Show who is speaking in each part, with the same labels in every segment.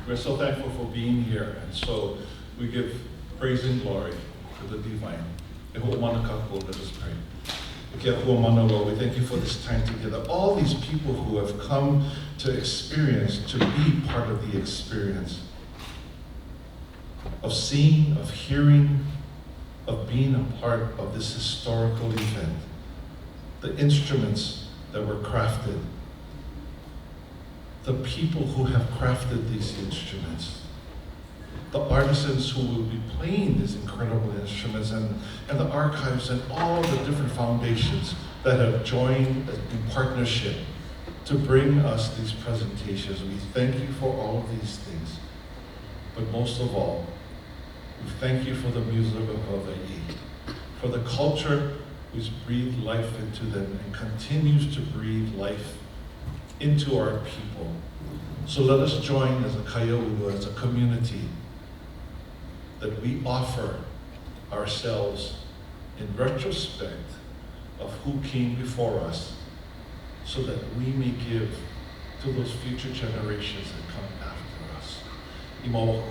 Speaker 1: We're so thankful for being here, and so we give praise and glory to the divine. Let us pray. Lord, we thank you for this time together. All these people who have come to experience, to be part of the experience of seeing, of hearing, of being a part of this historical event. The instruments that were crafted, the people who have crafted these instruments, the artisans who will be playing these incredible instruments, and the archives and all the different foundations that have joined in partnership to bring us these presentations. We thank you for all of these things. But most of all, we thank you for the music of Hawaiʻi, for the culture who's breathed life into them and continues to breathe life into our people. So let us join as a Kaʻio, as a community, that we offer ourselves in retrospect of who came before us, so that we may give to those future generations that come after us. Amen.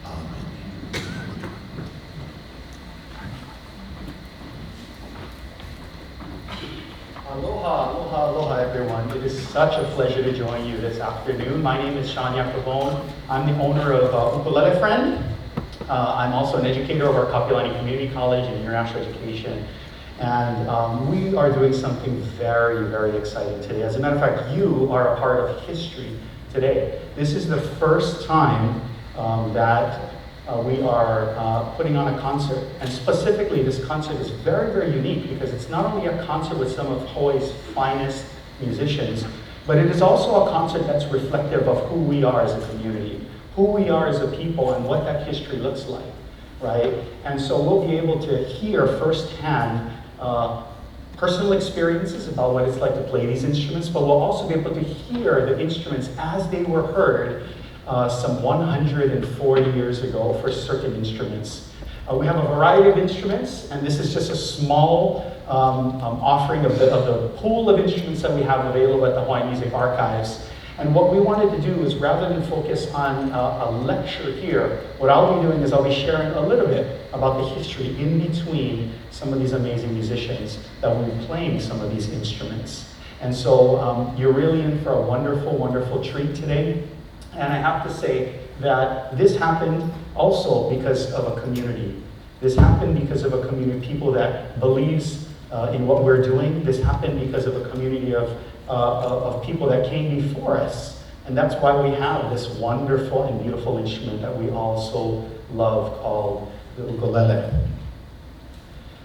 Speaker 1: Amen.
Speaker 2: Aloha, aloha, aloha everyone. It is such a pleasure to join you this afternoon. My name is Shawn Yacavone. I'm the owner of Ukulele Friend. I'm also an educator over at Kapiolani Community College in International Education. And we are doing something very, very exciting today. As a matter of fact, you are a part of history today. This is the first time that we are putting on a concert. And specifically, this concert is very, very unique because it's not only a concert with some of Hawaii's finest musicians, but it is also a concert that's reflective of who we are as a community, who we are as a people, and what that history looks like, right? And so we'll be able to hear firsthand personal experiences about what it's like to play these instruments, but we'll also be able to hear the instruments as they were heard some 140 years ago for certain instruments. We have a variety of instruments, and this is just a small offering of the pool of instruments that we have available at the Hawaiʻi Music Archives. And what we wanted to do is, rather than focus on a lecture here, what I'll be doing is I'll be sharing a little bit about the history in between some of these amazing musicians that will be playing some of these instruments. And so you're really in for a wonderful, wonderful treat today. And I have to say that this happened also because of a community. This happened because of a community of people that believes in what we're doing. This happened because of a community of people that came before us. And that's why we have this wonderful and beautiful instrument that we all so love called the ukulele.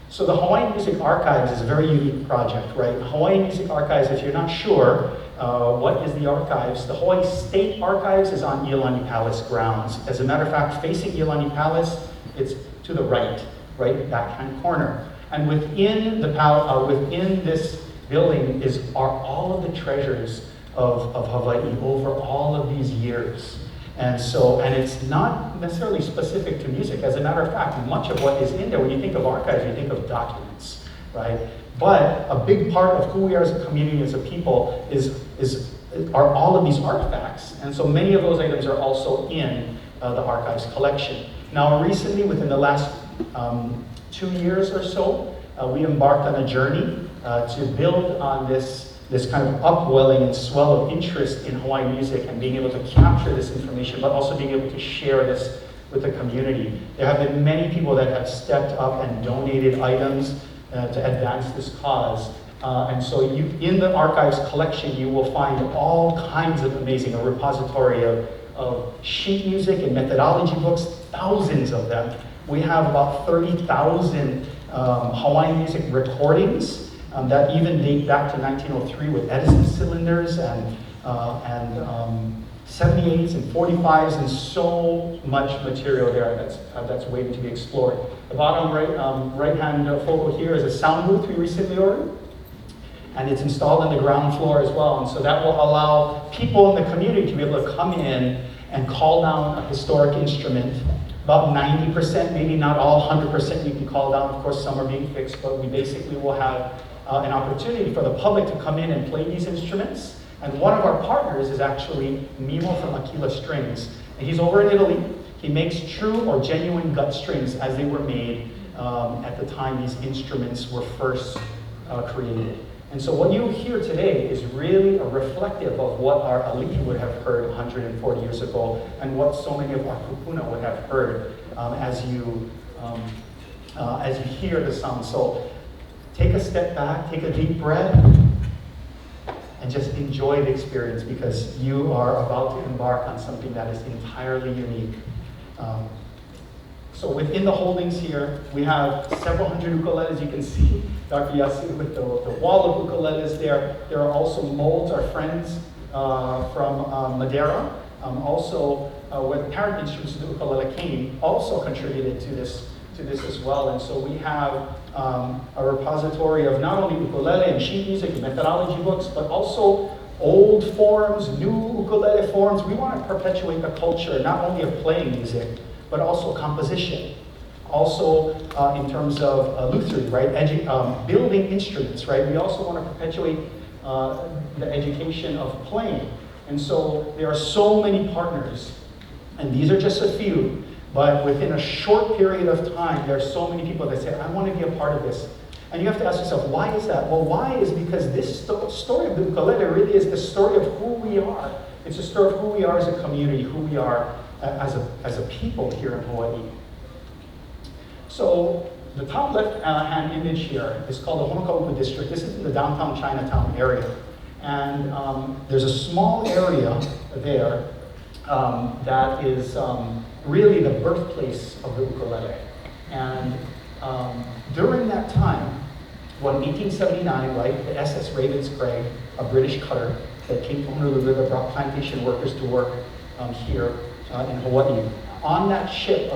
Speaker 2: So the Hawaiʻi Music Archives is a very unique project, right? Hawaiʻi Music Archives, if you're not sure, what is the archives? The Hawaiʻi State Archives is on Iolani Palace grounds. As a matter of fact, facing Iolani Palace, it's to the right backhand corner. And within within this building are all of the treasures of Hawaii over all of these years. And it's not necessarily specific to music. As a matter of fact, much of what is in there, when you think of archives, you think of documents, right? But a big part of who we are as a community, as a people, are all of these artifacts. And so many of those items are also in the archives collection. Now, recently, within the last 2 years or so, we embarked on a journey to build on this kind of upwelling and swell of interest in Hawaiian music and being able to capture this information, but also being able to share this with the community. There have been many people that have stepped up and donated items to advance this cause. And so in the archives collection, you will find all kinds of amazing, a repository of sheet music and methodology books, thousands of them. We have about 30,000 Hawaiian music recordings that even date back to 1903 with Edison cylinders and 78s and 45s, and so much material there that's waiting to be explored. The bottom right-hand photo here is a sound booth we recently ordered, and it's installed on the ground floor as well. And so that will allow people in the community to be able to come in and call down a historic instrument about 90%, maybe not all 100% you can call down. Of course, some are being fixed, but we basically will have an opportunity for the public to come in and play these instruments. And one of our partners is actually Mimo from Aquila Strings. And he's over in Italy. He makes true or genuine gut strings as they were made at the time these instruments were first created. And so what you hear today is really a reflective of what our alii would have heard 140 years ago, and what so many of our kupuna would have heard as you hear the sound. So take a step back, take a deep breath, and just enjoy the experience, because you are about to embark on something that is entirely unique. So within the holdings here, we have several hundred ukuleles. You can see Dr. Yasu with the wall of ukuleles there. There are also molds, our friends from Madeira. Also, where the parent instruments of the ukulele came, also contributed to this as well. And so we have a repository of not only ukulele and sheet music and methodology books, but also old forms, new ukulele forms. We want to perpetuate the culture not only of playing music, but also composition. Also, in terms of lutherie, right? Building instruments, right? We also want to perpetuate the education of playing. And so there are so many partners, and these are just a few, but within a short period of time, there are so many people that say, I want to be a part of this. And you have to ask yourself, why is that? Well, why is because this story of the ukulele really is the story of who we are. It's a story of who we are as a community, who we are as a people here in Hawaii. So the top left-hand image here is called the Honokaupu district. This is in the downtown Chinatown area. And there's a small area there that is really the birthplace of the ukulele. And during that time, when 1879, right, the SS Ravenscraig, a British cutter that came from Honolulu that brought plantation workers to work here in Hawaii. On that ship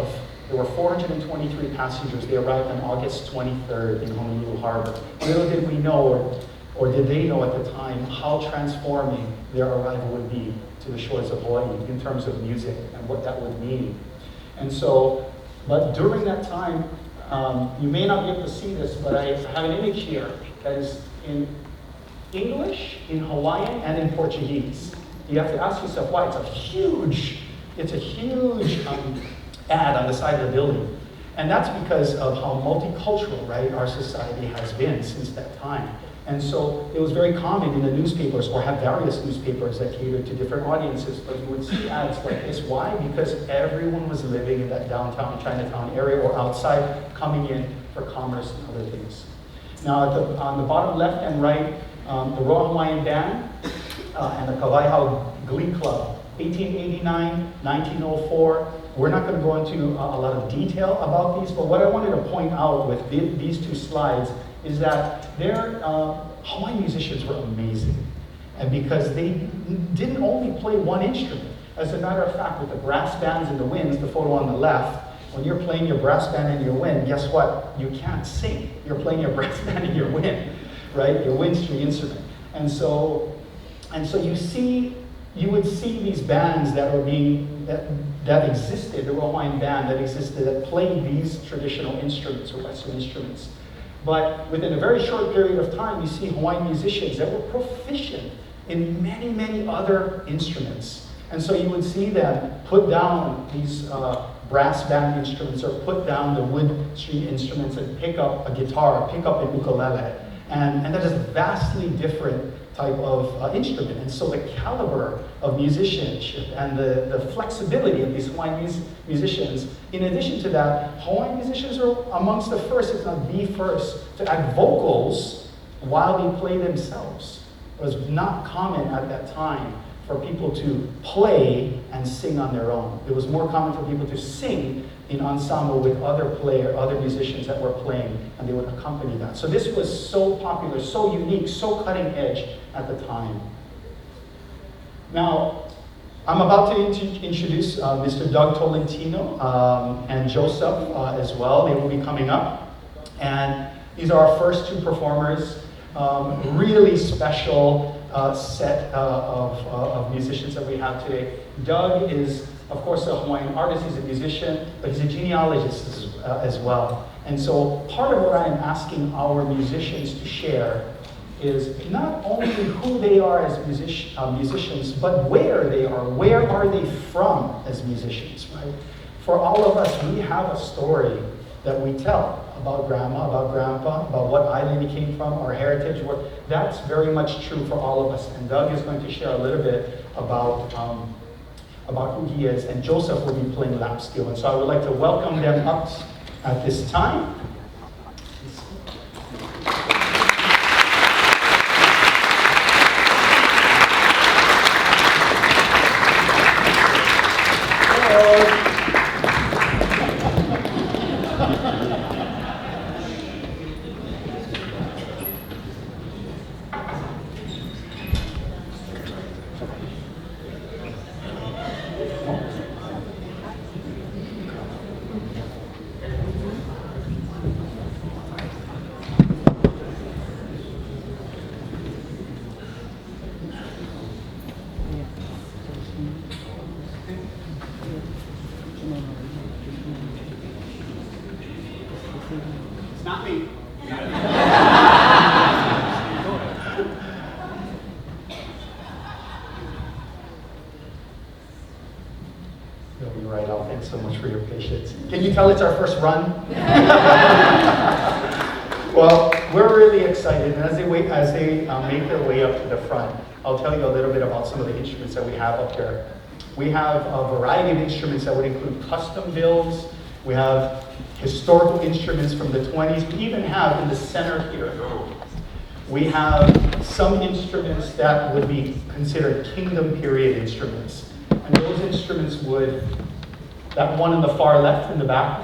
Speaker 2: there were 423 passengers. They arrived on August 23rd in Honolulu Harbor. Little did we know, or did they know at the time, how transforming their arrival would be to the shores of Hawaii in terms of music and what that would mean. And so, but during that time, you may not be able to see this, but I have an image here that is in English, in Hawaiian, and in Portuguese. You have to ask yourself why. It's a huge ad on the side of the building. And that's because of how multicultural, right, our society has been since that time. And so it was very common in the newspapers, or have various newspapers that catered to different audiences, but you would see ads like this. Why? Because everyone was living in that downtown Chinatown area or outside, coming in for commerce and other things. Now on the bottom left and right, the Royal Hawaiian Band and the Kaʻio Glee Club, 1889, 1904. We're not going to go into a lot of detail about these, but what I wanted to point out with these two slides is that their Hawaiian musicians were amazing. And because they didn't only play one instrument. As a matter of fact, with the brass bands and the winds, the photo on the left, when you're playing your brass band and your wind, guess what? You can't sing. You're playing your brass band and your wind, right? Your wind's the instrument. And so you would see these bands that existed, the Royal Hawaiian Band that existed, that played these traditional instruments or Western instruments. But within a very short period of time, you see Hawaiian musicians that were proficient in many, many other instruments. And so you would see them put down these brass band instruments, or put down the wood string instruments and pick up a guitar, pick up an ukulele. And that is a vastly different type of instrument. And so the caliber of musicianship and the flexibility of these Hawaiian musicians, in addition to that, Hawaiian musicians are amongst the first, if not the first, to add vocals while they play themselves. It was not common at that time for people to play and sing on their own. It was more common for people to sing in ensemble with other musicians that were playing, and they would accompany that. So this was so popular, so unique, so cutting edge at the time. Now, I'm about to introduce Mr. Doug Tolentino and Joseph as well. They will be coming up. And these are our first two performers. Really special set of musicians that we have today. Doug is of course, a Hawaiian artist, he's a musician, but he's a genealogist as well. And so part of what I am asking our musicians to share is not only who they are as musicians, but where they are. Where are they from as musicians, right? For all of us, we have a story that we tell about grandma, about grandpa, about what island he came from, our heritage. That's very much true for all of us. And Doug is going to share a little bit about who he is, and Joseph will be playing lap steel. And so I would like to welcome them up at this time. Not me. You'll be right out. Thanks so much for your patience. Can you tell it's our first run? Well, we're really excited, and as they make their way up to the front, I'll tell you a little bit about some of the instruments that we have up here. We have a variety of instruments that would include custom builds. We have historical instruments from the 20s. We even have in the center here, we have some instruments that would be considered kingdom period instruments. And those instruments that one in the far left in the back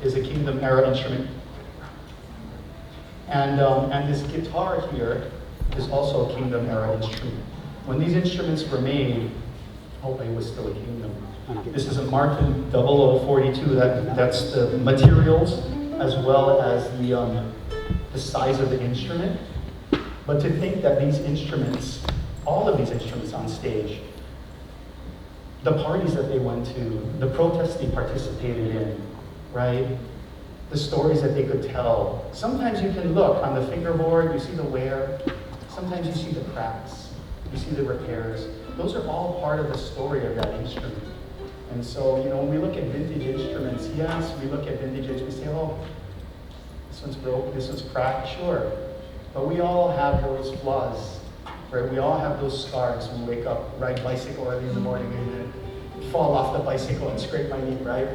Speaker 2: is a kingdom era instrument. And this guitar here is also a kingdom era instrument. When these instruments were made, it was still a kingdom. This is a Martin 0042. That's the materials as well as the size of the instrument. But to think that these instruments, all of these instruments on stage, the parties that they went to, the protests they participated in, right? The stories that they could tell. Sometimes you can look on the fingerboard, you see the wear. Sometimes you see the cracks, you see the repairs. Those are all part of the story of that instrument. And so, when we look at vintage instruments, yes, we look at vintage instruments, we say, oh, this one's broke, this one's cracked, sure. But we all have those flaws, right? We all have those scars when we wake up, ride bicycle early in the morning, and then fall off the bicycle and scrape my knee, right?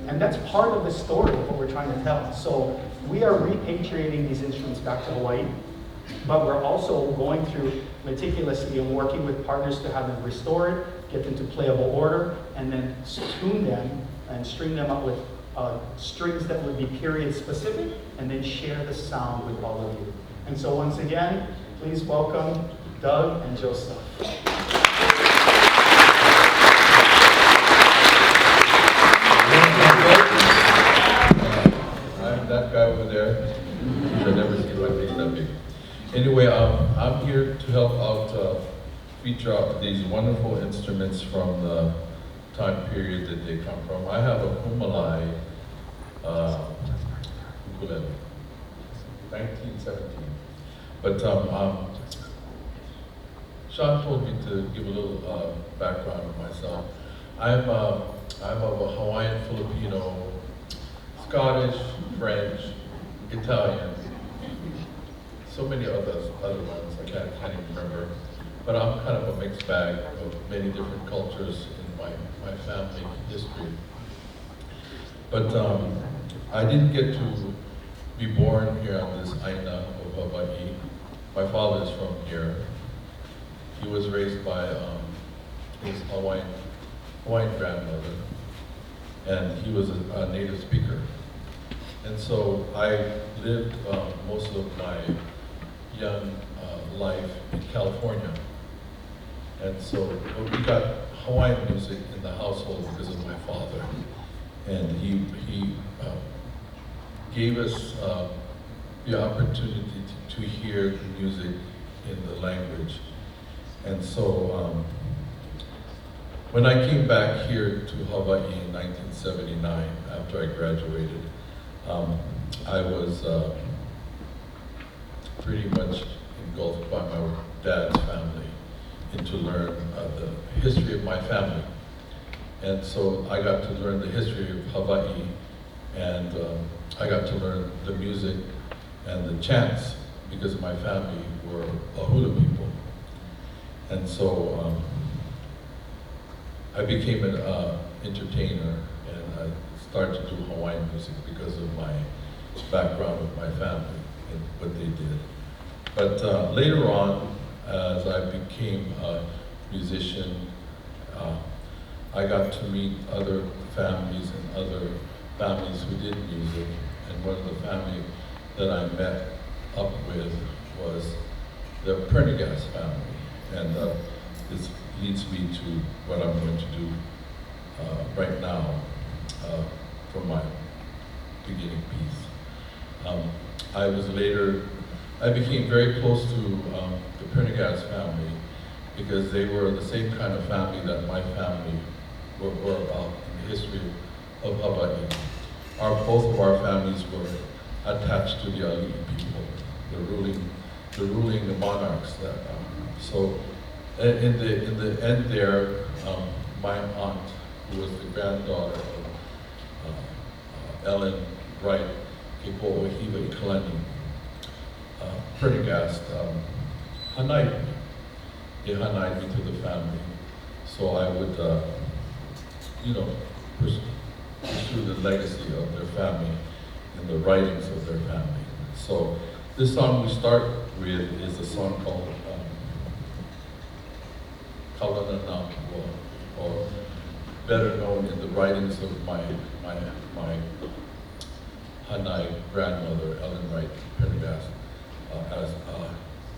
Speaker 2: And that's part of the story of what we're trying to tell. So we are repatriating these instruments back to Hawaii, but we're also going through meticulously and working with partners to have them restored, get them to playable order, and then tune them and string them up with strings that would be period specific, and then share the sound with all of you. And so once again, please welcome Doug and Joseph.
Speaker 3: I'm that guy over there. You'll never see my face that big. Anyway, I'm here to help out feature out these wonderful instruments from the time period that they come from. I have a Kumalai ukulele, 1917. But Shawn told me to give a little background of myself. I'm of a Hawaiian, Filipino, Scottish, French, Italian, so many other ones I can't even remember. But I'm kind of a mixed bag of many different cultures in my family history. But I didn't get to be born here on this Aina of Hawaii. My father is from here. He was raised by his Hawaiian grandmother, and he was a native speaker. And so I lived most of my young life in California. And so we got Hawaiian music in the household because of my father. And he gave us the opportunity to hear the music in the language. And so When I came back here to Hawaii in 1979, after I graduated, I was pretty much engulfed by my dad's family and to learn the history of my family. And so I got to learn the history of Hawaii, and I got to learn the music and the chants because my family were a hula people. And so I became an entertainer, and I started to do Hawaiian music because of my background with my family and what they did. But later on, as I became a musician, I got to meet other families and other families who did music. And one of the families that I met up with was the Prendergast family. And this leads me to what I'm going to do right now for my beginning piece. I became very close to the Prendergast family because they were the same kind of family that my family were about in the history of Hawaii. Both of our families were attached to the Ali'i people, the ruling monarchs. So in the end there, my aunt, who was the granddaughter of Ellen Wright, Keko'ohiwa Ikalani, Prendergast, hanai'd me. They hanai'd me to the family. So I would, pursue the legacy of their family and the writings of their family. So this song we start with is a song called Kalanana, or better known in the writings of my Hanai grandmother, Ellen Wright Prendergast, as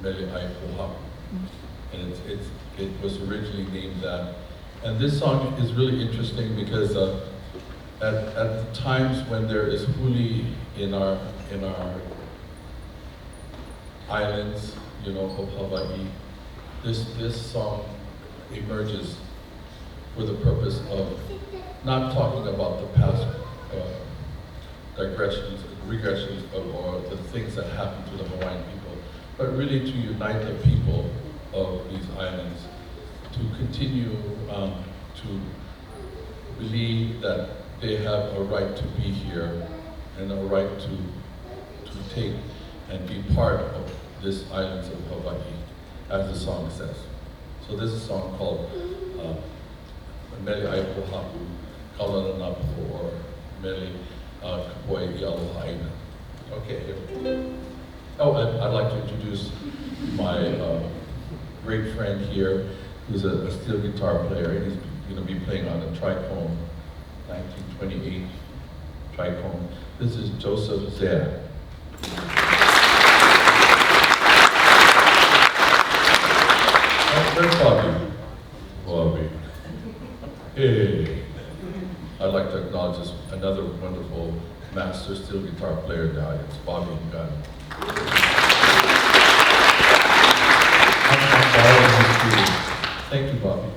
Speaker 3: Mele Aipohaku. And it was originally named that. And this song is really interesting because at the times when there is huli in our islands, of Hawaii, this song emerges for the purpose of not talking about the past regressions or the things that happened to the Hawaiian people, but really to unite the people of these islands to continue to believe that they have a right to be here and a right to take and be part of this islands of Hawaii, as the song says. So this is a song called Mele Aipohaku, Kalananapu, or Mele Kapoi Aloha Aina. Okay, here we go. Oh, and I'd like to introduce my great friend here, who's a steel guitar player, and he's going to be playing on a trichome, 1928 trichome. This is Joseph Zayac. Where's Bobby? Hey. I'd like to acknowledge this, another wonderful master steel guitar player in the audience, Bobby and Gunn. Thank you, Bobby.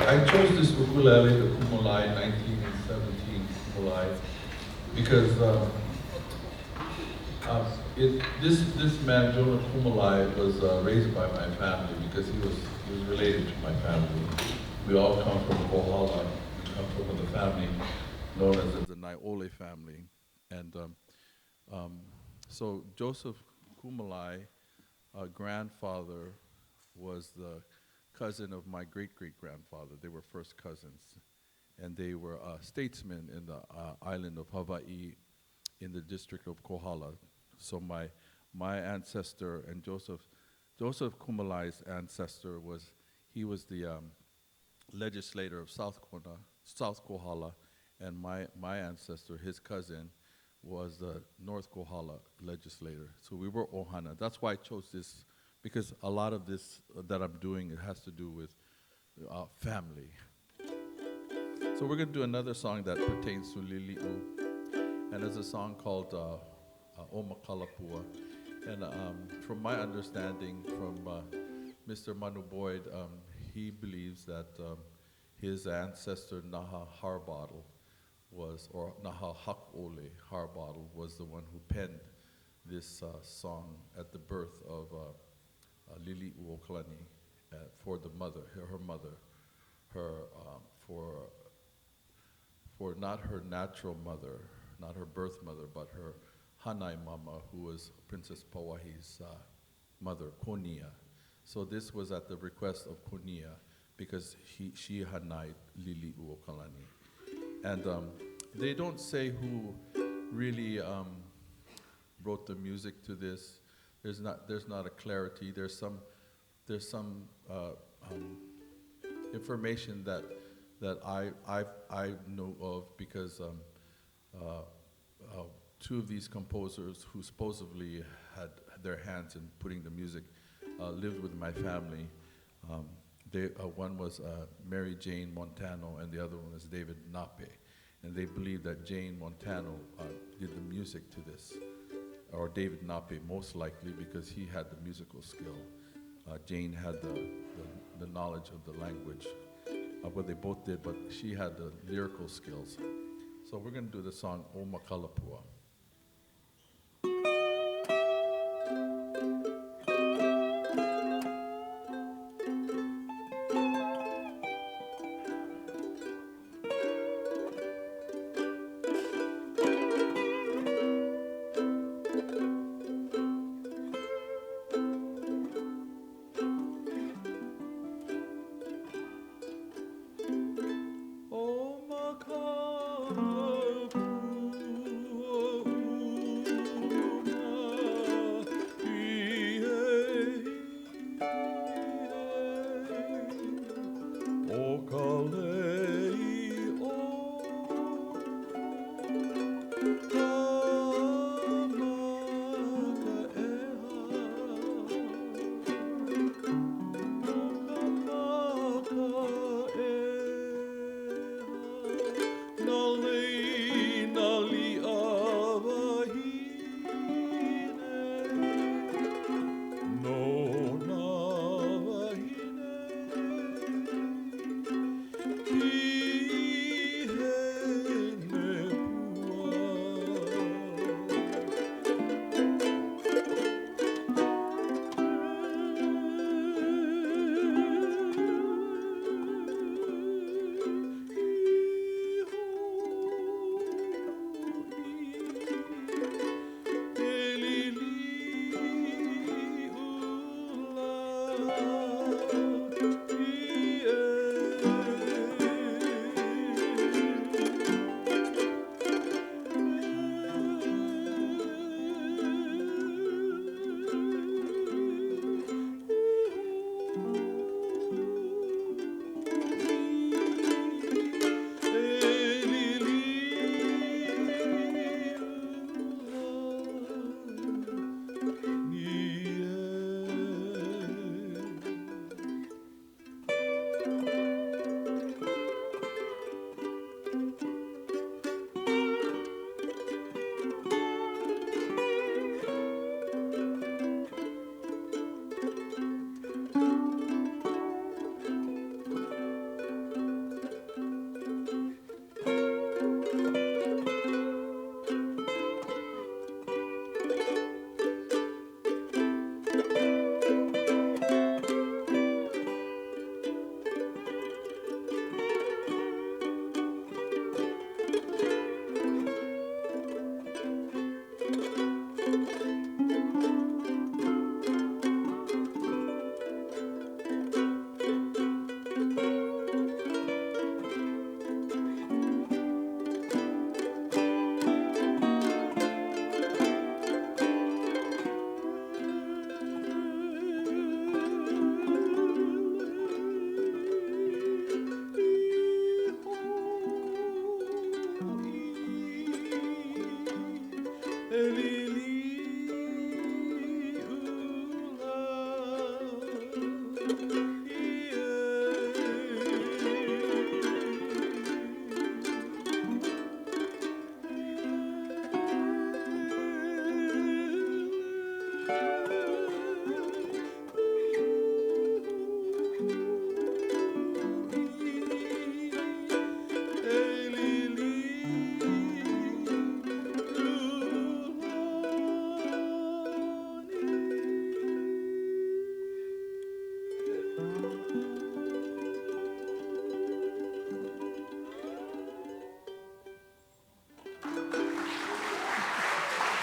Speaker 3: I chose this ukulele, the Kumalai, 1917 Kumalai, because this man, Jonah Kumalai, was raised by my family because he was related to my family. We all come from Kohala. We come from the family known as the Naiole family. And so Joseph Kumalai, grandfather, was the cousin of my great-great-grandfather. They were first cousins. And they were statesmen in the island of Hawaii in the district of Kohala. So my ancestor and Joseph Kumalai's ancestor was the legislator of South Kohala, and my ancestor, his cousin, was the North Kohala legislator. So we were Ohana. That's why I chose this, because a lot of this that I'm doing, it has to do with family. So we're going to do another song that pertains to Lili'u, and it's a song called O Makalapua. And from my understanding from Mr. Manu Boyd, he believes that his ancestor Naha Harbottle was, or Naha Hak'ole Harbottle, was the one who penned this song at the birth of Lili'u Okalani for the mother, her mother, for not her natural mother, not her birth mother, but her Hanai mama, who was Princess Pauahi's mother, Konia. So this was at the request of Konia, because she Hanai Lili'u Okalani. And they don't say who really wrote the music to this. There's not a clarity. There's some information that I know of, because two of these composers who supposedly had their hands in putting the music lived with my family. One was Mary Jane Montano, and the other one was David Nape. And they believe that Jane Montano did the music to this, or David Nape most likely, because he had the musical skill. Jane had the knowledge of the language. Well, they both did, but she had the lyrical skills. So we're going to do the song O Makalapua. O Makalapua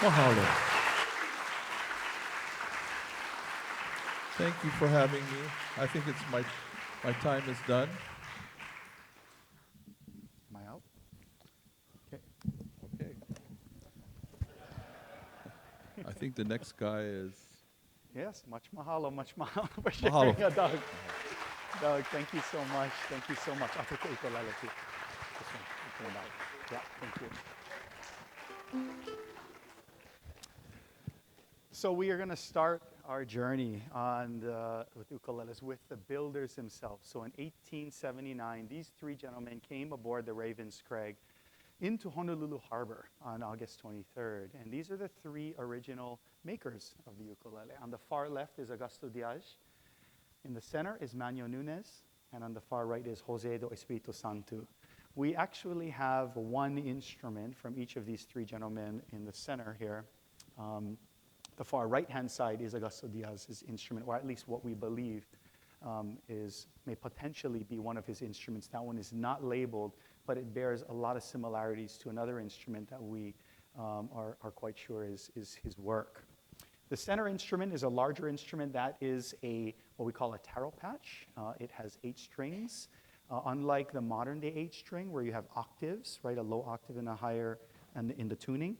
Speaker 4: Mahalo. Thank you for having me. I think it's my time is done.
Speaker 2: Am I out? Okay.
Speaker 4: Okay. I think the next guy is
Speaker 2: Yes, much mahalo for
Speaker 4: Mahalo.
Speaker 2: sharing, Doug. Doug, thank you so much. Thank you so much. I'll take the ukulele too. This one, you can buy it. Yeah, thank you. So we are going to start our journey with ukuleles with the builders themselves. So in 1879, these three gentlemen came aboard the Raven's Crag into Honolulu Harbor on August 23rd. And these are the three original makers of the ukulele. On the far left is Augusto Diaz. In the center is Manuel Nunes. And on the far right is Jose do Espiritu Santo. We actually have one instrument from each of these three gentlemen in the center here. The far right-hand side is Augusto Diaz's instrument, or at least what we believe may potentially be one of his instruments. That one is not labeled, but it bears a lot of similarities to another instrument that we are quite sure is his work. The center instrument is a larger instrument. That is what we call a taro patch. It has 8 strings. Unlike the modern-day 8-string, where you have octaves, right, a low octave and a higher in the tuning,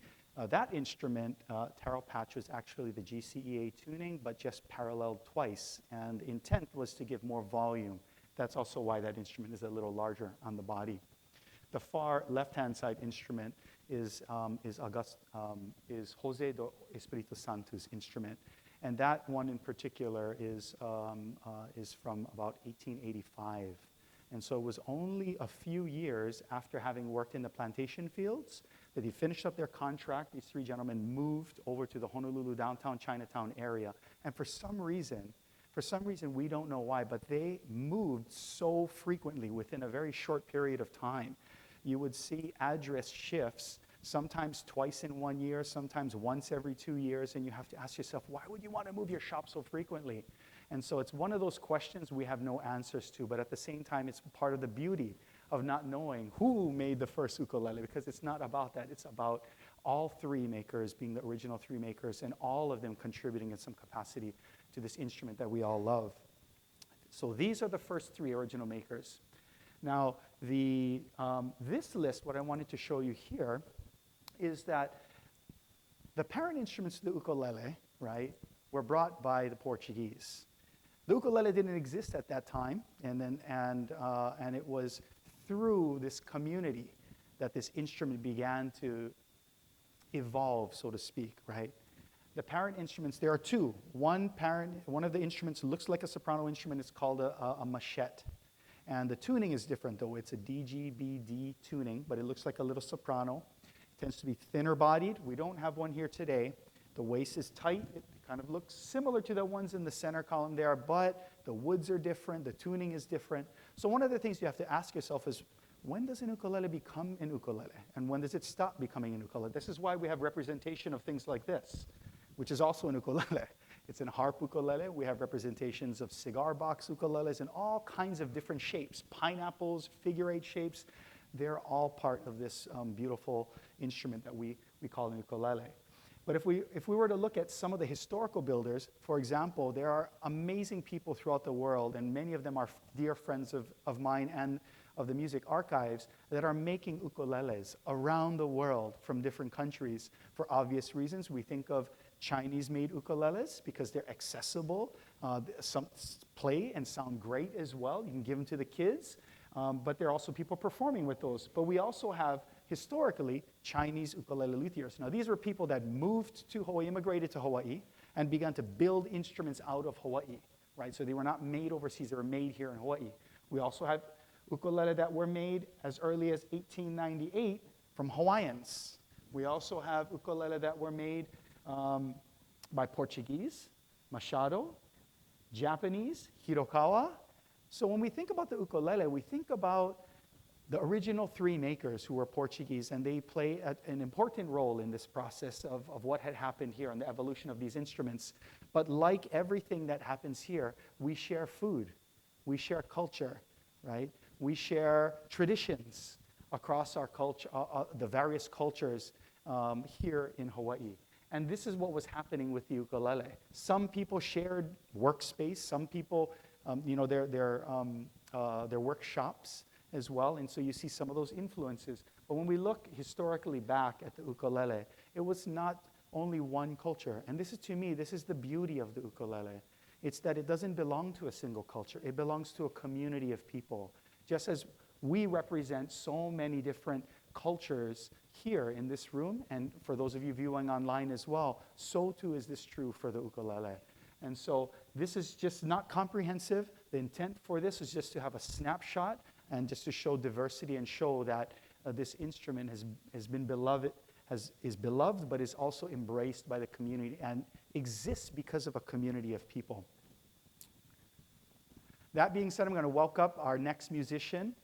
Speaker 2: that instrument, taro patch, was actually the GCEA tuning, but just paralleled twice. And the intent was to give more volume. That's also why that instrument is a little larger on the body. The far left-hand side instrument is Jose do Espiritu Santo's instrument. And that one in particular is from about 1885. And so it was only a few years after having worked in the plantation fields that he finished up their contract. These three gentlemen moved over to the Honolulu downtown Chinatown area. And for some reason, we don't know why, but they moved so frequently within a very short period of time. You would see address shifts, sometimes twice in 1 year, sometimes once every 2 years, and you have to ask yourself, why would you want to move your shop so frequently? And so it's one of those questions we have no answers to, but at the same time, it's part of the beauty of not knowing who made the first ukulele, because it's not about that. It's about all three makers being the original three makers and all of them contributing in some capacity to this instrument that we all love. So these are the first three original makers. Now, this list, what I wanted to show you here, is that the parent instruments of the ukulele, right, were brought by the Portuguese. The ukulele didn't exist at that time, and it was through this community that this instrument began to evolve, so to speak, right? The parent instruments, there are two. One of the instruments looks like a soprano instrument. It's called a machete. And the tuning is different, though. It's a DG-B-D tuning, but it looks like a little soprano. It tends to be thinner bodied. We don't have one here today. The waist is tight. It kind of looks similar to the ones in the center column there, but the woods are different. The tuning is different. So one of the things you have to ask yourself is, when does an ukulele become an ukulele? And when does it stop becoming an ukulele? This is why we have representation of things like this, which is also an ukulele. It's an harp ukulele. We have representations of cigar box ukuleles in all kinds of different shapes, pineapples, figure-8 shapes. They're all part of this beautiful instrument that we call an ukulele. But if we were to look at some of the historical builders, for example, there are amazing people throughout the world, and many of them are dear friends of mine and of the music archives, that are making ukuleles around the world from different countries for obvious reasons. We think of Chinese-made ukuleles because they're accessible, some play and sound great as well. You can give them to the kids, but there are also people performing with those. But we also have, historically, Chinese ukulele luthiers. Now, these were people that moved to Hawaii, immigrated to Hawaii, and began to build instruments out of Hawaii, right? So they were not made overseas, they were made here in Hawaii. We also have ukulele that were made as early as 1898 from Hawaiians. We also have ukulele that were made by Portuguese, Machado, Japanese, Hirokawa. So when we think about the ukulele, we think about the original three makers who were Portuguese, and they play an important role in this process of what had happened here and the evolution of these instruments. But like everything that happens here, we share food, we share culture, right? We share traditions across our culture, the various cultures here in Hawaii. And this is what was happening with the ukulele. Some people shared workspace, some people, their workshops as well, and so you see some of those influences. But when we look historically back at the ukulele, it was not only one culture. And this is, to me, this is the beauty of the ukulele. It's that it doesn't belong to a single culture. It belongs to a community of people. Just as we represent so many different cultures here in this room, and for those of you viewing online as well, so too is this true for the ukulele. And so this is just not comprehensive. The intent for this is just to have a snapshot and just to show diversity and show that this instrument has been beloved, is beloved, but is also embraced by the community and exists because of a community of people. That being said, I'm going to welcome our next musician.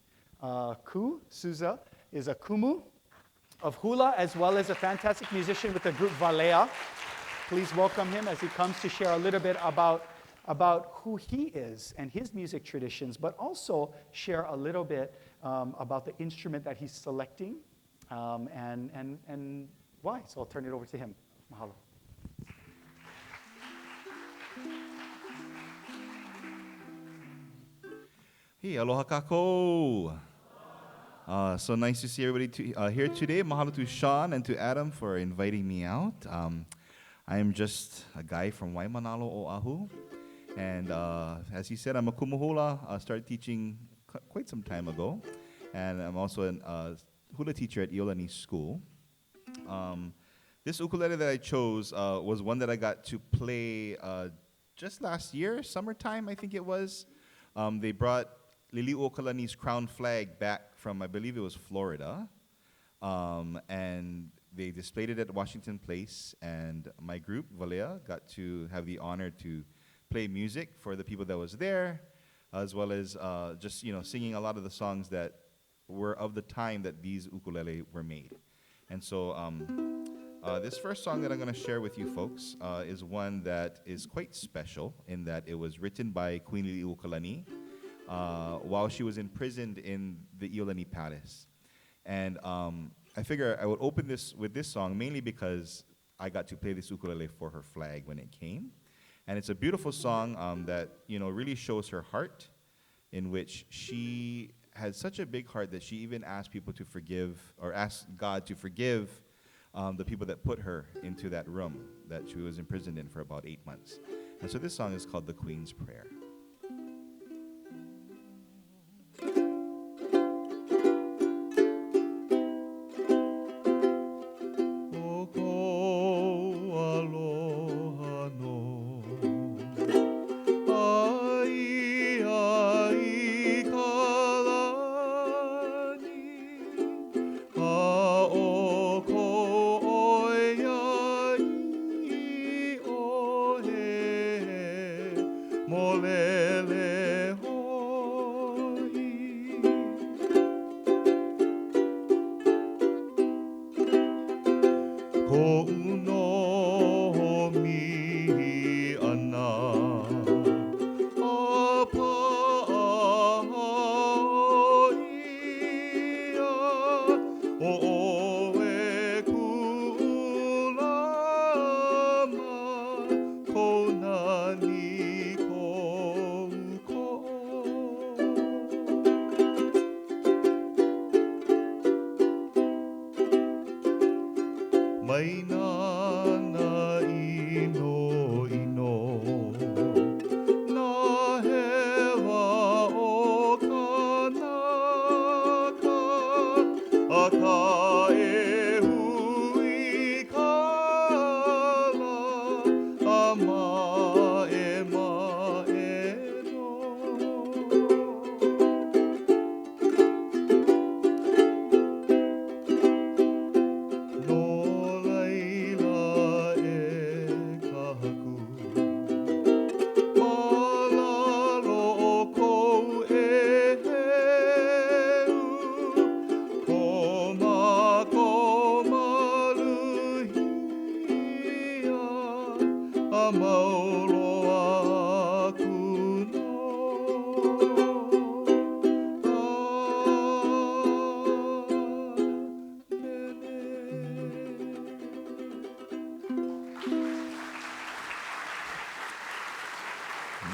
Speaker 2: Koanui-Souza is a kumu of hula, as well as a fantastic musician with the group Valea. Please welcome him as he comes to share a little bit about who he is and his music traditions, but also share a little bit about the instrument that he's selecting and why. So I'll turn it over to him. Mahalo.
Speaker 5: Hey, aloha kākou. So nice to see everybody here today. Mahalo to Shawn and to Adam for inviting me out. I am just a guy from Waimanalo, Oahu. And as he said, I'm a kumuhula. I started teaching quite some time ago. And I'm also a hula teacher at Iolani School. This ukulele that I chose was one that I got to play just last year, summertime, I think it was. They brought Lili'uokalani's crown flag back from, I believe it was Florida. And they displayed it at Washington Place. And my group, Valea, got to have the honor to play music for the people that was there, as well as just singing a lot of the songs that were of the time that these ukulele were made. And so this first song that I'm going to share with you folks is one that is quite special in that it was written by Queen Lili'uokalani while she was imprisoned in the Iolani Palace. And I figure I would open this with this song mainly because I got to play this ukulele for her flag when it came. And it's a beautiful song that really shows her heart, in which she had such a big heart that she even asked people to forgive, or asked God to forgive the people that put her into that room that she was imprisoned in for about 8 months. And so this song is called The Queen's Prayer.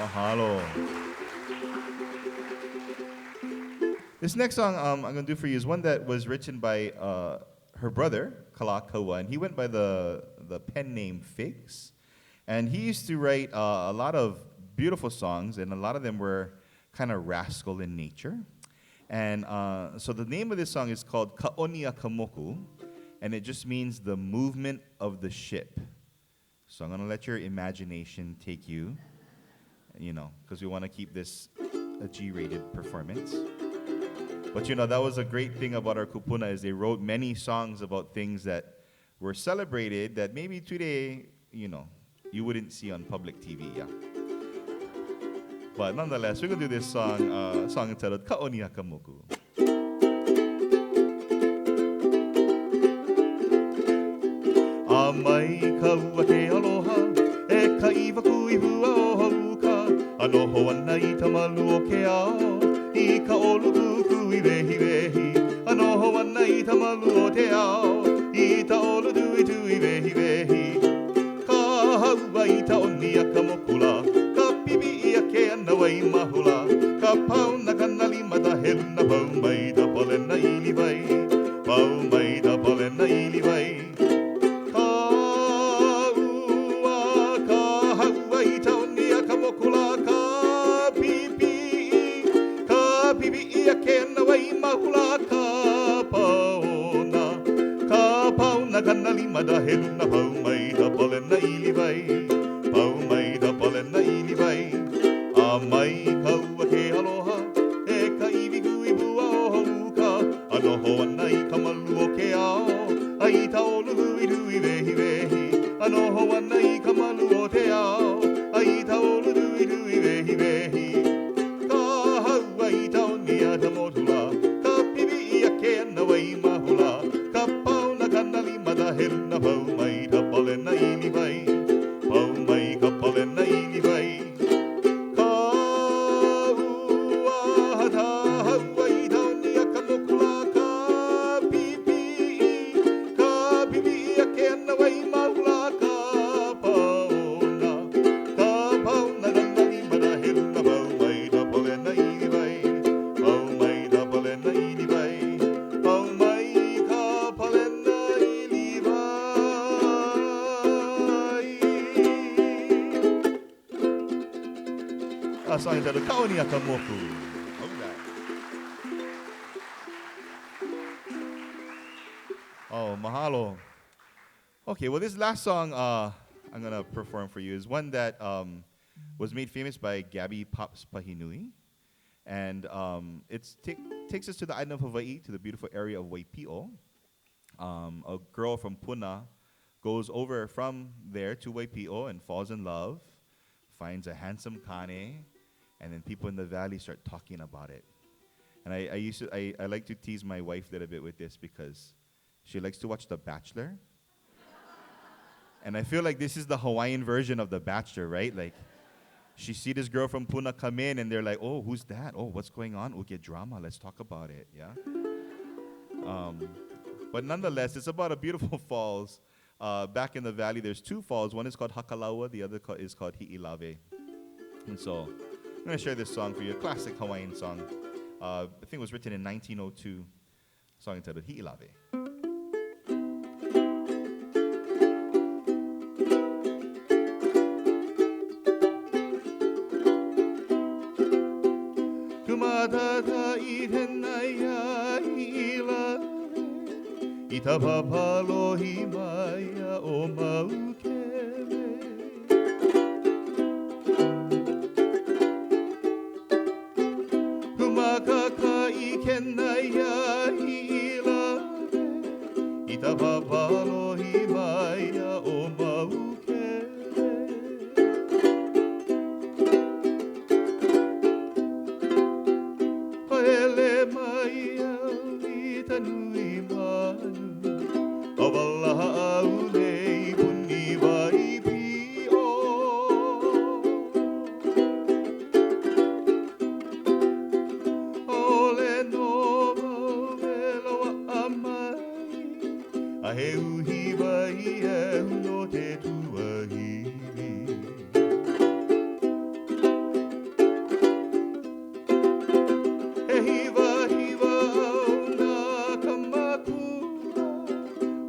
Speaker 5: Mahalo. This next song I'm going to do for you is one that was written by her brother, Kalakaua, and he went by the pen name Figs. And he used to write a lot of beautiful songs, and a lot of them were kind of rascal in nature. And so the name of this song is called Kaʻoniakamoku, and it just means the movement of the ship. So I'm going to let your imagination take you, because we want to keep this a G-rated performance. But that was a great thing about our kupuna is they wrote many songs about things that were celebrated that maybe today, you wouldn't see on public TV, yeah. But nonetheless, we're going to do this song, song entitled Kaʻoniakamoku. Amai ka ua ke aloha, e ka iwa kui hua o hauka, anoho ana I tamalu o ke ao, I ka olu kui wehi wehi, anoho ana I tamalu o te ao, I ta olu tui tui wehi wehi. Ka haua I ta ʻoniakamoku la, ka pipi ia ke ana wai mahula, ka pau na kanali mata helu na pau mai ta pole na ili vai, pau mai ta pole na ili vai. Kanali mada helu na pau mai da pole na ili vai, pau mai da pole na ili vai. A mai ka ua ke aloha, e ka iwi gui bua o hauka, anoho ana I ka malu o ke ao, ai ta olu hui hui wehi wehi, anoho ana I ka malu o te ao, ai ta olu hui hui wehi wehi. Ka haua I ta onia ta motula, ka pipi ia ke ana wai mahula, ka pau na kanali mada helu na pau mai ta pole na ili vai, pau mai ka pole na ili vai. Ka ua ta haua I ta ʻoniakamoku la, ka pipi ia ke ana wai mahula, ka pau na kanali mada helu na pau mai ta pole na ili vai, pau mai ta pole na ili vai, pau mai ka pole na ili vai. A song entitled Kaʻoniakamoku. Oh, mahalo. Okay, well, this last song I'm going to perform for you is one that was made famous by Gabby Pops Pahinui. And it takes us to the island of Hawaii, to the beautiful area of Waipiʻo. A girl from Puna goes over from there to Waipiʻo and falls in love, finds a handsome kane, and then people in the valley start talking about it. And I like to tease my wife a little bit with this because she likes to watch The Bachelor. And I feel like this is the Hawaiian version of The Bachelor, right? Like, she see this girl from Puna come in, and they're like, oh, who's that? Oh, what's going on? We'll get drama. Let's talk about it, yeah? But nonetheless, it's about a beautiful falls. Back in the valley, there's two falls. One is called Hakalaua. The other is called Hiʻilave. And so I'm going to share this song for you, a classic Hawaiian song. I think it was written in 1902, a song entitled Hiʻilave. Kumatata I tenai a Hiʻilave, I ta papalohi mai a o Maukele. Kumakaka I kenai a Hiʻilave, I ta papalohi mai a o Maukele. Hele mai au I ta nui manu, o walaha au nei puni Waipiʻo. Ole no mau e loa a mai, a he uhi wai e no te tuahiri.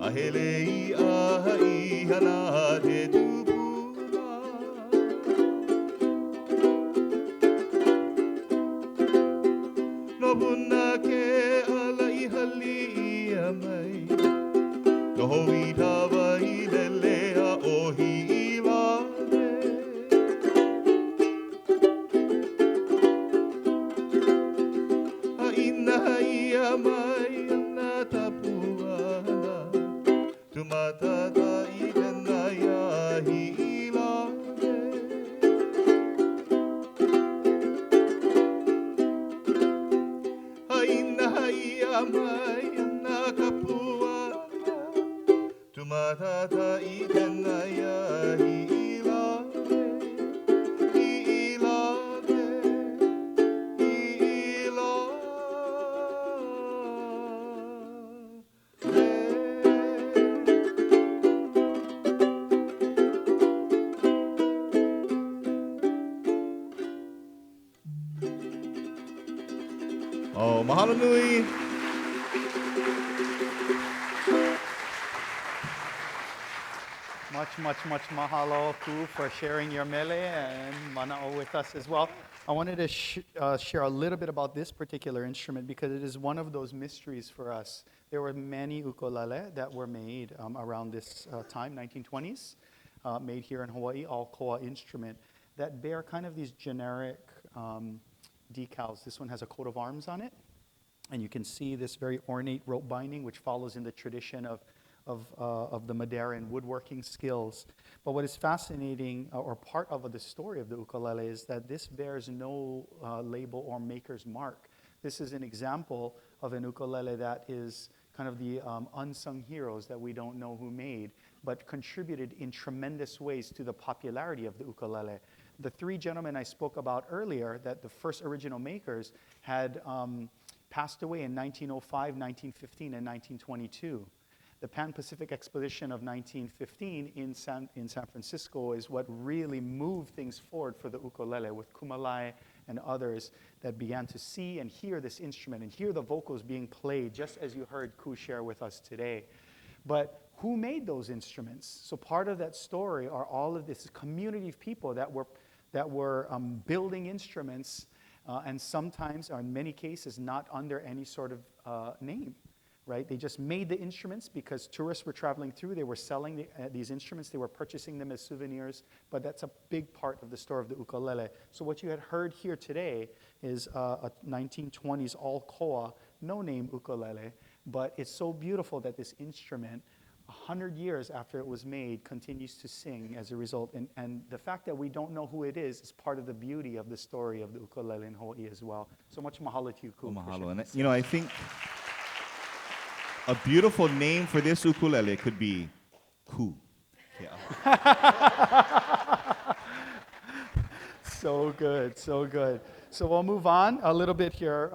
Speaker 5: Ahelei ahai hana te tupuna. No puna ke ala I hali ia mai. No hui tawa I lelea ohi I lale. A ina ia mai ana tapuana. Tumatata I tena iahi I lale. A ina ia mai ana kapuana. Tumatata I tena iahi I lale. I lale. I lale. Oh, mahalo nui.
Speaker 2: Much mahalo, Ku, for sharing your mele and mana'o with us as well. I wanted to share a little bit about this particular instrument because it is one of those mysteries for us. There were many ukulele that were made around this time, 1920s, made here in Hawaii, all koa instrument, that bear kind of these generic decals. This one has a coat of arms on it, and you can see this very ornate rope binding, which follows in the tradition of the Madeiran woodworking skills. But what is fascinating, or part of the story of the ukulele, is that this bears no label or maker's mark. This is an example of an ukulele that is kind of the unsung heroes that we don't know who made, but contributed in tremendous ways to the popularity of the ukulele. The three gentlemen I spoke about earlier, that the first original makers had passed away in 1905, 1915, and 1922. The Pan-Pacific Expedition of 1915 in San Francisco is what really moved things forward for the ukulele, with Kumalai and others that began to see and hear this instrument and hear the vocals being played, just as you heard Ku share with us today. But who made those instruments? So part of that story are all of this community of people that were building instruments, and sometimes, or in many cases, not under any sort of name. Right? They just made the instruments because tourists were traveling through. They were selling these instruments. They were purchasing them as souvenirs. But that's a big part of the story of the ukulele. So what you had heard here today is a 1920s all koa, no name ukulele. But it's so beautiful that this instrument, 100 years after it was made, continues to sing as a result. And the fact that we don't know who it is part of the beauty of the story of the ukulele in Hawaii as well. So much mahalo to you, Ku.
Speaker 5: Mahalo. And you know, I think a beautiful name for this ukulele could be Ku. Yeah.
Speaker 2: So good, so good. So we'll move on a little bit here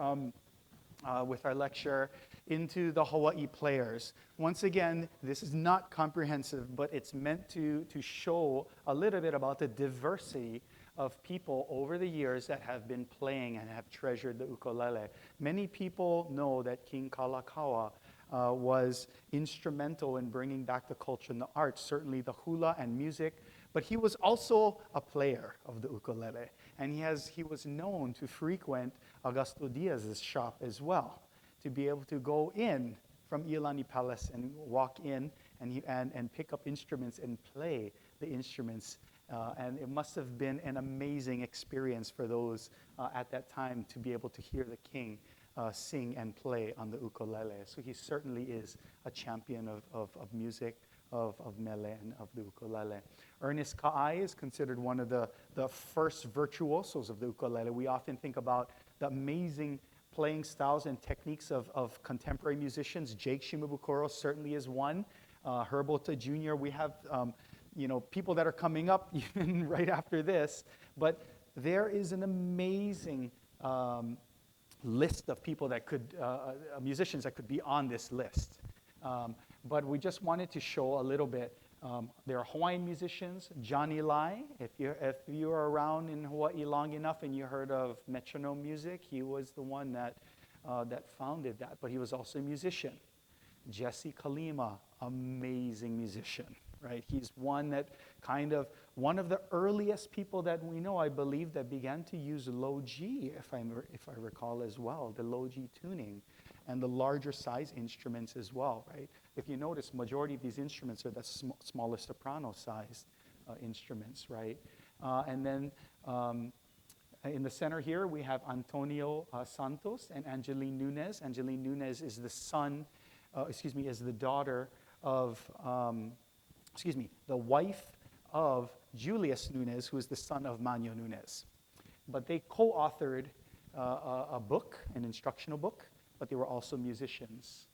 Speaker 2: with our lecture into the Hawaii players. Once again, this is not comprehensive, but it's meant to show a little bit about the diversity of people over the years that have been playing and have treasured the ukulele. Many people know that King Kalakaua was instrumental in bringing back the culture and the arts, certainly the hula and music, but he was also a player of the ukulele, and he was known to frequent Augusto Diaz's shop as well, to be able to go in from Iolani Palace and walk in and pick up instruments and play the instruments. And it must have been an amazing experience for those at that time to be able to hear the king sing and play on the ukulele. So he certainly is a champion of music, of mele, and of the ukulele. Ernest Ka'ai is considered one of the first virtuosos of the ukulele. We often think about the amazing playing styles and techniques of contemporary musicians. Jake Shimabukuro certainly is one. Herbota Jr., we have people that are coming up even right after this. But there is an amazing list of people that could, musicians that could be on this list. But we just wanted to show a little bit. There are Hawaiian musicians. Johnny Lai, if you're around in Hawaii long enough and you heard of metronome music, he was the one that founded that, but he was also a musician. Jesse Kalima, amazing musician, right? He's one that one of the earliest people that we know, I believe, that began to use low G, if I recall as well, the low G tuning, and the larger size instruments as well, right? If you notice, majority of these instruments are the smaller soprano sized instruments, right? And then in the center here, we have Antonio Santos and Angeline Nunez. Angeline Nunez is is the daughter of, the wife of Julius Nunez, who is the son of Manyo Nunez. But they co-authored a book, an instructional book, but they were also musicians.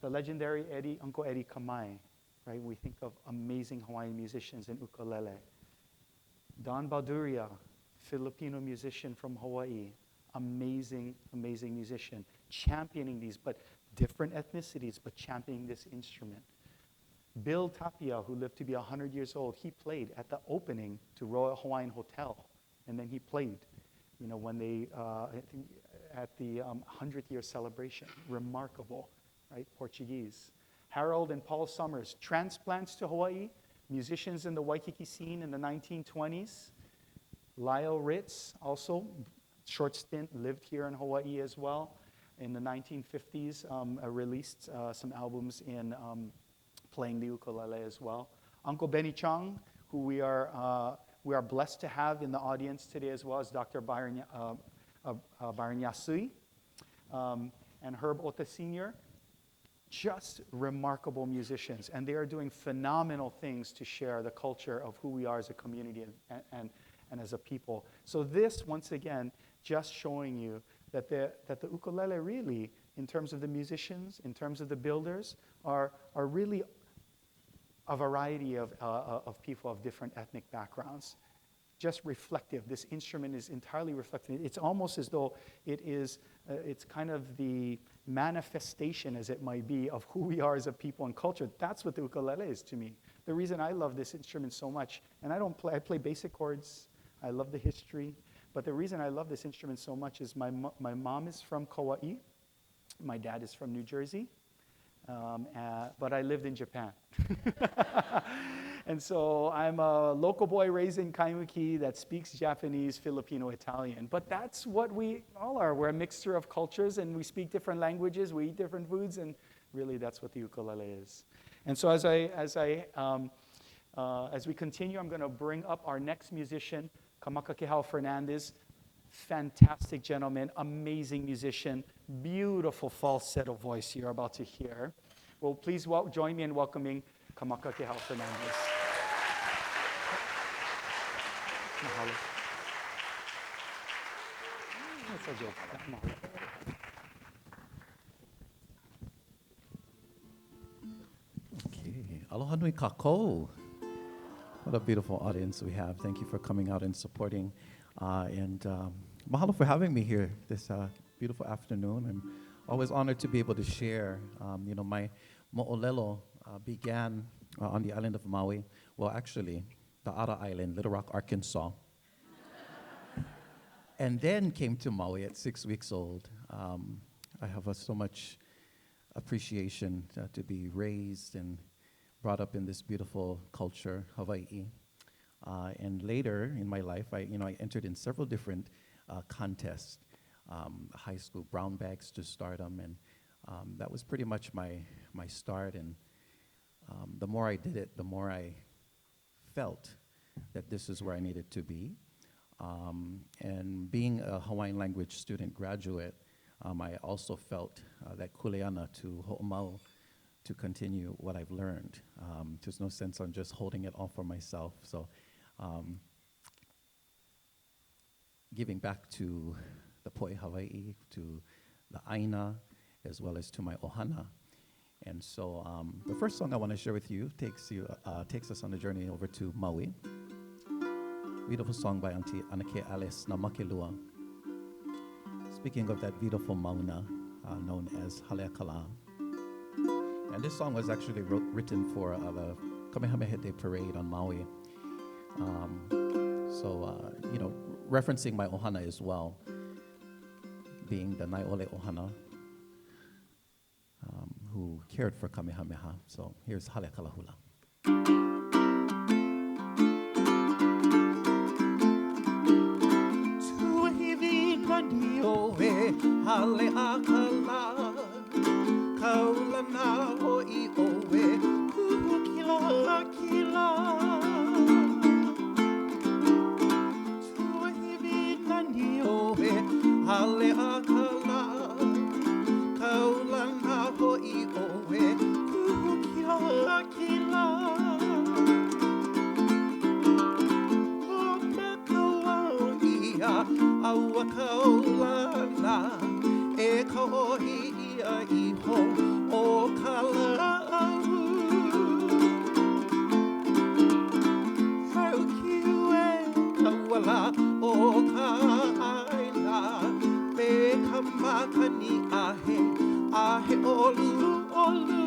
Speaker 2: The legendary Uncle Eddie Kamai, right? We think of amazing Hawaiian musicians in ukulele. Don Balduria, Filipino musician from Hawaii, amazing, amazing musician, championing these, but different ethnicities, but championing this instrument. Bill Tapia, who lived to be 100 years old, he played at the opening to Royal Hawaiian Hotel, and then he played, when they, at the 100th year celebration. Remarkable, right? Portuguese. Harold and Paul Summers, transplants to Hawaii, musicians in the Waikiki scene in the 1920s. Lyle Ritz, also short stint, lived here in Hawaii as well. In the 1950s, released some albums in playing the ukulele as well. Uncle Benny Chung, who we are blessed to have in the audience today as well, as Dr. Bryan Yasui, and Herb Ota Sr., just remarkable musicians. And they are doing phenomenal things to share the culture of who we are as a community and as a people. So this, once again, just showing you that the ukulele really, in terms of the musicians, in terms of the builders, are really a variety of people of different ethnic backgrounds. Just reflective. This instrument is entirely reflective. It's almost as though it's kind of the manifestation, as it might be, of who we are as a people and culture. That's what the ukulele is to me. The reason I love this instrument so much, and I play basic chords, I love the history, but the reason I love this instrument so much is my mom is from Kauai, my dad is from New Jersey, but I lived in Japan. And so I'm a local boy raised in Kaimuki that speaks Japanese, Filipino, Italian. But that's what we all are. We're a mixture of cultures, and we speak different languages, we eat different foods, and really that's what the ukulele is. And so as we continue, I'm going to bring up our next musician, Kamakakēhau Fernandez. Fantastic gentleman, amazing musician, beautiful falsetto voice you're about to hear. Well, please join me in welcoming Kamakakēhau Fernandez. Mahalo. That's a joke.
Speaker 6: Okay. Aloha nui kākou. What a beautiful audience we have. Thank you for coming out and supporting. And mahalo for having me here this beautiful afternoon. I'm always honored to be able to share. My mo'olelo began on the island of Maui. Well, actually, the Ara Island, Little Rock, Arkansas. And then came to Maui at 6 weeks old. I have so much appreciation to be raised and brought up in this beautiful culture, Hawaii. And later in my life, I entered in several different contests, high school brown bags to stardom, and that was pretty much my start. And the more I did it, the more I felt that this is where I needed to be. And being a Hawaiian language student graduate, I also felt that kuleana to ho'omau to continue what I've learned. There's no sense on just holding it all for myself. So giving back to the poe Hawaii, to the aina, as well as to my ohana. And so the first song I want to share with you takes us on a journey over to Maui. Beautiful song by Auntie Anake Alice na Makelua. Speaking of that beautiful mauna known as Haleakala. And this song was actually written for the Kamehameha Day Parade on Maui. Referencing my ohana as well, being the Naiole ohana, who cared for Kamehameha. So here's Halekalahula.
Speaker 7: Haleakala, kaulana hoi oe, kuhukila kila. Tuahivi nani oe, haleakala, kaulana hoi oe, kuhukila kila. O makau ia, aua kaulana, e kaohi ia iho o Kala'au. Hau kiue kauala o Ka'aina, me kamakani ahe, ahe olu olu.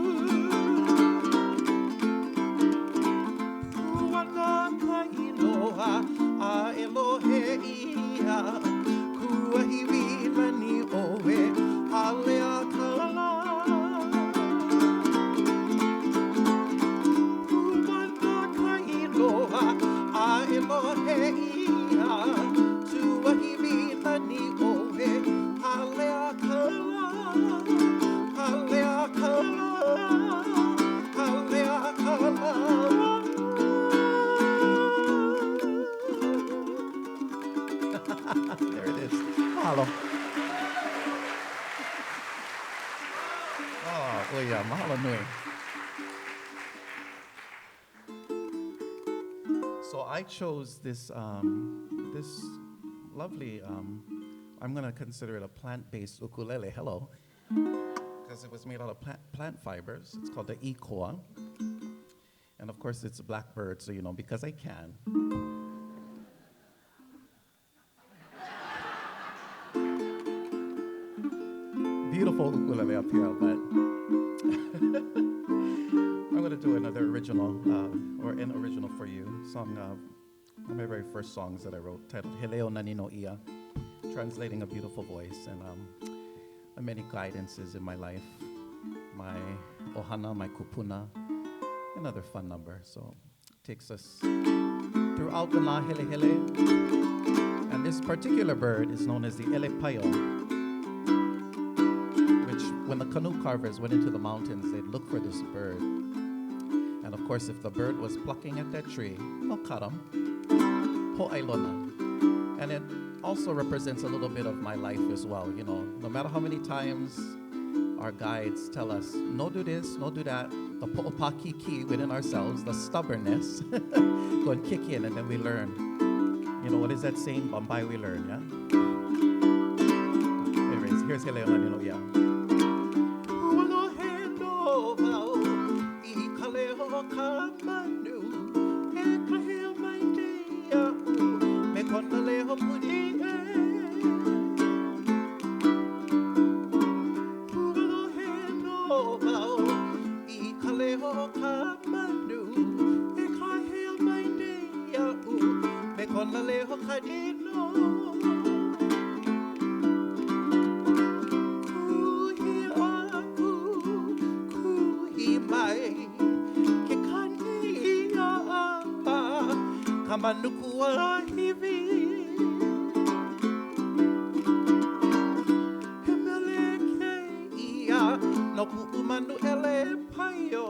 Speaker 7: Puana ka iloha, a Elohe ia, kuahiwi lani oe, Haleakala. Puana ka iloha, a Elohe ia, tuahiwi lani oe, Haleakala. Haleakala, Haleakala.
Speaker 6: There it is. Mahalo. Oh, yeah, mahalo nui. So I chose this this lovely, I'm going to consider it a plant-based ukulele. Hello. Because it was made out of plant fibers. It's called the ʻIkoa. And of course, it's a blackbird, so because I can. Beautiful ukulele up here, but I'm going to do another original, or an original for you. Song, one of my very first songs that I wrote, titled Heleo Nani no Ia, translating a beautiful voice, and many guidances in my life, my ohana, my kupuna, another fun number. So it takes us throughout the na hele hele, and this particular bird is known as the elepaio, which when the canoe carvers went into the mountains, they'd look for this bird. And of course, if the bird was plucking at that tree, no karam, ho'ailona. And it also represents a little bit of my life as well. No matter how many times our guides tell us, no do this, no do that, the po'opakiki within ourselves, the stubbornness, go and kick in, and then we learn. What is that saying? Bambai, we learn, yeah? Anyways, here's Heleo Nani no Ia.
Speaker 7: Kamanukua hivi Hemeleke ia no kuumanu ele paio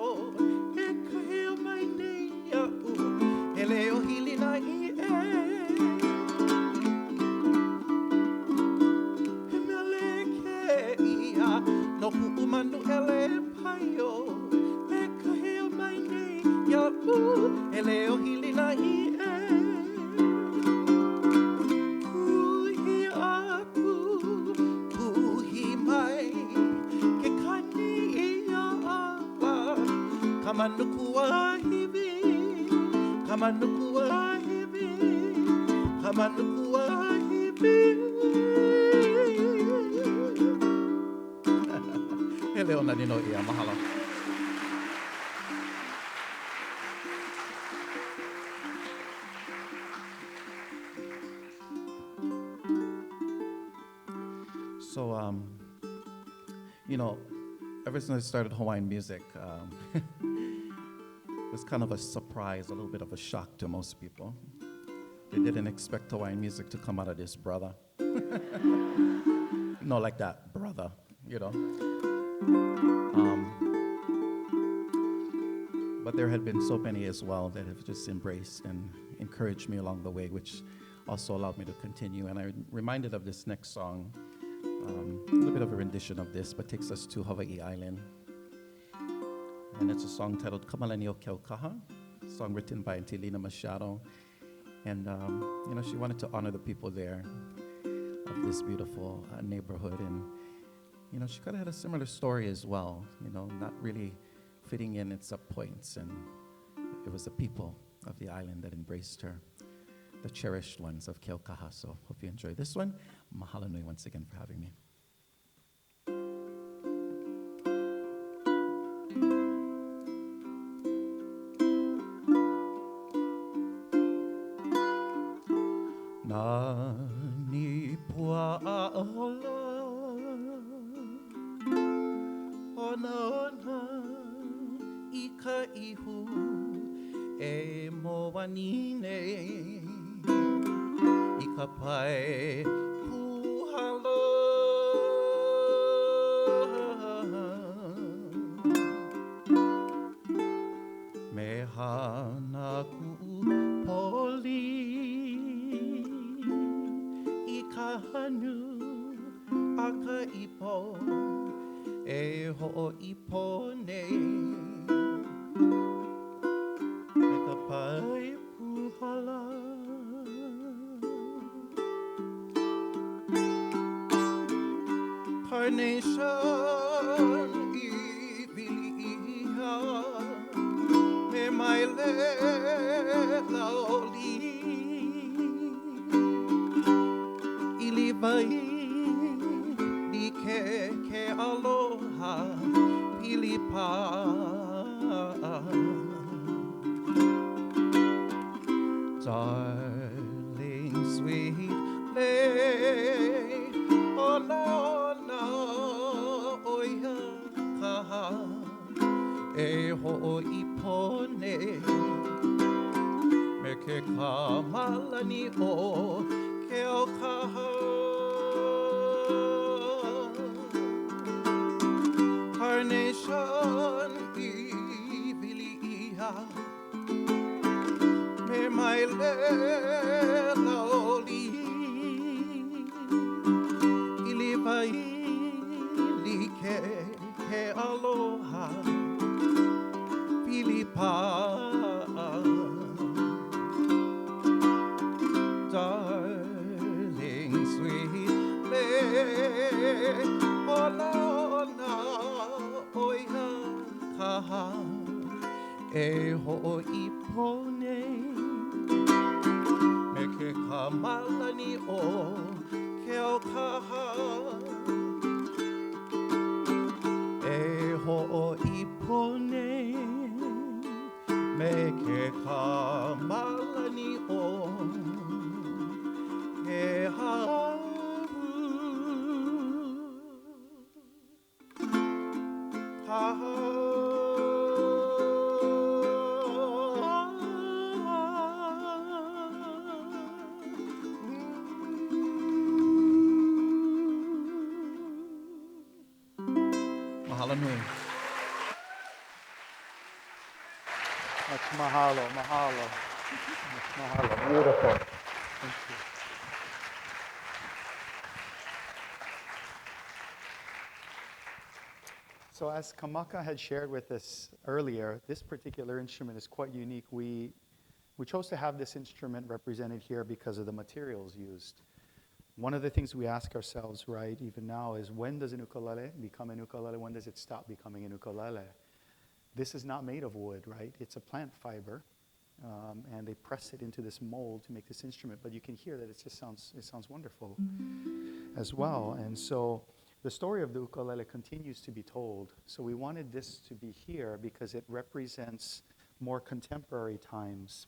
Speaker 7: e kaheo mai nei au ele o hili na i e Hemeleke ia no kuumanu ele paio e kaheo mai nei au ele o hili na i e Kamanukua hivi, kamanukua hivi, kamanukua hivi.
Speaker 6: Heleo Nani no Ia, mahalo. So, ever since I started Hawaiian music, it was kind of a surprise, a little bit of a shock to most people. They didn't expect Hawaiian music to come out of this brother. No, like that, brother, you know. But there had been so many as well that have just embraced and encouraged me along the way, which also allowed me to continue. And I'm reminded of this next song, a little bit of a rendition of this, but takes us to Hawaii Island. And it's a song titled Kamalani o Keaukaha, a song written by Antilina Machado. And, you know, she wanted to honor the people there of this beautiful neighborhood. And, you know, she kind of had a similar story as well, you know, not really fitting in at some points. And it was the people of the island that embraced her, the cherished ones of Keaukaha. So hope you enjoy this one. Mahalo nui once again for having me. Nani pua'ala ona i ka ihu e moanine i ka pai puhala me hana ku poli i ka hanu a ka ipo e ho ipo nei me ka pai puhala carnation i vili iha me mai le laoli ili vai di ke aloha pilipa darling sweet lay olona oia kaha e ho ipone me ke kamalani o Keaukaha carnation i vili iha me mai le laoli ili vai li ke aloha pilipa darling sweet le olona oia kaha e ho ipone me ke kamalani o Keaukaha e ho ipone me ke kamalani o Keaukaha Mahalo nui.
Speaker 2: Much mahalo, mahalo. Much mahalo. Beautiful. Thank you. So as Kamaka had shared with us earlier, this particular instrument is quite unique. We chose to have this instrument represented here because of the materials used. One of the things we ask ourselves, right, even now, is when does an ukulele become an ukulele? When does it stop becoming an ukulele? This is not made of wood, right? It's a plant fiber, and they press it into this mold to make this instrument. But you can hear that it sounds wonderful as well. And so the story of the ukulele continues to be told. So we wanted this to be here because it represents more contemporary times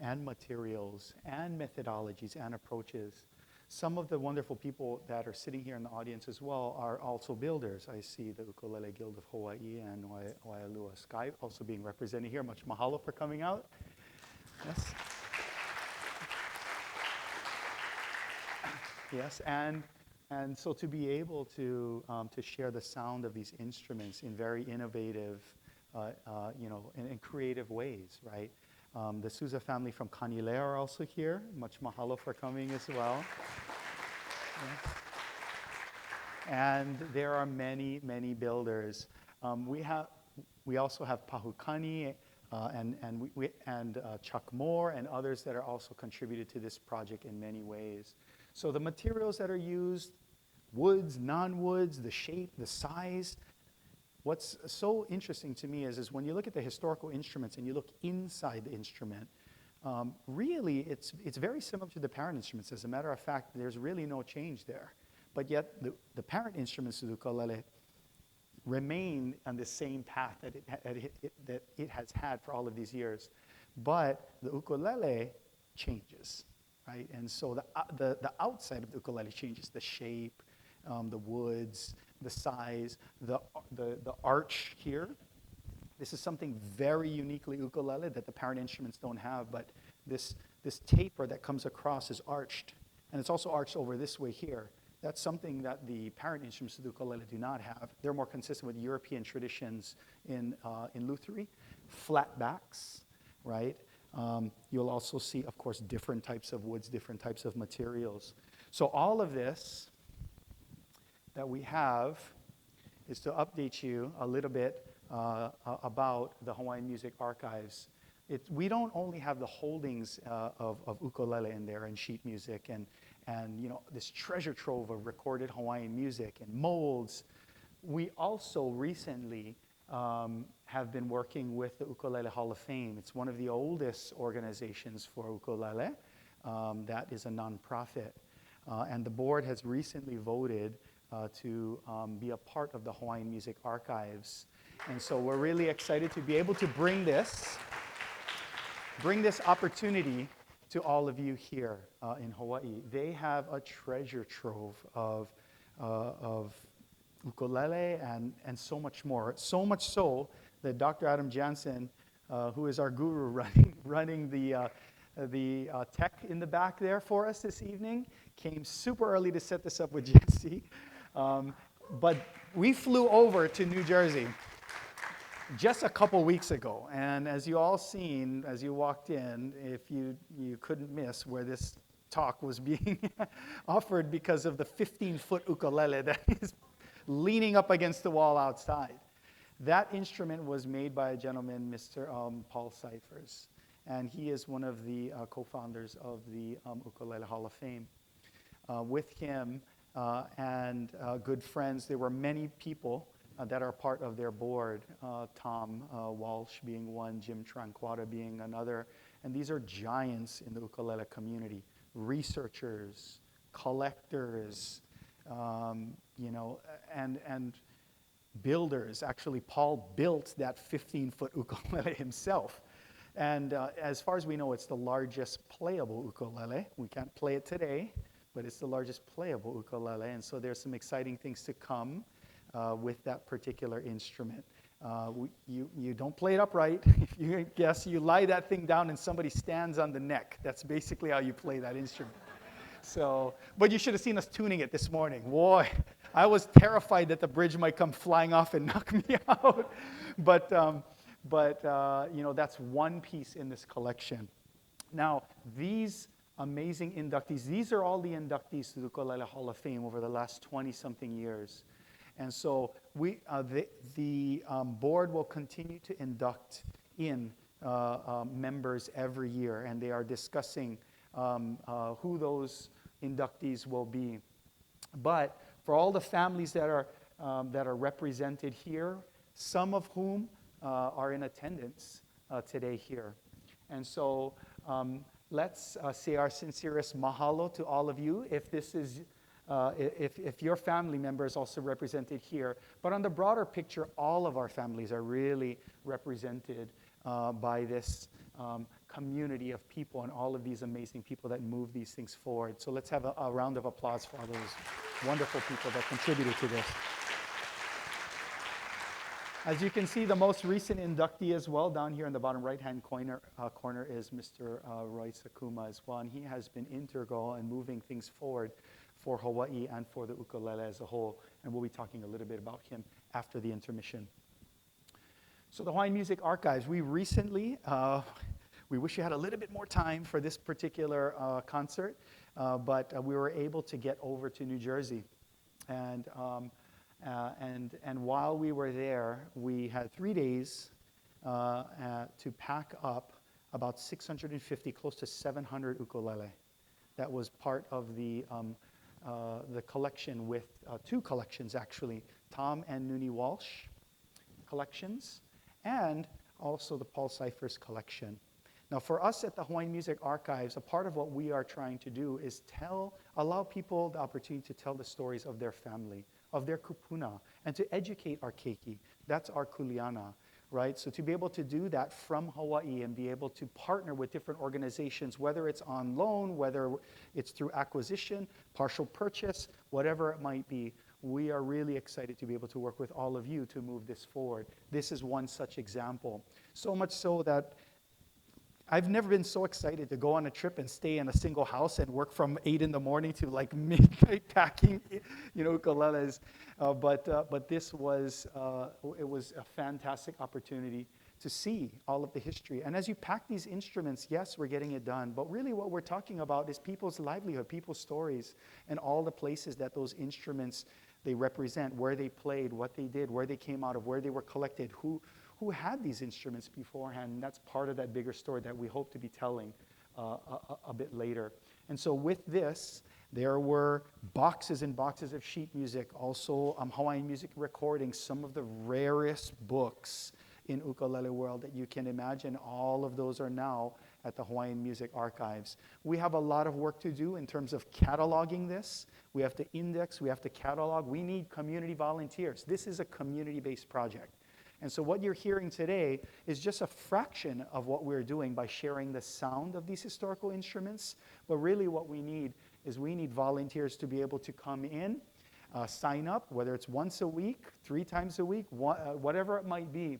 Speaker 2: and materials and methodologies and approaches Some of the wonderful people that are sitting here in the audience as well are also builders. I see the Ukulele Guild of Hawaii and Waialua Sky also being represented here. Much mahalo for coming out. Yes. Yes, and so to be able to share the sound of these instruments in very innovative, in creative ways, right? The Souza family from Koanui-Souza are also here. Much mahalo for coming as well. Yes. And there are many, many builders. We also have Pahukani and Chuck Moore and others that are also contributed to this project in many ways. So the materials that are used, woods, non-woods, the shape, the size. What's so interesting to me is when you look at the historical instruments and you look inside the instrument, really it's very similar to the parent instruments. As a matter of fact, there's really no change there. But yet the parent instruments of the ukulele remain on the same path that it has had for all of these years. But the ukulele changes, right? And so the outside of the ukulele changes, the shape, the woods, the size, the arch here. This is something very uniquely ukulele that the parent instruments don't have, but this taper that comes across is arched. And it's also arched over this way here. That's something that the parent instruments of the ukulele do not have. They're more consistent with European traditions in lutherie. Flat backs, right? You'll also see, of course, different types of woods, different types of materials. So all of this that we have is to update you a little bit about the Hawaiian Music Archives. We don't only have the holdings of ukulele in there and sheet music and this treasure trove of recorded Hawaiian music and molds. We also recently have been working with the Ukulele Hall of Fame. It's one of the oldest organizations for ukulele. That is a nonprofit. And the board has recently voted to be a part of the Hawaiian Music Archives. And so we're really excited to be able to bring this opportunity to all of you here in Hawaii. They have a treasure trove of ukulele and so much more. So much so that Dr. Adam Jansen, who is our guru running the tech in the back there for us this evening, came super early to set this up with Jesse. But we flew over to New Jersey just a couple weeks ago. And as you all seen, as you walked in, if you couldn't miss where this talk was being offered because of the 15-foot ukulele that is leaning up against the wall outside. That instrument was made by a gentleman, Mr. Paul Cyphers. And he is one of the co-founders of the Ukulele Hall of Fame. With him and good friends, there were many people that are part of their board, Tom Walsh being one, Jim Tranquata being another. And these are giants in the ukulele community, researchers, collectors, and builders. Actually, Paul built that 15-foot ukulele himself. And as far as we know, it's the largest playable ukulele. We can't play it today, but it's the largest playable ukulele. And so there's some exciting things to come with that particular instrument. You don't play it upright. If you guess, you lie that thing down and somebody stands on the neck. That's basically how you play that instrument. So, but you should have seen us tuning it this morning. Boy, I was terrified that the bridge might come flying off and knock me out. But that's one piece in this collection. Now, these amazing inductees, these are all the inductees to the Ukulele Hall of Fame over the last 20-something years. And so the board will continue to induct in members every year, and they are discussing who those inductees will be. But for all the families that are represented here, some of whom are in attendance today here. And so let's say our sincerest mahalo to all of you. If this is if your family member is also represented here. But on the broader picture, all of our families are really represented by this community of people and all of these amazing people that move these things forward. So let's have a round of applause for all those wonderful people that contributed to this. As you can see, the most recent inductee as well, down here in the bottom right-hand corner is Mr. Roy Sakuma as well, and he has been integral in moving things forward for Hawaii and for the ukulele as a whole, and we'll be talking a little bit about him after the intermission. So the Hawaiian Music Archives, we recently, we wish we had a little bit more time for this particular concert, but we were able to get over to New Jersey. And while we were there, we had 3 days to pack up about 650, close to 700 ukulele. That was part of the collection with 2 collections, actually, Tom and Noonie Walsh collections, and also the Paul Cyphers collection. Now, for us at the Hawaiian Music Archives, a part of what we are trying to do is allow people the opportunity to tell the stories of their family, of their kupuna, and to educate our keiki. That's our kuleana, right? So to be able to do that from Hawaii and be able to partner with different organizations, whether it's on loan, whether it's through acquisition, partial purchase, whatever it might be, we are really excited to be able to work with all of you to move this forward. This is one such example. So much so that I've never been so excited to go on a trip and stay in a single house and work from 8 in the morning to like midnight packing, ukuleles. But this was, it was a fantastic opportunity to see all of the history. And as you pack these instruments, yes, we're getting it done. But really what we're talking about is people's livelihood, people's stories, and all the places that those instruments, they represent, where they played, what they did, where they came out of, where they were collected, who had these instruments beforehand. And that's part of that bigger story that we hope to be telling a bit later. And so with this, there were boxes and boxes of sheet music, also Hawaiian music recordings, some of the rarest books in ukulele world that you can imagine. All of those are now at the Hawaiian Music Archives. We have a lot of work to do in terms of cataloging this. We have to index, we have to catalog. We need community volunteers. This is a community-based project. And so what you're hearing today is just a fraction of what we're doing by sharing the sound of these historical instruments. But really what we need is we need volunteers to be able to come in, sign up, whether it's once a week, 3 times a week, whatever it might be.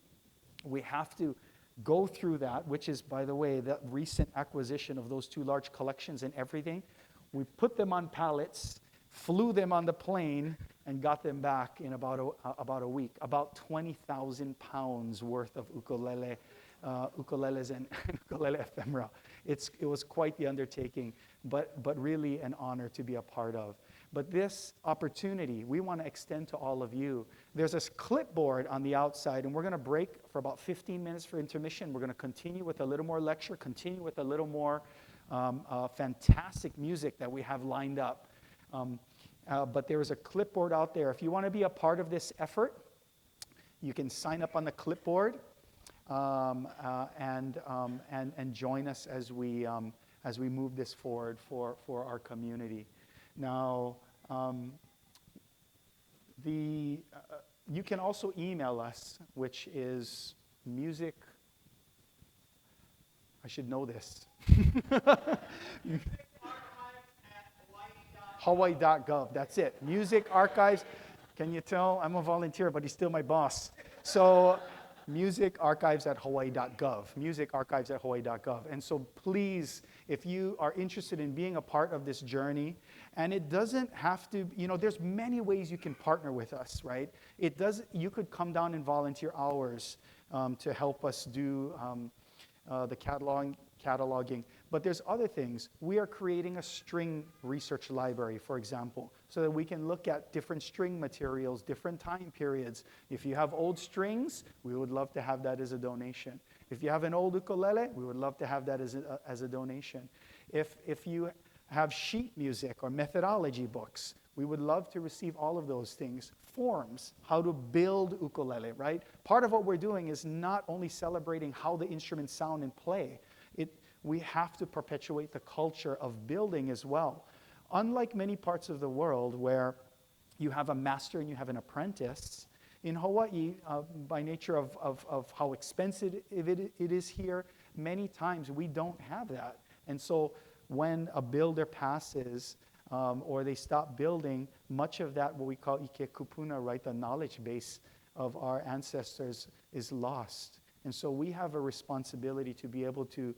Speaker 2: We have to go through that, which is, by the way, the recent acquisition of those 2 large collections and everything. We put them on pallets, flew them on the plane, and got them back in about a week. About 20,000 pounds worth of ukuleles and ukulele ephemera. It was quite the undertaking, but really an honor to be a part of. But this opportunity, we want to extend to all of you. There's this clipboard on the outside, and we're going to break for about 15 minutes for intermission. We're going to continue with a little more lecture, continue with a little more fantastic music that we have lined up. But there is a clipboard out there. If you want to be a part of this effort, you can sign up on the clipboard and join us as we move this forward for our community. Now, you can also email us, which is music. I should know this. Hawaii.gov, that's it. Music Archives. Can you tell? I'm a volunteer, but he's still my boss. So Music Archives at Hawaii.gov. Music Archives at Hawaii.gov. And so please, if you are interested in being a part of this journey, and it doesn't have to, there's many ways you can partner with us, right? You could come down and volunteer hours to help us do the cataloging. But there's other things. We are creating a string research library, for example, so that we can look at different string materials, different time periods. If you have old strings, we would love to have that as a donation. If you have an old ukulele, we would love to have that as a donation. If you have sheet music or methodology books, we would love to receive all of those things. Forms, how to build ukulele, right? Part of what we're doing is not only celebrating how the instruments sound and play. We have to perpetuate the culture of building as well. Unlike many parts of the world where you have a master and you have an apprentice, in Hawaii, by nature of how expensive it is here, many times we don't have that. And so when a builder passes or they stop building, much of that, what we call ike kupuna, right, the knowledge base of our ancestors, is lost. And so we have a responsibility to be able to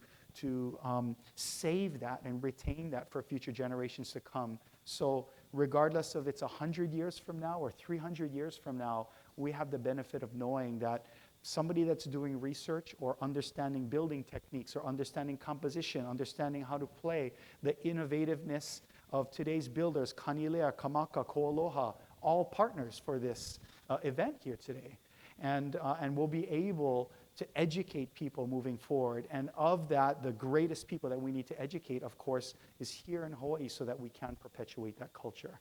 Speaker 2: save that and retain that for future generations to come. So regardless of it's 100 years from now or 300 years from now, we have the benefit of knowing that somebody that's doing research or understanding building techniques or understanding composition, understanding how to play, the innovativeness of today's builders, Kanilea, Kamaka, Koaloha, all partners for this event here today. And we'll be able to educate people moving forward. And of that, the greatest people that we need to educate, of course, is here in Hawaii so that we can perpetuate that culture.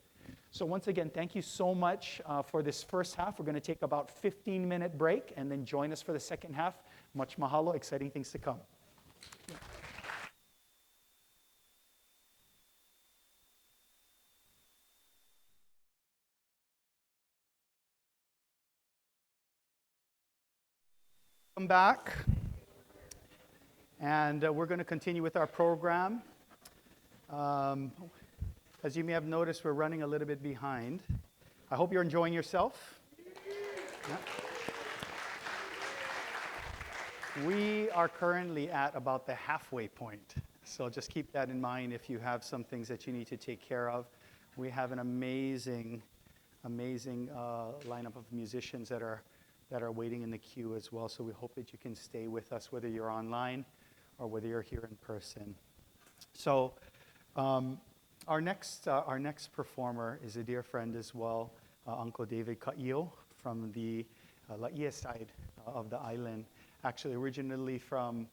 Speaker 2: So once again, thank you so much for this first half. We're going to take about 15-minute break and then join us for the second half. Much mahalo, exciting things to come. Welcome back. And we're going to continue with our program. As you may have noticed, we're running a little bit behind. I hope you're enjoying yourself. Yeah. We are currently at about the halfway point. So just keep that in mind if you have some things that you need to take care of. We have an amazing lineup of musicians that are waiting in the queue as well. So we hope that you can stay with us, whether you're online or whether you're here in person. So our next performer is a dear friend as well, Uncle David Kaʻio from the Laʻia side of the island. Actually, originally from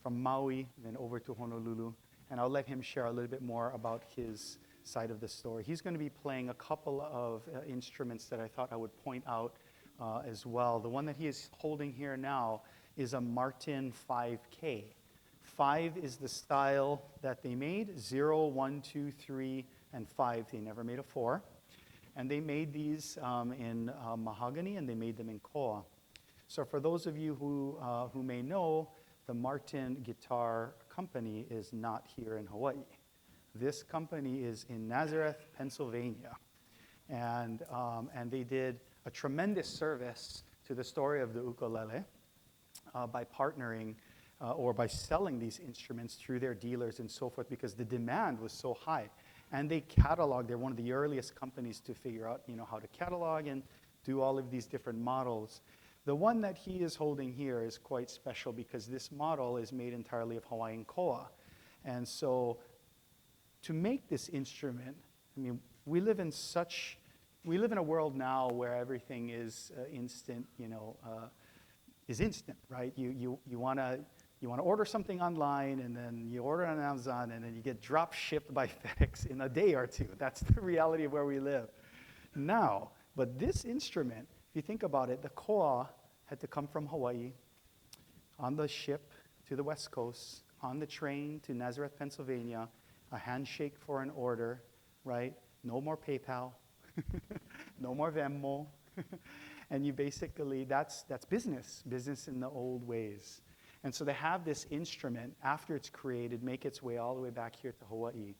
Speaker 2: Maui, then over to Honolulu. And I'll let him share a little bit more about his side of the story. He's going to be playing a couple of instruments that I thought I would point out as well. The one that he is holding here now is a Martin 5K. 5 is the style that they made. 0, 1, 2, 3, and 5. They never made a 4. And they made these in mahogany, and they made them in koa. So for those of you who may know, the Martin Guitar Company is not here in Hawaii. This company is in Nazareth, Pennsylvania. And they did a tremendous service to the story of the ukulele by partnering or by selling these instruments through their dealers and so forth, because the demand was so high. And they cataloged, they're one of the earliest companies to figure out, how to catalog and do all of these different models. The one that he is holding here is quite special because this model is made entirely of Hawaiian koa. And so to make this instrument, we live in a world now where everything is instant, is instant, right? You want to order something online, and then you order on Amazon, and then you get drop shipped by FedEx in a day or two. That's the reality of where we live now. But this instrument, if you think about it, the koa had to come from Hawaii on the ship to the West Coast, on the train to Nazareth, Pennsylvania, a handshake for an order, right? No more PayPal, no more Venmo. And you basically, that's business in the old ways. And so to have this instrument, after it's created, make its way all the way back here to Hawaii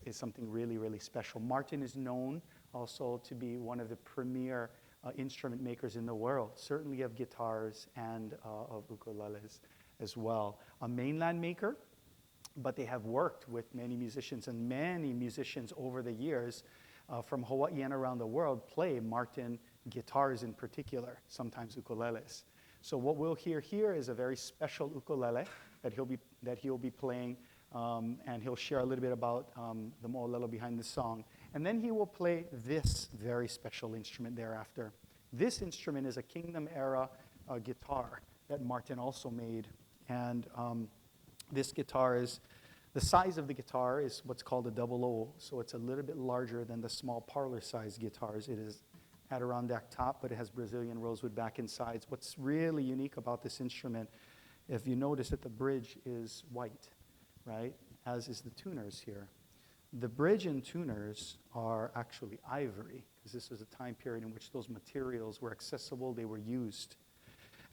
Speaker 2: is something really, really special. Martin is known also to be one of the premier instrument makers in the world, certainly of guitars and of ukuleles as well. A mainland maker, but they have worked with many musicians, and many musicians over the years from Hawaii and around the world play Martin guitars in particular, sometimes ukuleles. So what we'll hear here is a very special ukulele that he'll be playing, and he'll share a little bit about the mo'olelo behind the song. And then he will play this very special instrument thereafter. This instrument is a Kingdom era guitar that Martin also made, and this guitar is, the size of the guitar is what's called a double O, so it's a little bit larger than the small parlor-sized guitars. It is Adirondack top, but it has Brazilian rosewood back and sides. What's really unique about this instrument, if you notice that the bridge is white, right? as is the tuners here. The bridge and tuners are actually ivory, because this was a time period in which those materials were accessible, they were used.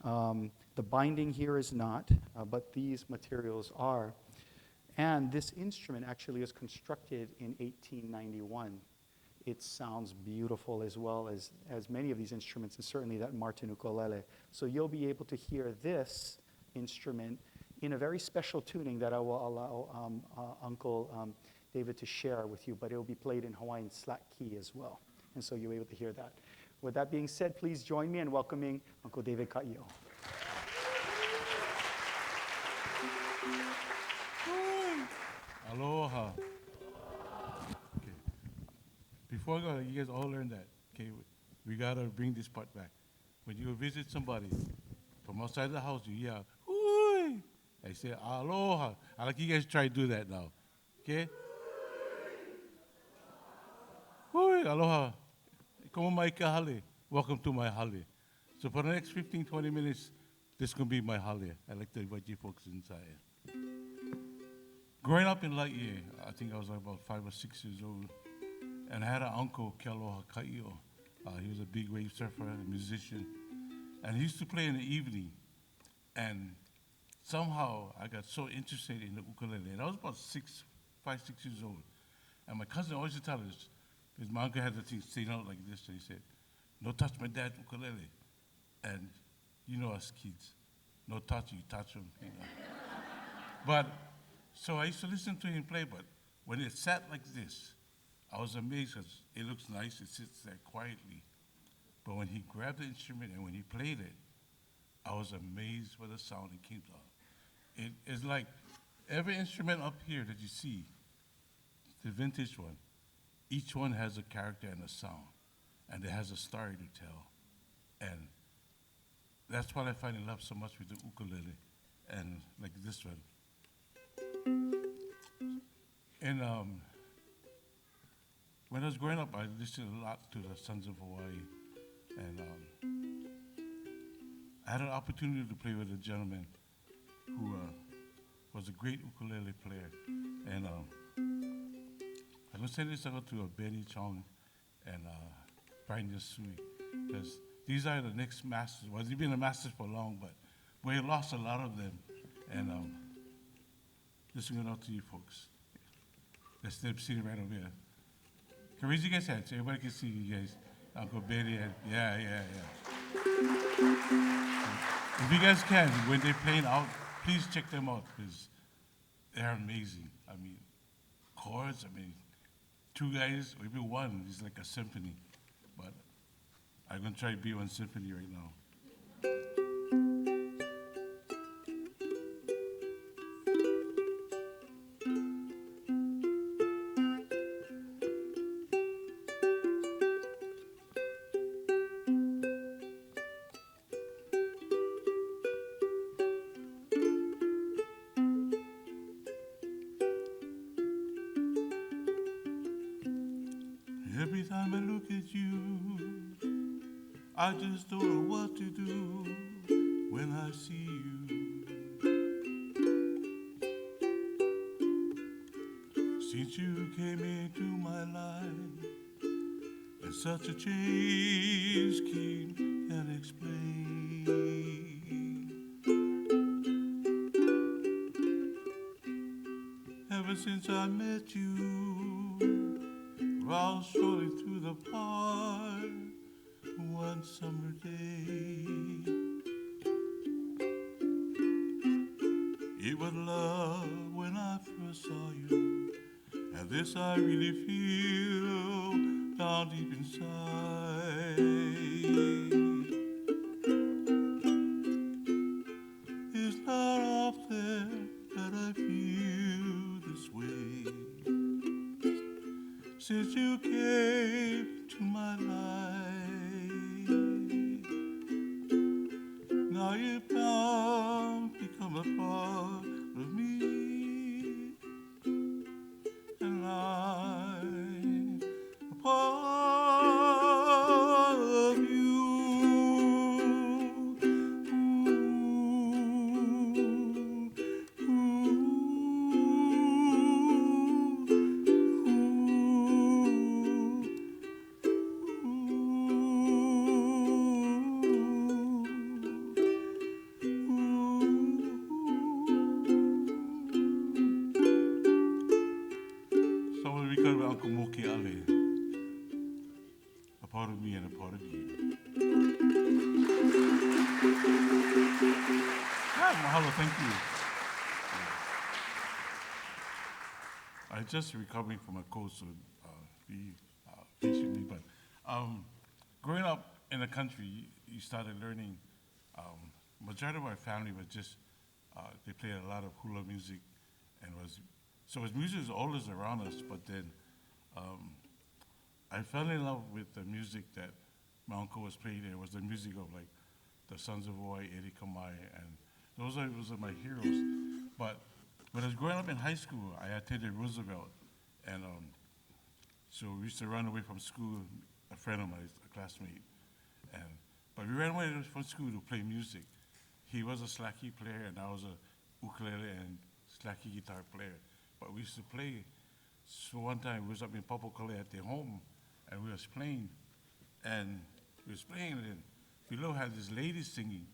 Speaker 2: The binding here is not, but these materials are. And this instrument actually was constructed in 1891. It sounds beautiful as well as many of these instruments, and certainly that Martin ukulele. So you'll be able to hear this instrument in a very special tuning that I will allow Uncle David to share with you, but it will be played in Hawaiian slack key as well. And so you'll be able to hear that. With that being said, please join me in welcoming Uncle David Kaʻio.
Speaker 8: Aloha. Okay. Before I go, you guys all learn that. Okay, we gotta bring this part back. When you visit somebody from outside the house, you yell, "Hui!" I say, "Aloha." I like you guys try to do that now. Okay? Hui, aloha. Komo mai ka hale. Welcome to my hale. So for the next 15, 20 minutes, this is gonna be my hale. I like to invite you folks inside. Growing up in Raiatea, I think I was like about 5 or 6 years old, and I had an uncle, Kaʻio. He was a big wave surfer, a musician, and he used to play in the evening. And somehow I got so interested in the ukulele, and I was about 5, 6 years old. And my cousin always used to tell us, because my uncle had the thing sitting out like this, and he said, "No touch my dad's ukulele." And you know us kids, no touch, you touch them. You know. But so I used to listen to him play, but when it sat like this, I was amazed because it looks nice, it sits there quietly. But when he grabbed the instrument and when he played it, I was amazed by the sound it came out. It is like every instrument up here that you see, the vintage one, each one has a character and a sound, and it has a story to tell. And that's what I find in love so much with the ukulele, and like this one. And when I was growing up, I listened a lot to the Sons of Hawaii, and I had an opportunity to play with a gentleman who was a great ukulele player. And I'm gonna send this out to Benny Chong and Bryan, because these are the next masters. Well, they've been a master for long, but we lost a lot of them. And this is going out to you folks. They're sitting right over here. Can raise your guys' hands so everybody can see you guys. Uncle Betty and yeah. If you guys can, when they're playing out, please check them out because they're amazing. I mean, chords, two guys, or even one is like a symphony. But I'm going to try to be one symphony right now. Every time I look at you, I just don't know what to do when I see you. Since you came into my life, and such a change can't explain. Ever since I met you, I was strolling through the park one summer day. It was love when I first saw you, and this I really feel down deep inside. It's not often that I feel this way. Since you came to my life, now you've become a part of me, and I'm a part of you. Ooh, ooh, ooh. Uncle Moki Ale, a part of me and a part of you. Mahalo, thank you. I'm just recovering from a cold, so be patient with me. But growing up in the country, you started learning. Majority of our family was just they played a lot of hula music, and so music was always around us. But then I fell in love with the music that my uncle was playing. It was the music of like the Sons of Hawaii, Eddie Kamai, and those are my heroes. But when I was growing up in high school, I attended Roosevelt, and so we used to run away from school. A friend of mine, a classmate, but we ran away from school to play music. He was a slacky player, and I was a ukulele and slacky guitar player. But we used to play. So one time we was up in Papokale at their home, and we was playing, and below had this lady singing,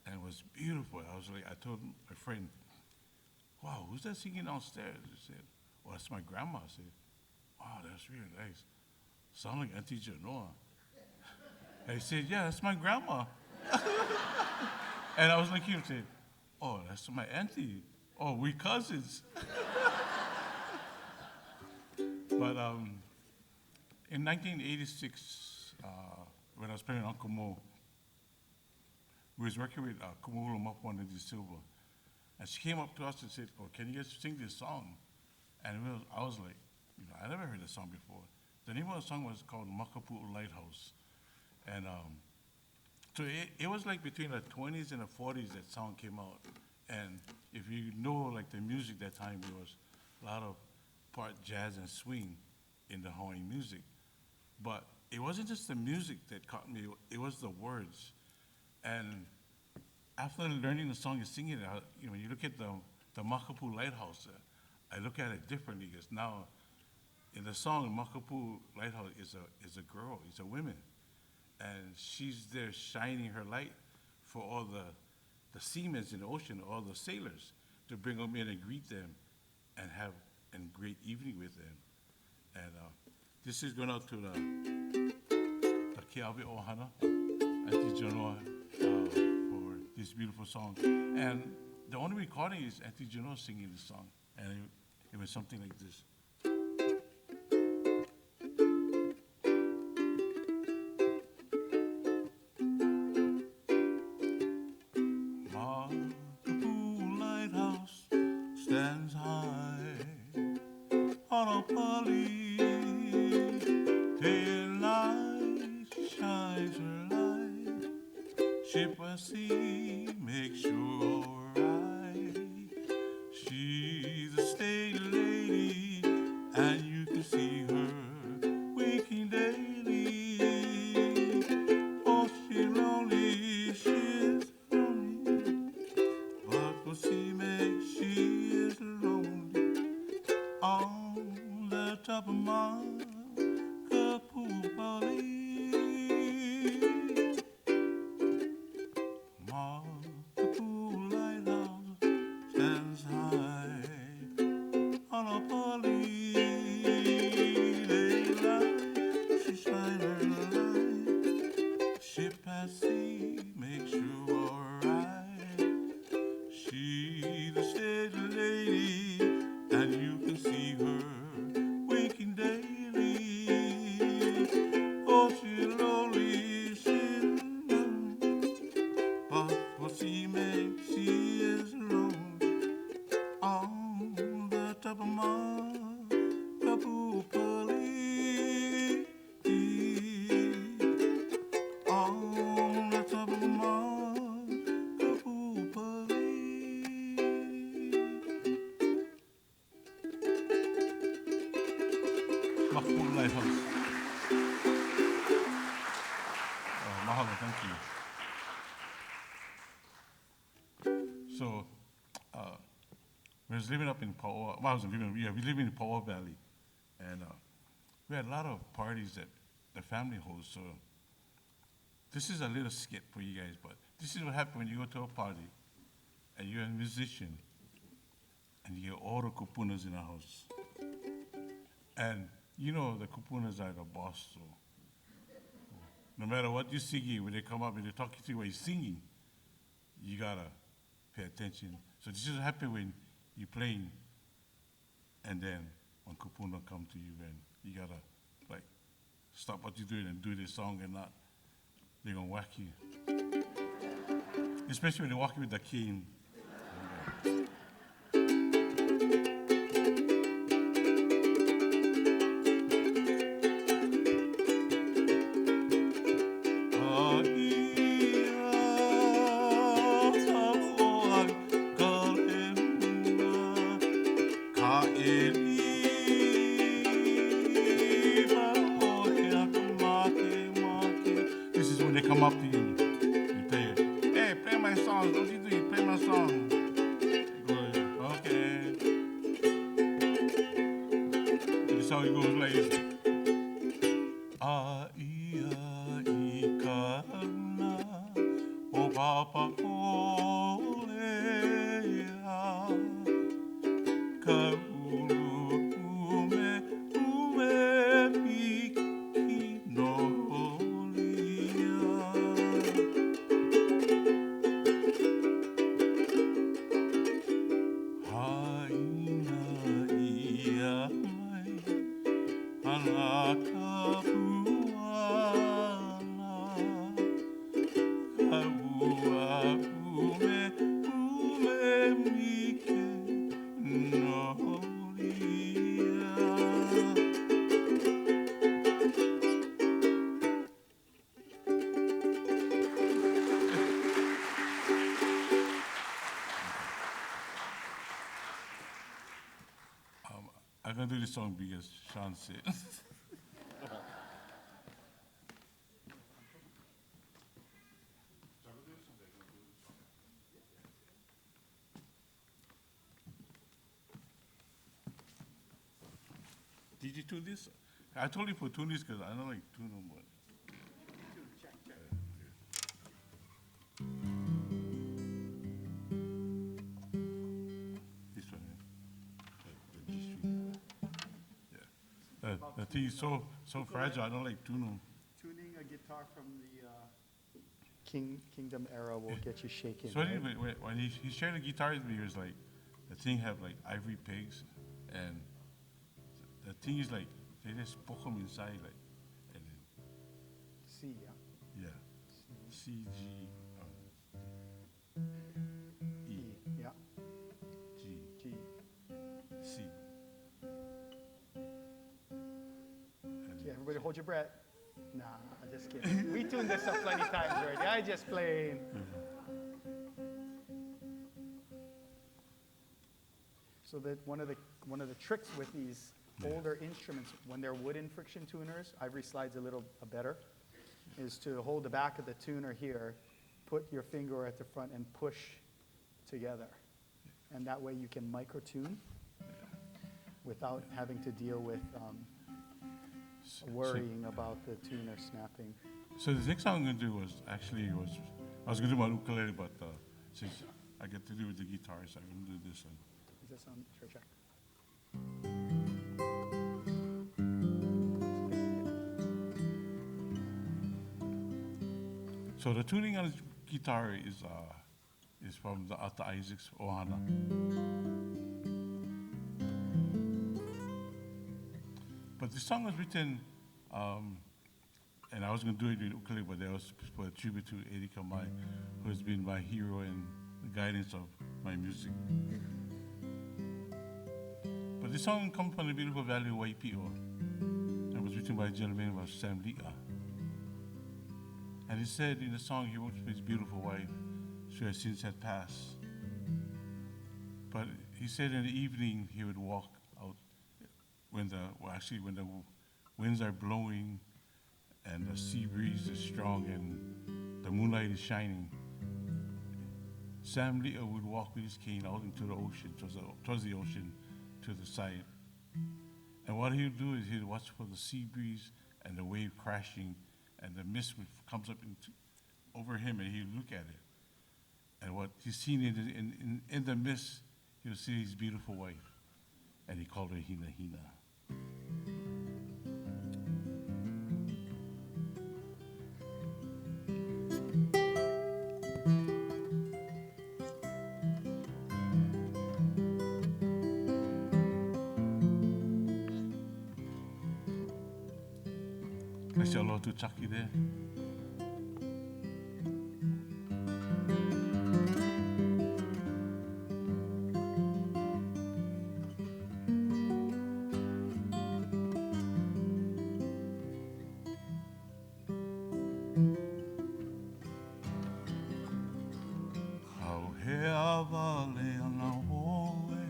Speaker 8: and it was beautiful. I told my friend, "Wow, who's that singing downstairs?" He said, "Well, that's my grandma." I said, "Wow, that's really nice. Sound like Auntie Genoa." And he said, "Yeah, that's my grandma." And I was looking at him and said, "Oh, that's my auntie. Oh, we cousins." But in 1986, when I was playing Uncle Mo, we was working with Kumuhulu Mapuana de Silva. And she came up to us and said, "Oh, can you guys sing this song?" And I was like, I never heard this song before. The name of the song was called Makapu'u Lighthouse. And so it was like between the 20s and the 40s that song came out. And if you know like the music that time, there was a lot of part jazz and swing in the Hawaiian music. But it wasn't just the music that caught me, it was the words. And after learning the song and singing it, when you look at the Makapu'u Lighthouse, I look at it differently because now in the song, Makapu'u Lighthouse is a girl, it's a woman. And she's there shining her light for all the seamen in the ocean, all the sailors, to bring them in and greet them and have a great evening with them. And this is going out to the Keawe Ohana, Auntie Genoa, for this beautiful song. And the only recording is Auntie Genoa singing this song. And it was something like this. Mahalo, thank you. So, we was living up in Paoa. Well, we live in Paoa Valley, and we had a lot of parties that the family hosts. So, this is a little skit for you guys, but this is what happens when you go to a party, and you're a musician, and you get all the kupunas in the house. And you know the kupunas are the boss, so no matter what you're singing, when they come up and they're talking to you while you're singing, you gotta pay attention. So this just happen when you're playing, and then when kupuna come to you, and you gotta like stop what you're doing and do this song, and not they're gonna whack you. Especially when they're walking with the cane. This is when they come up to you. They play, hey, play my song. What you doing? Play my song. Go, okay. This is how it goes like this. A ia I kana o papa olea ka ulu ume piki no lia. Haina ia mai anaka puana ka ua ume mike no lia. I'm gonna do this song because Shawn said. Did you tune this? I told you for tune this because I don't like tune no more. This one, the G string. Yeah. The thing is so fragile. I don't like tune them.
Speaker 2: Tuning a guitar from the Kingdom era will get you shaking.
Speaker 8: So
Speaker 2: right?
Speaker 8: anyway, when he shared the guitar with me, he was like, the thing have like ivory pegs, and the thing is like they just poke them inside, like, and then
Speaker 2: C, yeah.
Speaker 8: yeah, C G E
Speaker 2: Yeah.
Speaker 8: G
Speaker 2: G.
Speaker 8: C. And
Speaker 2: Yeah, everybody hold your breath. Nah, I'm just kidding. We tuned this up plenty times already. I just playing. So that one of the tricks with these older instruments, when they're wooden friction tuners, ivory slides a little better, is to hold the back of the tuner here, put your finger at the front and push together. And that way you can micro tune without having to deal with worrying about the tuner snapping.
Speaker 8: So the next song I'm gonna do was I was gonna do my ukulele, but since I get to do with the guitar, so I'm gonna do this one.
Speaker 2: Is this on? Sure, check.
Speaker 8: So the tuning on the guitar is from the At.there Ohana. But the song was written, and I was going to do it with ukulele, but that was for a tribute to Eddie Kamai, who has been my hero and the guidance of my music. But this song comes from the beautiful valley of Waipio. It was written by a gentleman named Sam Li'a. And he said in the song he wrote for his beautiful wife, who has since had passed. But he said in the evening he would walk out when the winds are blowing and the sea breeze is strong and the moonlight is shining. Sam Li'a would walk with his cane out into the ocean, towards the ocean, to the side. And what he would do is he'd watch for the sea breeze and the wave crashing, and the mist comes up over him, and he'd look at it. And what he's seen in the mist, he'll see his beautiful wife, and he called her Hina Hina. Let's say hello to Chucky there. Au he awa le ana oe,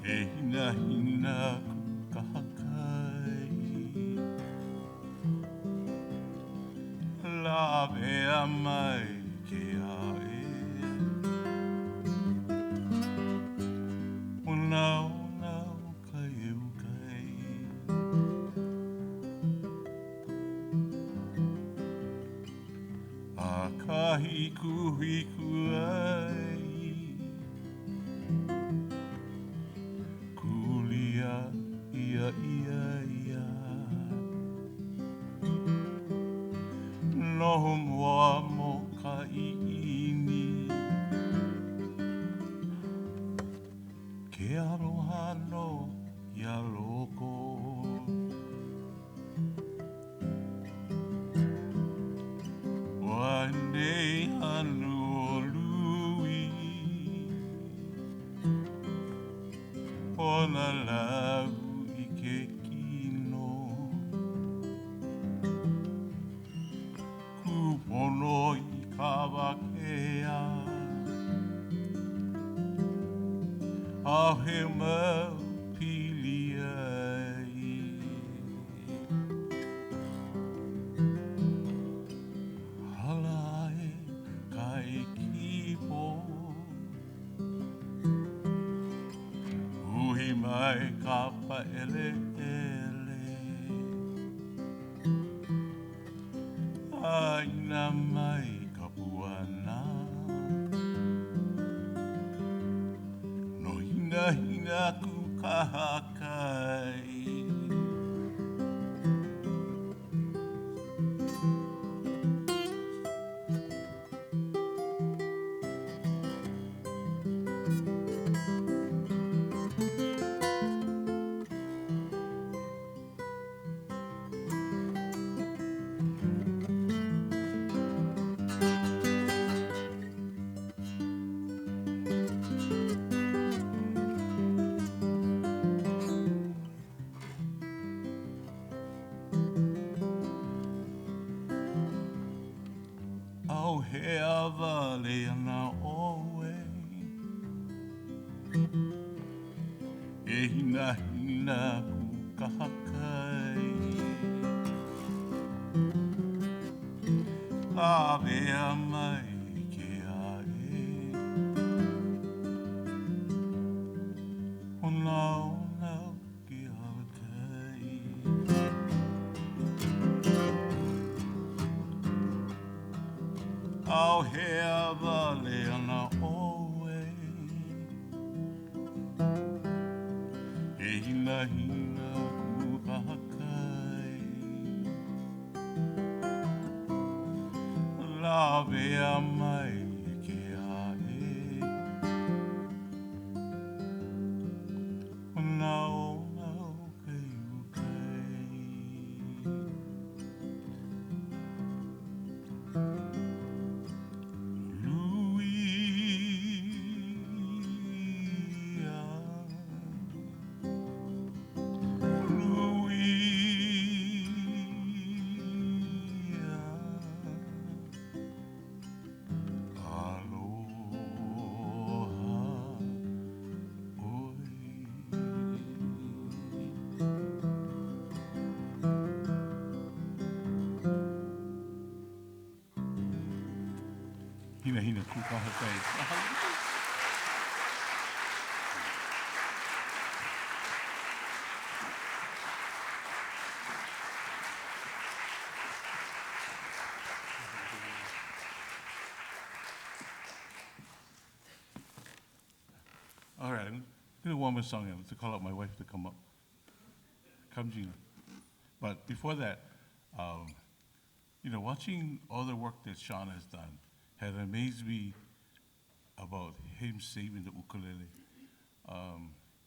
Speaker 8: e hina hina ku kahakai, la vea mai ke ae, una una kai ukai. A ka hiku hiku ai, kulia ia ia ia. Noho mua mo ka iini, ke aroha no ia loko. Wanei anu o lui, ona lau i ke kino. Kupono i ka wakea, a he mau pili ai. Halae kai kipo, uhi mai ka paele ele. Aina mai ka puana, no hina hina ku kahakai. Au he awa le ana oe, e hina hina ku kahakai. A vea mai ke ae, ona ona ke alakai. Au he awa le ana oe, e hina hina ku kahakai. La vea mai ke ae, ona ona kai ukai. Hina hina ku kahakai. All right, I'm gonna do one more song to call out my wife to come up. Come, Gina. But before that, watching all the work that Shawn has done had amazed me about him saving the ukulele.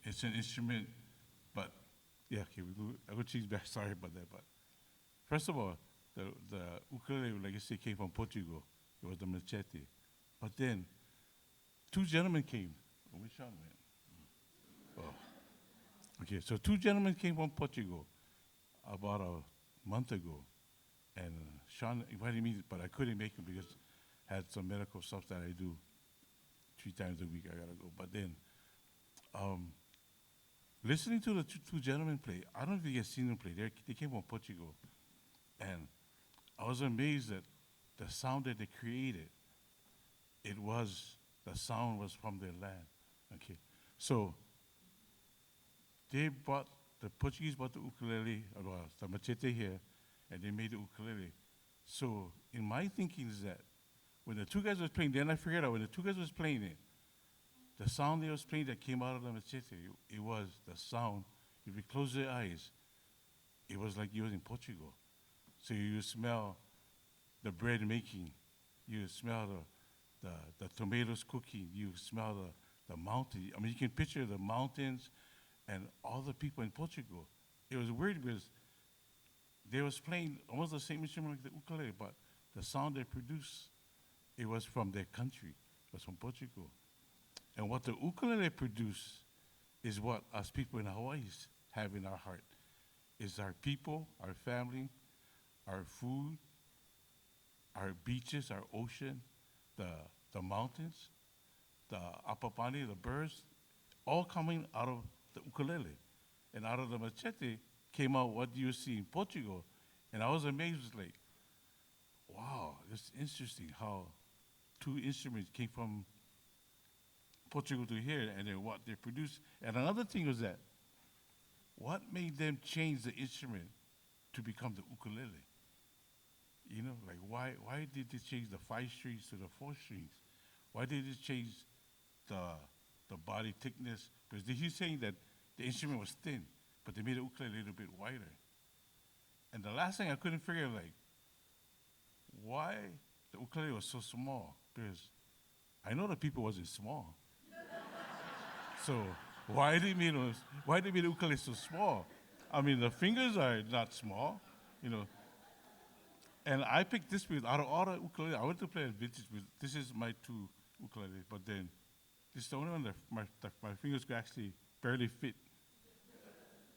Speaker 8: It's an instrument, but Yeah, okay, I will change back. Sorry about that. But first of all, the ukulele, like I said, came from Portugal. It was the machete. But then, two gentlemen came. Oh, which one, man? Oh. Okay, so two gentlemen came from Portugal about a month ago. And Shawn invited me, but I couldn't make it because I had some medical stuff that I do 3 times a week. I gotta go. But then, listening to the two gentlemen play, I don't know if you guys seen them play. They came from Portugal. And I was amazed that the sound that they created, the sound was from their land. Okay. So the Portuguese bought the ukulele, the machete here, and they made the ukulele. So in my thinking is that when the two guys was playing, then I figured out when the two guys was playing it, the sound they was playing that came out of the machete, it was the sound. If you close your eyes, it was like you was in Portugal. So you smell the bread making, you smell the tomatoes cooking, you smell the mountain. I mean, you can picture the mountains and all the people in Portugal. It was weird because they was playing almost the same instrument like the ukulele, but the sound they produced, it was from their country. It was from Portugal. And what the ukulele produced is what us people in Hawaii have in our heart. Is our people, our family, our food, our beaches, our ocean, the mountains, the apapani, the birds, all coming out of the ukulele. And out of the machete came out what you see in Portugal. And I was amazed, like, wow, it's interesting how two instruments came from Portugal to here, and then what they produced. And another thing was that, what made them change the instrument to become the ukulele? You know, like why did they change the 5 strings to the 4 strings? Why did they change the body thickness? Because he's saying that the instrument was thin, but they made the ukulele a little bit wider. And the last thing I couldn't figure, like, why the ukulele was so small? Because I know the people wasn't small. So why they made the ukulele so small? I mean, the fingers are not small, you know. And I picked this because out of all the ukulele, I went to play a vintage because this is my 2 ukulele, but then this is the only one that my fingers could actually barely fit.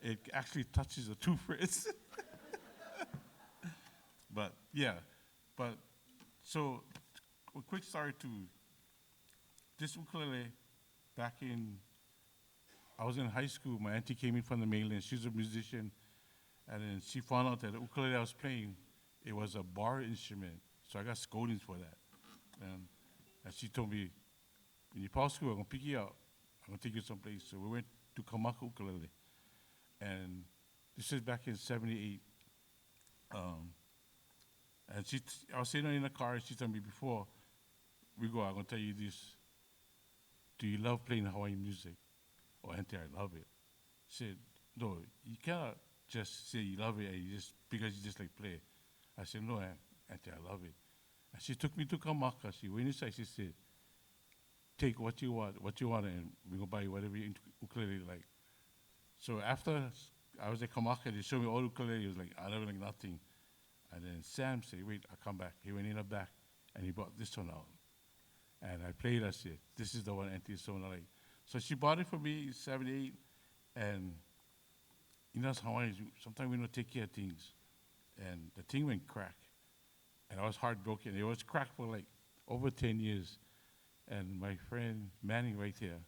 Speaker 8: It actually touches the 2 frets. But yeah, so a quick story to this ukulele. Back in, I was in high school, my auntie came in from the mainland, she's a musician, and then she found out that the ukulele I was playing, it was a bar instrument, so I got scoldings for that. And she told me, when you pass school, I'm gonna pick you up, I'm gonna take you someplace. So we went to Ukulele. And this is back in '78. And I was sitting in the car, and she told me, before we go, I'm gonna tell you this. Do you love playing Hawaiian music? Oh, Auntie, I love it. She said, no, you cannot just say you love it and because you just like play it. I said, no, Auntie, I love it. And she took me to Kamaka. She went inside, she said, take what you want, and we're gonna buy you whatever you ukulele like. So after I was at Kamaka, they showed me all ukulele. He was like, I never like nothing. And then Sam said, wait, I'll come back. He went in the back, and he brought this one out. And I played, I said, this is the one Auntie is so like. So she bought it for me in '78, and you know, as Hawaiians, sometimes we don't take care of things. And the thing went crack, and I was heartbroken. It was cracked for like over 10 years. And my friend Manning right here,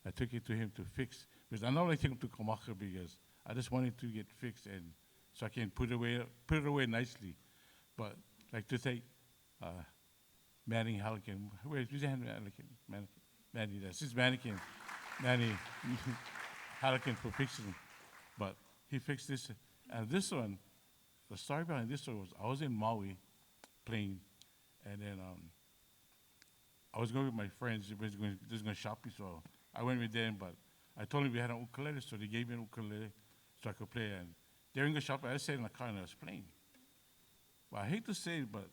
Speaker 8: I took it to him to fix, because I normally take him to Kamaka because I just wanted to get fixed, and so I can put it away nicely. But like to take Manning Halligan, where's his hand, Manny, that's his mannequin, Manny Halligan for fixing. But he fixed this, and this one, the story behind this one was I was in Maui playing, and then I was going with my friends. They were just going shopping, so I went with them. But I told them we had an ukulele, so they gave me an ukulele so I could play. And during the shopping, I sat in the car and I was playing. But I hate to say it, but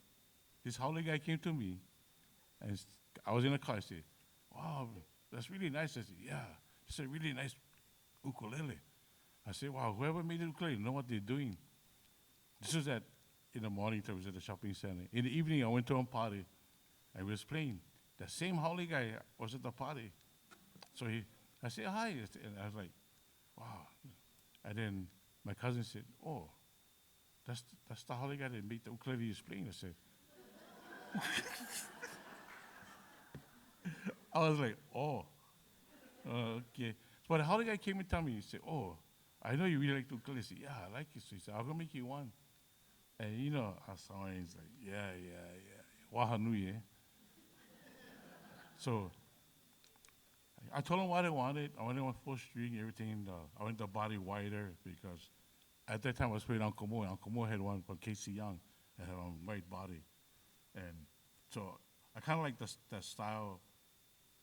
Speaker 8: this holiday guy came to me, and I was in the car. I said, "Wow, that's really nice." I said, "Yeah, it's a really nice ukulele." I said, wow, whoever made the ukulele know what they're doing. This was in the morning, I was at the shopping center. In the evening, I went to a party, and we was playing. The same haole guy was at the party. So I said, hi, and I was like, wow. And then my cousin said, oh, that's the haole guy that made the ukulele he's playing. I said, I was like, oh, okay. But the haole guy came and told me, he said, oh, I know you really like the ukulele. I said, yeah, I like it. So he said, I'm going to make you one. And you know, I saw him, he's like, yeah. Wahanui, eh? So I told him what I wanted. I wanted one full string, everything. I wanted the body wider because at that time I was playing Uncle Mo, and Uncle Mo had one from Casey Young that had a white body. And so I kind of like the style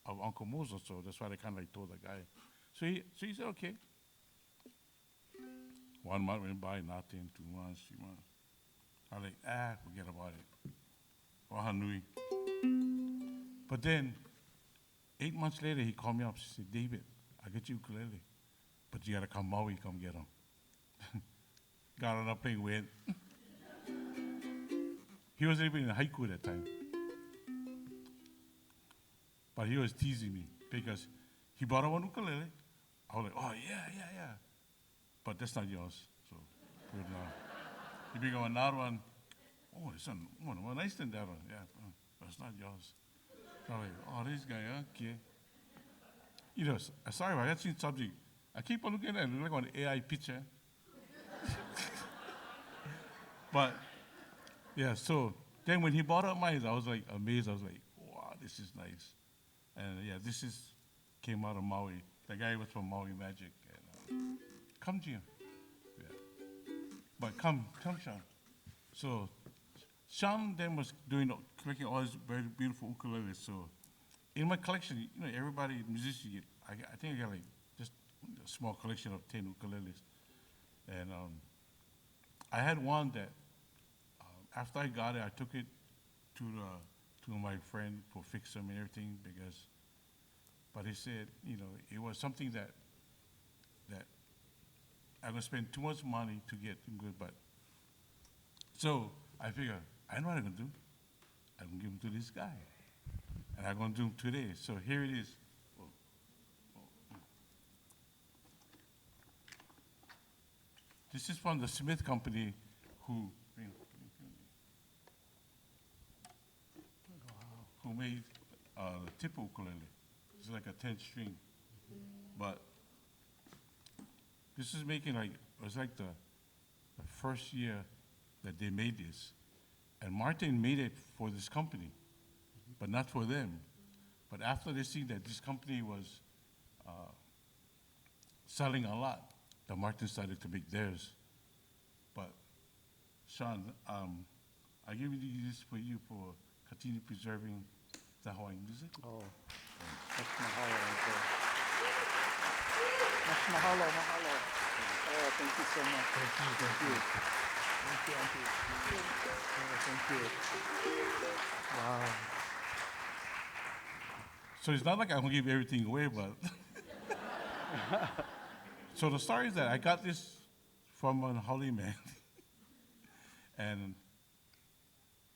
Speaker 8: of Uncle Mo's, so that's why I kind of like told the guy. So he said, okay. 1 month went by, nothing, 2 months, 3 months. I was like, forget about it. Wahanui. But then, 8 months later, he called me up. He said, David, I get you ukulele, but you gotta come Maui, come get him. Got on a plane, went. He wasn't even in haiku at that time. But he was teasing me because he bought one ukulele. I was like, oh, yeah. But that's not yours. So, good now. He became another one. Oh, it's one more nice than that one. Yeah, but it's not yours. So I'm like, oh, this guy, okay. You know, sorry about that subject. I keep on looking at it, look like an AI picture. But, yeah, so then when he bought up mine, I was like amazed. I was like, wow, this is nice. And yeah, came out of Maui. The guy was from Maui Magic. And, come, Jim. Yeah. But come, Shawn. So Shawn then was collecting all these very beautiful ukuleles. So in my collection, you know, everybody, musicians get, I think I got like just a small collection of 10 ukuleles. And I had one that after I got it, I took it to my friend for fix them and everything but he said, you know, it was something that I'm gonna spend too much money to get good, but so I figured, I know what I'm gonna do. I'm gonna give him to this guy. And I'm gonna do him today. So here it is. This is from the Smith Company who made the tip ukulele. It's like a 10-string. But this is making it was like the first year that they made this. And Martin made it for this company, but not for them. But after they see that this company was selling a lot, the Martin started to make theirs. But Shawn, I give you this for you for continue preserving the Hawaiian music.
Speaker 2: Oh, that's mahalo right there. That's mahalo. Oh, thank you so much. Thank you. Thank you. Wow.
Speaker 8: So it's not like I'm gonna give everything away, but so the story is that I got this from a Holly man, and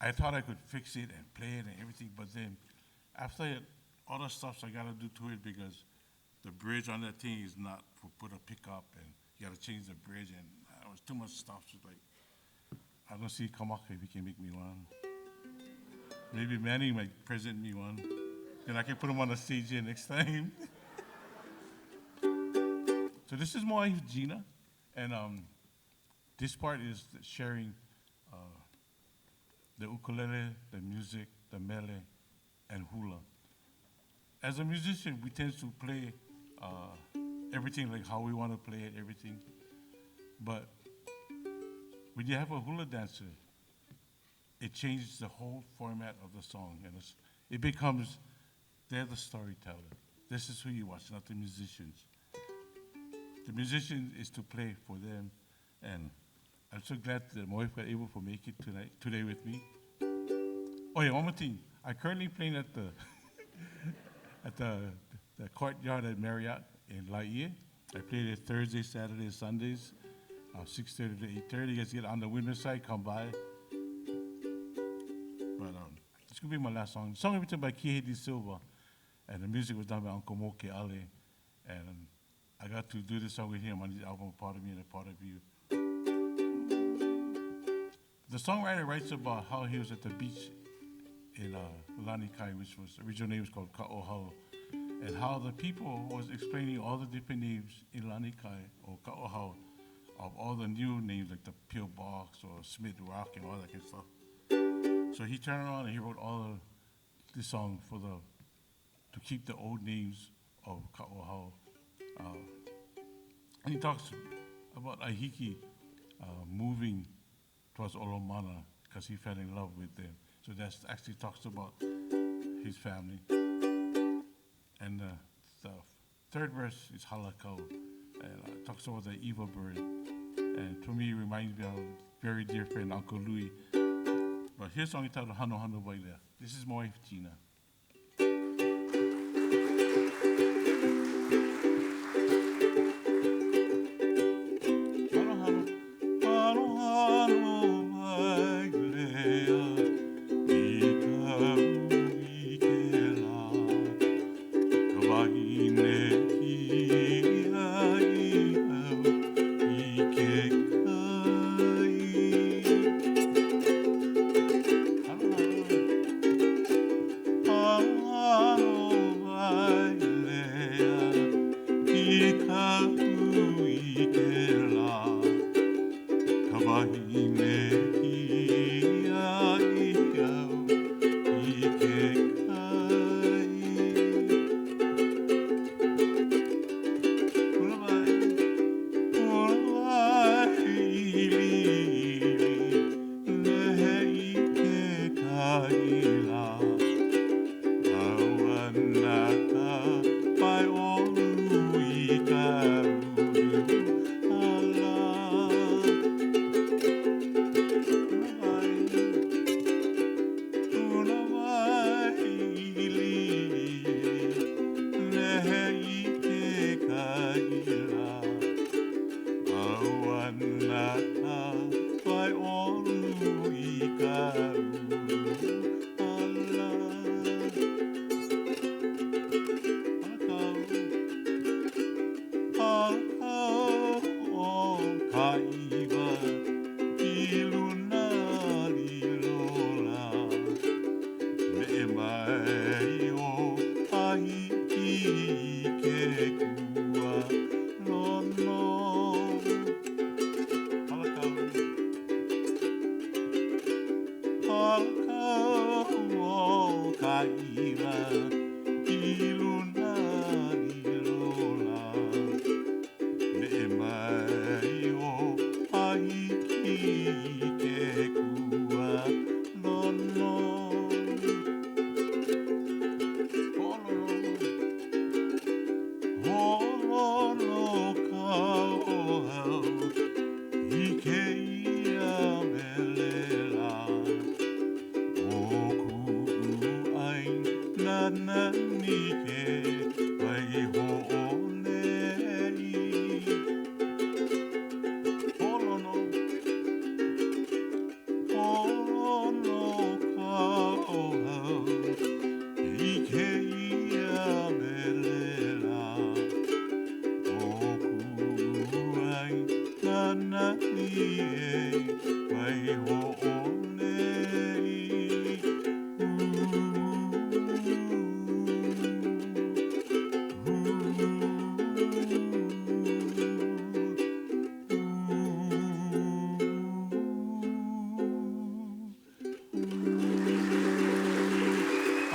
Speaker 8: I thought I could fix it and play it and everything, but then after all the stuff I gotta do to it because the bridge on that thing is not for put a pickup and you gotta change the bridge and it was too much stuff. So like, I'm gonna see Kamakakēhau if he can make me one. Maybe Manny might present me one. Then I can put him on the stage here next time. So this is my Gina, and this part is sharing the ukulele, the music, the mele, and hula. As a musician, we tend to play everything like how we want to play it, everything. But when you have a hula dancer, it changes the whole format of the song, and it becomes they're the storyteller. This is who you watch, not the musicians. The musician is to play for them, and I'm so glad that my wife was able to make it today with me. Oh yeah, one more thing. I'm currently playing at the at the courtyard at Marriott in Laie, I play there Thursdays, Saturdays, Sundays, 6:30 to 8:30. You guys get on the winter side, come by. But it's gonna be my last song. The song was written by Kihei Silva, and the music was done by Uncle Moke Ale. And I got to do this song with him on his album, Part of Me and a Part of You. The songwriter writes about how he was at the beach in Lanikai, which was original name was called Ka'ohau, and how the people was explaining all the different names in Lanikai or Ka'ohau of all the new names like the Peel Box or Smith Rock and all that kind of stuff. So he turned around and he wrote all of this song to keep the old names of Ka'ohau. And he talks about Ahiki moving towards Olomana because he fell in love with them. So that actually talks about his family. And the third verse is Halehaku, and talks about the evil bird. And to me, it reminds me of a very dear friend, Uncle Louis. But here's a song entitled Hano Hano Wailea. This is my wife, Gina.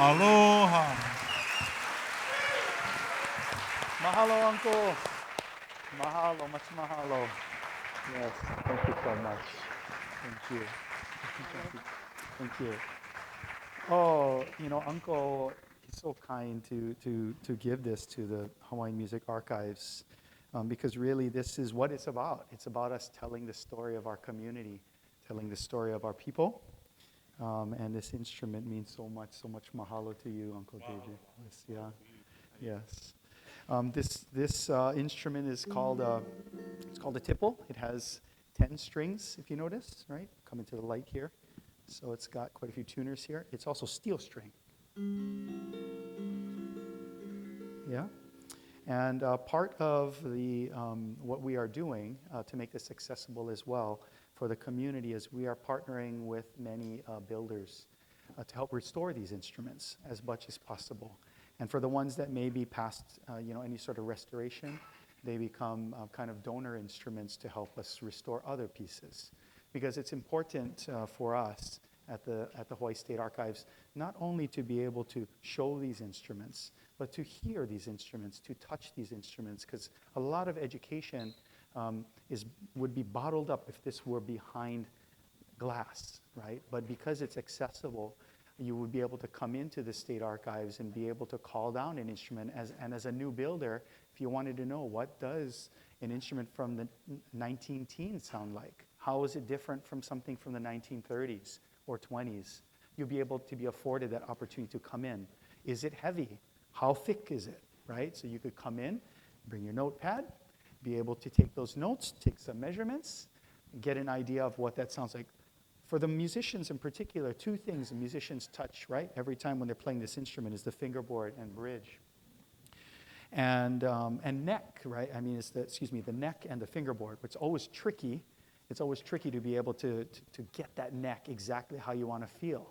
Speaker 8: Aloha.
Speaker 2: Mahalo, Uncle. Mahalo, much mahalo. Yes, thank you so much. Thank you. Thank you. Oh, Uncle is so kind to give this to the Hawaiian Music Archives because really this is what it's about. It's about us telling the story of our community, telling the story of our people. And this instrument means so much mahalo to you, Uncle JJ. Yes, yeah. Yes. This instrument is called it's called a tipple. It has 10 strings, if you notice, right? Coming to the light here. So it's got quite a few tuners here. It's also steel string. Yeah. And part of the what we are doing to make this accessible as well for the community is we are partnering with many builders to help restore these instruments as much as possible. And for the ones that may be past any sort of restoration, they become kind of donor instruments to help us restore other pieces. Because it's important for us at the Hawaiʻi State Archives not only to be able to show these instruments, but to hear these instruments, to touch these instruments, because a lot of education would be bottled up if this were behind glass, right? But because it's accessible, you would be able to come into the State Archives and be able to call down an instrument. As a new builder, if you wanted to know what does an instrument from the 19 teens sound like, how is it different from something from the 1930s or 20s, you'll be able to be afforded that opportunity to come in. Is it heavy? How thick is it, right? So you could come in, bring your notepad, be able to take those notes, take some measurements, get an idea of what that sounds like. For the musicians in particular, two things the musicians touch, right, every time when they're playing this instrument is the fingerboard and bridge. And neck, right? I mean, it's the neck and the fingerboard. It's always tricky. It's always tricky to be able to get that neck exactly how you want to feel.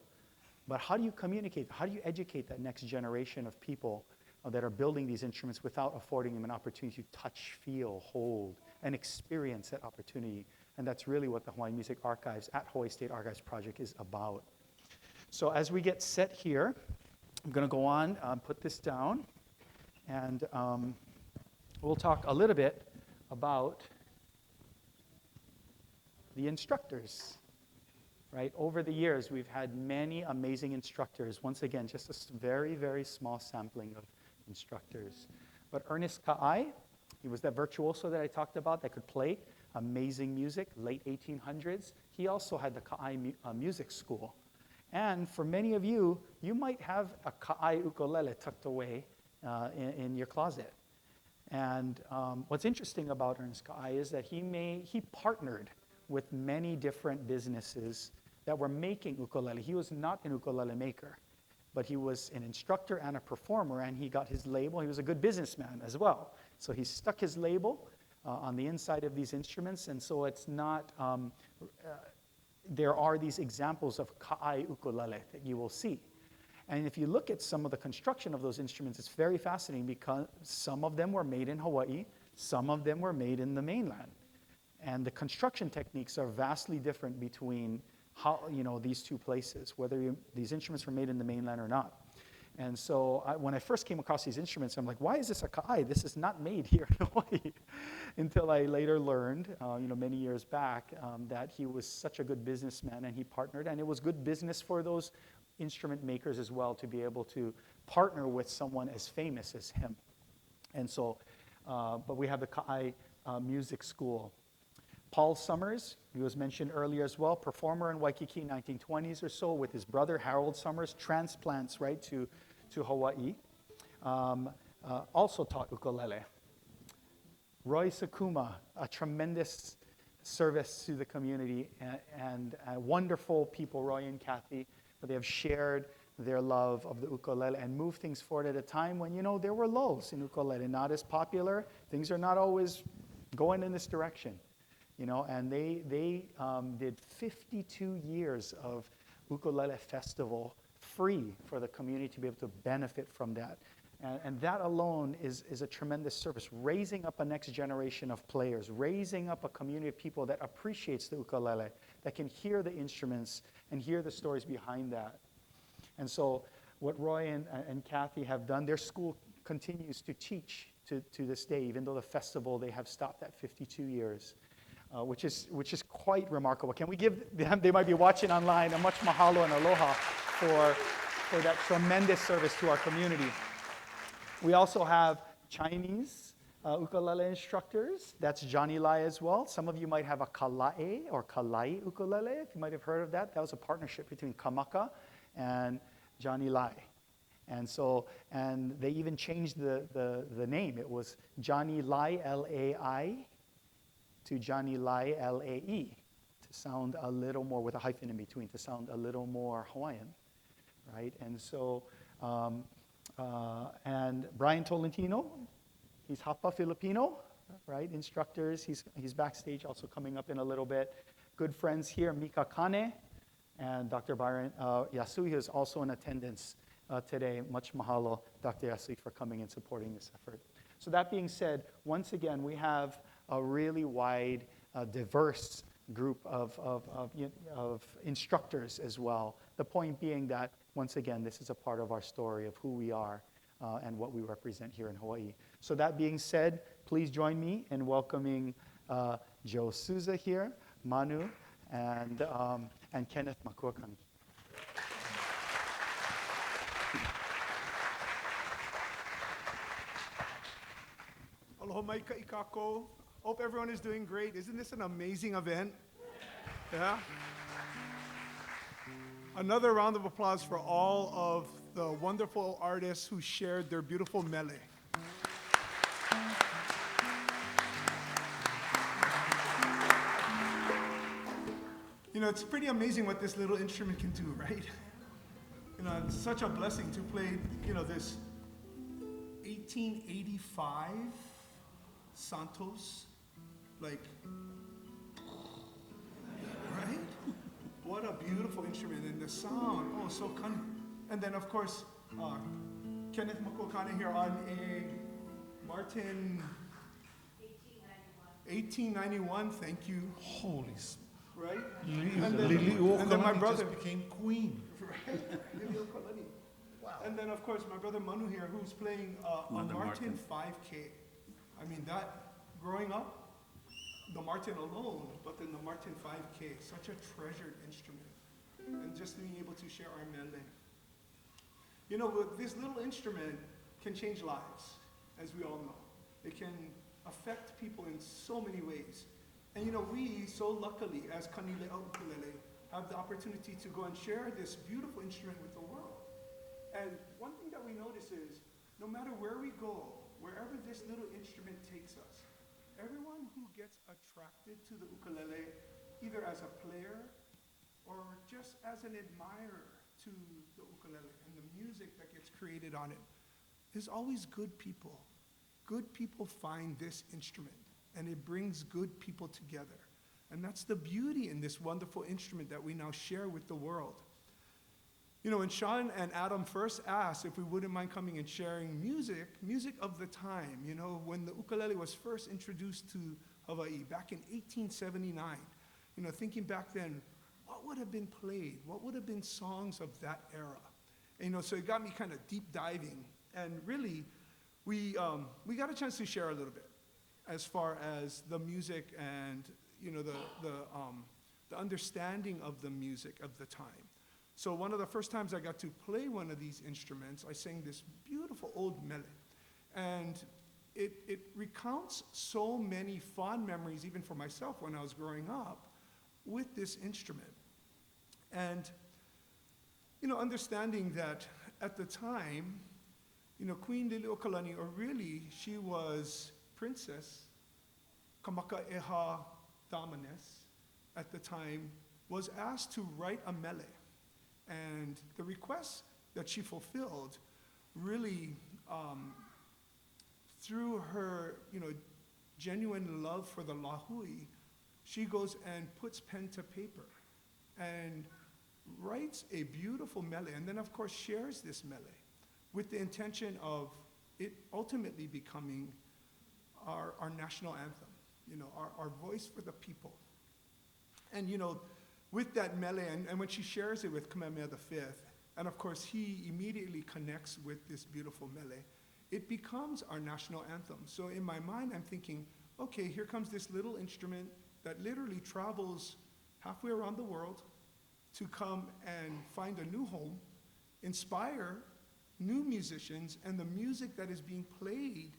Speaker 2: But how do you communicate? How do you educate that next generation of people that are building these instruments without affording them an opportunity to touch, feel, hold, and experience that opportunity? And that's really what the Hawaiian Music Archives at Hawaiʻi State Archives project is about. So as we get set here, I'm going to go on, put this down, and we'll talk a little bit about the instructors. Right? Over the years, we've had many amazing instructors. Once again, just a very, very small sampling of instructors. But Ernest Ka'ai, he was that virtuoso that I talked about that could play amazing music, late 1800s. He also had the Ka'ai Music School. And for many of you, you might have a Ka'ai ukulele tucked away in your closet. And what's interesting about Ernest Ka'ai is that he partnered with many different businesses that were making ukulele. He was not an ukulele maker, but he was an instructor and a performer, and he got his label. He was a good businessman as well. So he stuck his label on the inside of these instruments, and so it's not, there are these examples of Ka'ai ukulele that you will see. And if you look at some of the construction of those instruments, it's very fascinating because some of them were made in Hawaii, some of them were made in the mainland. And the construction techniques are vastly different between these two places, whether these instruments were made in the mainland or not. And so when I first came across these instruments, I'm like, why is this a Ka'ai? This is not made here in Hawaii. Until I later learned, many years back, that he was such a good businessman and he partnered. And it was good business for those instrument makers as well to be able to partner with someone as famous as him. And so, but we have the Ka'ai Music School. Paul Summers, he was mentioned earlier as well, performer in Waikiki, 1920s or so, with his brother Harold Summers, transplants right to Hawaii. Also taught ukulele. Roy Sakuma, a tremendous service to the community, and wonderful people, Roy and Kathy, but they have shared their love of the ukulele and moved things forward at a time when, there were lows in ukulele, not as popular. Things are not always going in this direction. And they did 52 years of ukulele festival free for the community to be able to benefit from that. And that alone is a tremendous service, raising up a next generation of players, raising up a community of people that appreciates the ukulele, that can hear the instruments and hear the stories behind that. And so what Roy and Kathy have done, their school continues to teach to this day, even though the festival, they have stopped at 52 years. Which is quite remarkable. Can we give them, they might be watching online, a much mahalo and aloha for that tremendous service to our community. We also have Chinese ukulele instructors. That's Johnny Lai as well. Some of you might have a Kala'e or Kalai ukulele, if you might have heard of that. That was a partnership between Kamaka and Johnny Lai. And they even changed the name. It was Johnny Lai, L-A-I, to Johnny Lai, L-A-E, to sound a little more, with a hyphen in between, to sound a little more Hawaiian, right? And so, and Bryan Tolentino, he's Hapa Filipino, right? Instructors, he's backstage, also coming up in a little bit. Good friends here, Makuakāne, and Dr. Bryan Yasui is also in attendance today. Much mahalo, Dr. Yasui, for coming and supporting this effort. So that being said, once again, we have a really wide, diverse group of instructors as well. The point being that, once again, this is a part of our story of who we are and what we represent here in Hawaii. So that being said, please join me in welcoming Joe Souza here, Manu, and Kenneth Makuakāne.
Speaker 9: Aloha mai ka ikako. Hope everyone is doing great. Isn't this an amazing event? Yeah? Another round of applause for all of the wonderful artists who shared their beautiful mele. You know, it's pretty amazing what this little instrument can do, right? You know, it's such a blessing to play, you know, this 1885 Santos, like, right? What a beautiful instrument, and the sound, oh, so cunning. And then, of course, Kenneth Makuakāne here on a Martin 1891, thank you.
Speaker 1: Holy
Speaker 9: Right?
Speaker 1: And
Speaker 9: then my brother
Speaker 1: just became queen.
Speaker 9: Right? Wow. And then, of course, my brother Manu here, who's playing a Martin 5K. I mean, that, growing up, the Martin alone, but then the Martin 5K, such a treasured instrument. And just being able to share our mele. You know, this little instrument can change lives, as we all know. It can affect people in so many ways. And you know, we so luckily, as Kanile ʻUkulele, have the opportunity to go and share this beautiful instrument with the world. And one thing that we notice is, no matter where we go, wherever this little instrument takes us, everyone who gets attracted to the ukulele, either as a player or just as an admirer to the ukulele and the music that gets created on it, is always good people. Good people find this instrument, and it brings good people together. And that's the beauty in this wonderful instrument that we now share with the world. You know, when Shawn and Adam first asked if we wouldn't mind coming and sharing music of the time, you know, when the ukulele was first introduced to Hawaii back in 1879, you know, thinking back then, what would have been played? What would have been songs of that era? And, you know, so it got me kind of deep diving. And really, we got a chance to share a little bit as far as the music and, you know, the understanding of the music of the time. So one of the first times I got to play one of these instruments, I sang this beautiful old mele. And it recounts so many fond memories, even for myself when I was growing up, with this instrument. And, you know, understanding that at the time, you know, Queen Liliuokalani, or really, she was Princess Kamakakēhau at the time, was asked to write a mele. And the request that she fulfilled really, through her, you know, genuine love for the lahui, she goes and puts pen to paper and writes a beautiful mele, and then of course shares this mele with the intention of it ultimately becoming our national anthem, you know, our voice for the people. And you know, with that mele, and when she shares it with Kamehameha V, and of course he immediately connects with this beautiful mele, it becomes our national anthem. So in my mind, I'm thinking, okay, here comes this little instrument that literally travels halfway around the world to come and find a new home, inspire new musicians, and the music that is being played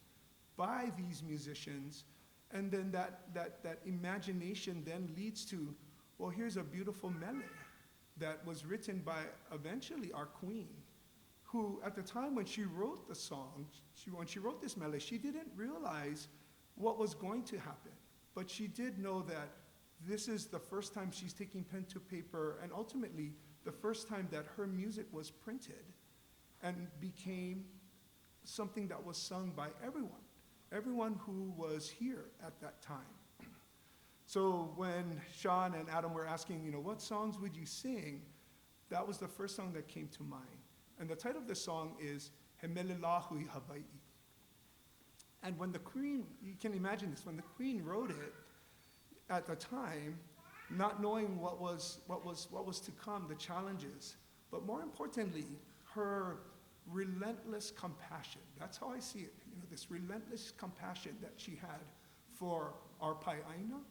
Speaker 9: by these musicians, and then that imagination then leads to, well, here's a beautiful mele that was written by eventually our queen, who, at the time when she wrote the song, when she wrote this melody, she didn't realize what was going to happen. But she did know that this is the first time she's taking pen to paper, and ultimately the first time that her music was printed and became something that was sung by everyone who was here at that time. So when Shawn and Adam were asking, what songs would you sing? That was the first song that came to mind. And the title of the song is Hemelelahu Hawaiʻi. And when the Queen, you can imagine this, when the Queen wrote it at the time, not knowing what was to come, the challenges, but more importantly, her relentless compassion. That's how I see it. This relentless compassion that she had for our pai'aina,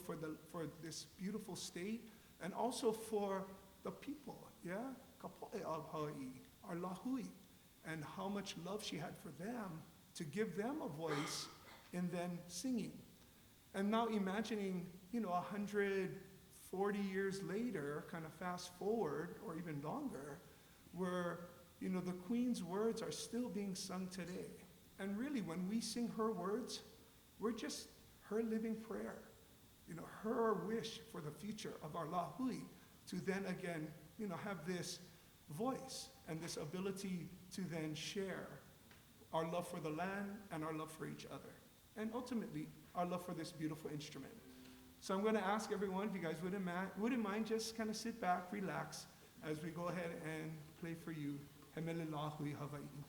Speaker 9: for this beautiful state, and also for the people, kapo'e of Hawaii, our lahui, and how much love she had for them to give them a voice in then singing. And now imagining, 140 years later, kind of fast forward, or even longer, where, the Queen's words are still being sung today. And really, when we sing her words, we're just her living prayer, her wish for the future of our lahui to then again, have this voice and this ability to then share our love for the land and our love for each other. And ultimately, our love for this beautiful instrument. So I'm going to ask everyone, if you guys wouldn't mind, just kind of sit back, relax, as we go ahead and play for you, Hemelelahu Hawaiʻi.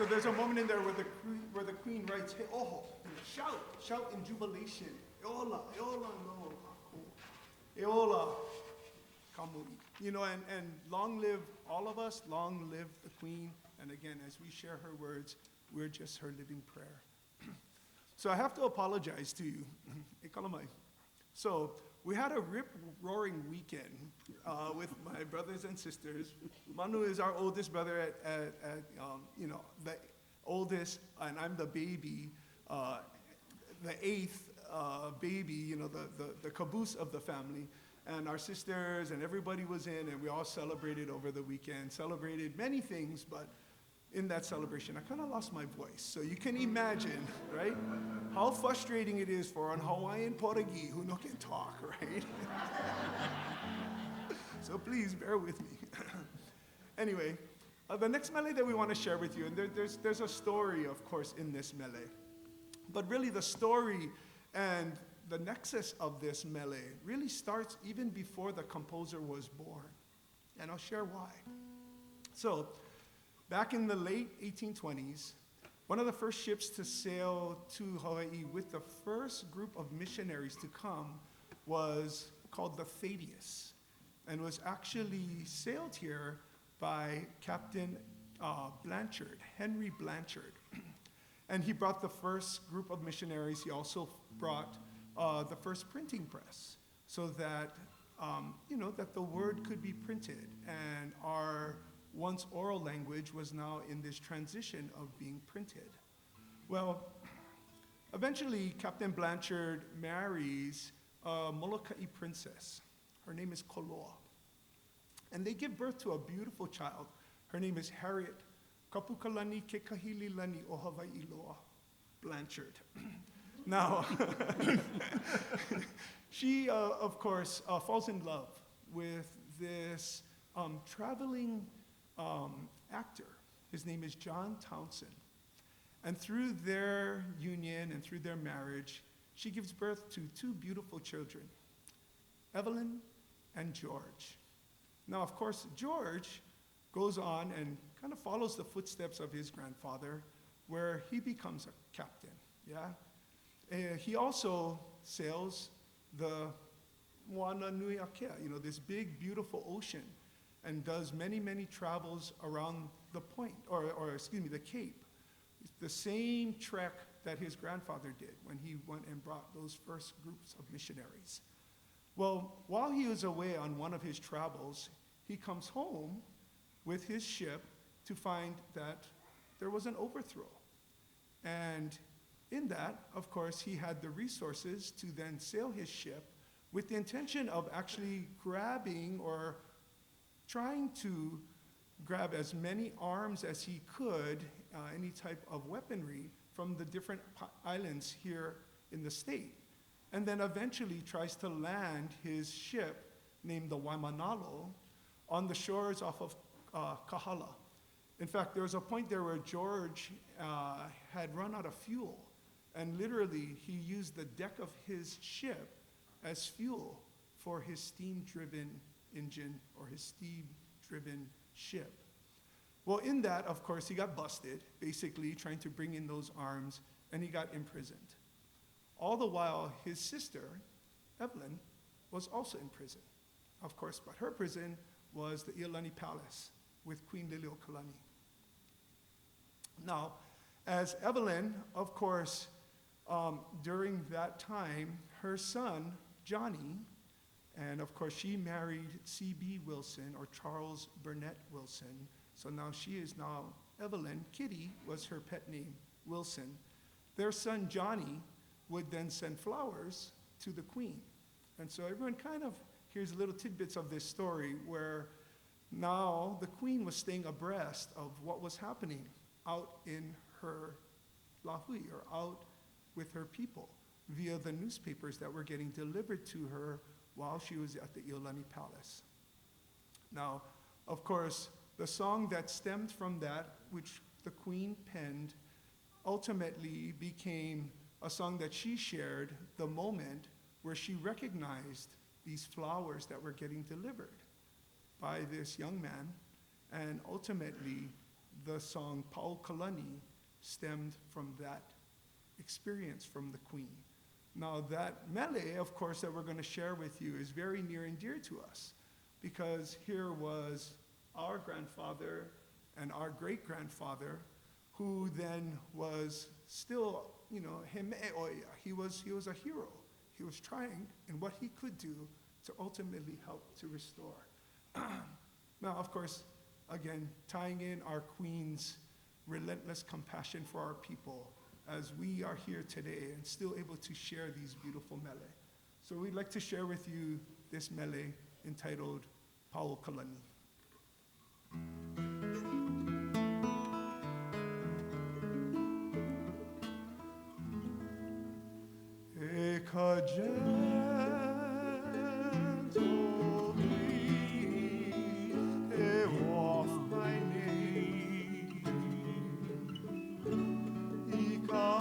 Speaker 9: So there's a moment in there where the queen writes, "He oho," shout in jubilation. Eola, eola no aku. Eola kamui. You know, and long live all of us, long live the queen. And again, as we share her words, we're just her living prayer. So I have to apologize to you. So we had a rip-roaring weekend with my brothers and sisters. Manu is our oldest brother the oldest, and I'm the baby, the eighth baby, the caboose of the family. And our sisters and everybody was in, and we all celebrated over the weekend, celebrated many things, but in that celebration, I kind of lost my voice. So you can imagine, right, how frustrating it is for an Hawaiian Portuguese who no can talk, right? So please bear with me. Anyway, the next mele that we want to share with you, and there's a story, of course, in this mele. But really the story and the nexus of this mele really starts even before the composer was born. And I'll share why. So, back in the late 1820s, one of the first ships to sail to Hawaii with the first group of missionaries to come was called the Thaddeus, and was actually sailed here by Captain Blanchard, Henry Blanchard. And he brought the first group of missionaries. He also brought the first printing press, so that, that the word could be printed, and our once oral language was now in this transition of being printed. Well, eventually Captain Blanchard marries a Molokai princess. Her name is Koloa. And they give birth to a beautiful child. Her name is Harriet Kapukalani Kekahililani o Hawaii Loa Blanchard. Now, she, of course, falls in love with this traveling actor. His name is John Townsend. And through their union and through their marriage, she gives birth to two beautiful children, Evelyn and George. Now, of course, George goes on and kind of follows the footsteps of his grandfather, where he becomes a captain, yeah? He also sails the Moana Nui Akea, this big, beautiful ocean, and does many, many travels around the point, the Cape. It's the same trek that his grandfather did when he went and brought those first groups of missionaries. Well, while he was away on one of his travels, he comes home with his ship to find that there was an overthrow. And in that, of course, he had the resources to then sail his ship with the intention of actually grabbing or trying to grab as many arms as he could, any type of weaponry from the different islands here in the state. And then eventually tries to land his ship named the Waimanalo on the shores off of Kahala. In fact, there was a point there where George had run out of fuel, and literally he used the deck of his ship as fuel for his steam-driven engine or his steam-driven ship. Well, in that, of course, he got busted, basically trying to bring in those arms, and he got imprisoned. All the while, his sister, Evelyn, was also in prison, of course, but her prison was the Iolani Palace with Queen Liliuokalani. Now, as Evelyn, of course, during that time, her son, Johnny, and of course she married C.B. Wilson, or Charles Burnett Wilson, so now she is now Evelyn. Kitty was her pet name, Wilson. Their son, Johnny, would then send flowers to the queen. And so everyone kind of hears little tidbits of this story where now the queen was staying abreast of what was happening out in her lahui, or out with her people, via the newspapers that were getting delivered to her while she was at the Iolani Palace. Now, of course, the song that stemmed from that, which the queen penned, ultimately became a song that she shared the moment where she recognized these flowers that were getting delivered by this young man, and ultimately the song ʻUkulele stemmed from that experience from the Queen. Now that mele, of course, that we're going to share with you is very near and dear to us, because here was our grandfather and our great-grandfather, who then was still, you know, he was a hero. He was trying in what he could do to ultimately help to restore. Now, of course, again, tying in our Queen's relentless compassion for our people, as we are here today and still able to share these beautiful mele. So we'd like to share with you this mele entitled ʻUkulele. E ka gentle breeze, it wafts my name. I ka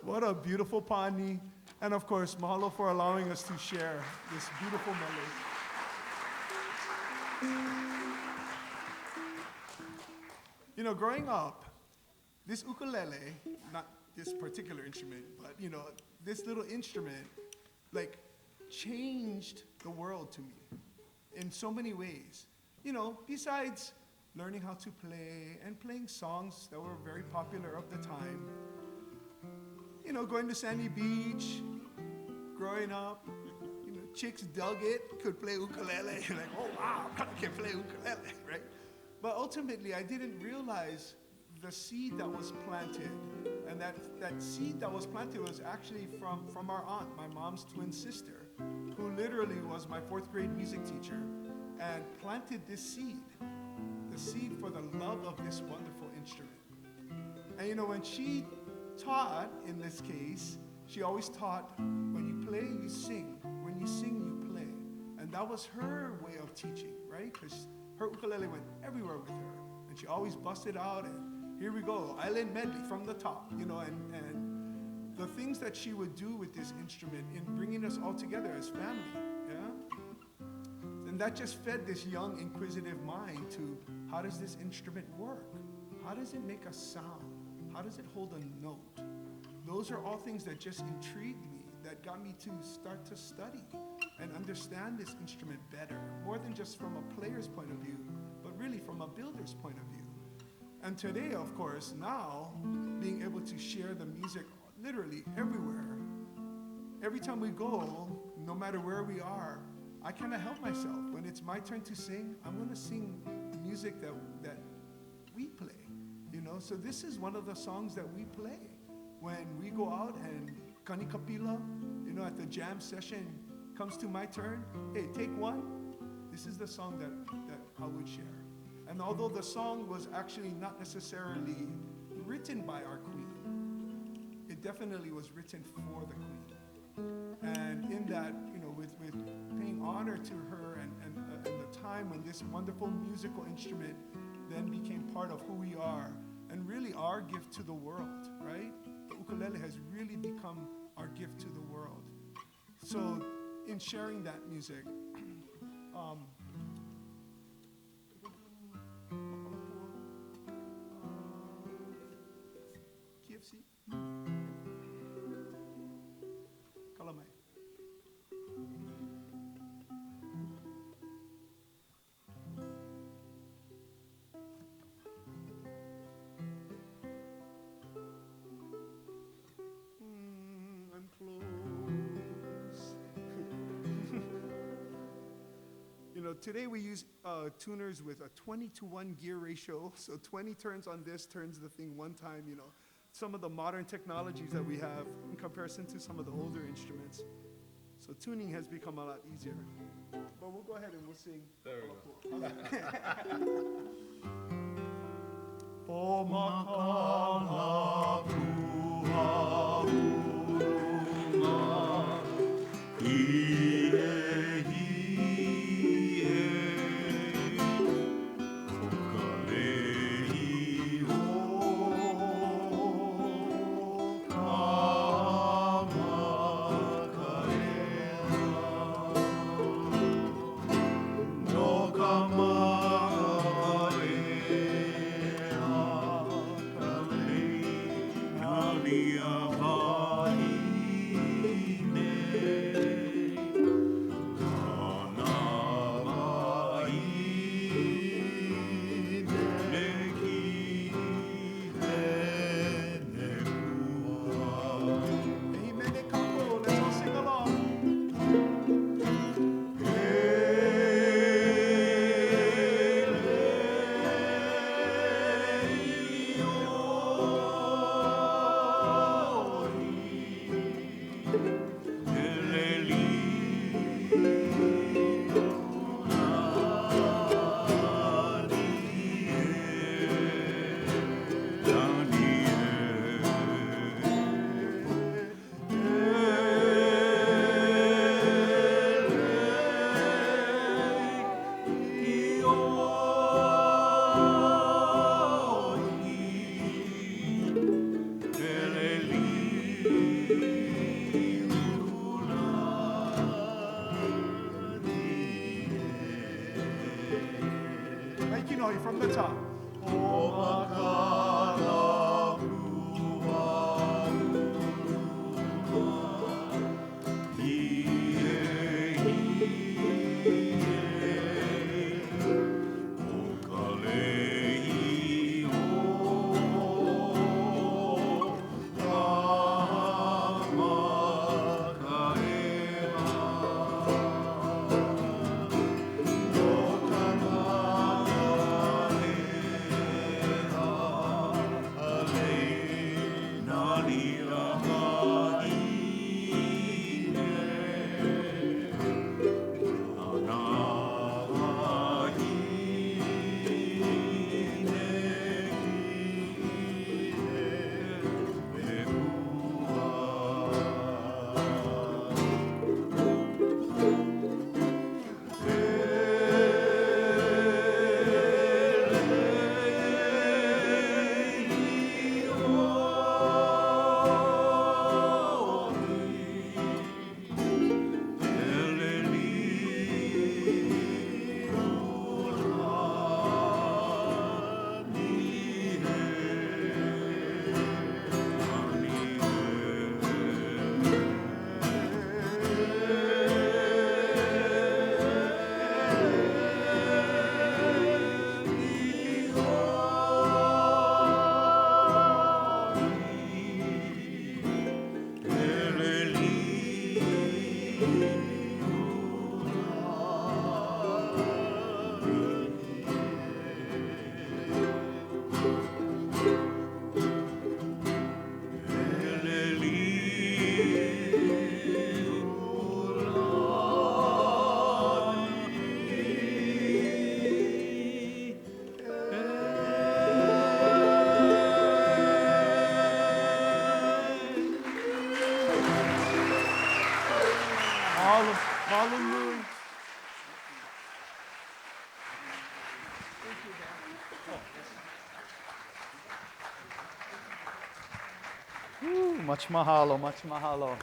Speaker 9: What a beautiful pani. And of course, mahalo for allowing us to share this beautiful melody. You know, growing up, this ukulele, not this particular instrument, but you know, this little instrument, like, changed the world to me in so many ways. You know, besides learning how to play and playing songs that were very popular of the time. You know, going to Sandy Beach, growing up, you know, chicks dug it, could play ukulele. You're like, oh wow, I can play ukulele, right? But ultimately, I didn't realize the seed that was planted. And that seed that was planted was actually from our aunt, my mom's twin sister, who literally was my 4th grade music teacher and planted this seed, the seed for the love of this wonderful instrument. And you know, when she taught, in this case, she always taught, when you play, you sing. When you sing, you play. And that was her way of teaching, right? Because her ukulele went everywhere with her. And she always busted out, and here we go, island medley from the top, you know, and the things that she would do with this instrument in bringing us all together as family, yeah? And that just fed this young, inquisitive mind to, how does this instrument work? How does it make a sound? How does it hold a note? Those are all things that just intrigued me, that got me to start to study and understand this instrument better, more than just from a player's point of view, but really from a builder's point of view. And today, of course, now, being able to share the music literally everywhere, every time we go, no matter where we are, I kind of help myself. When it's my turn to sing, I'm going to sing music that we play, you know? So this is one of the songs that we play when we go out and kanikapila, you know, at the jam session, comes to my turn, hey, take one. This is the song that I would share. And although the song was actually not necessarily written by our queen, it definitely was written for the queen. And in that, you know, with paying honor to her and the time when this wonderful musical instrument then became part of who we are and really our gift to the world, right? The ukulele has really become our gift to the world. So in sharing that music, KFC? Kalamai. I'm close. You know, today we use tuners with a 20-to-1 gear ratio, so 20 turns on this, turns the thing one time, you know. Some of the modern technologies that we have in comparison to some of the older instruments. So tuning has become a lot easier. But we'll go ahead and we'll sing. There we go. O makala puha uruma, from the top.
Speaker 7: Hallelujah.
Speaker 2: Much mahalo, much mahalo.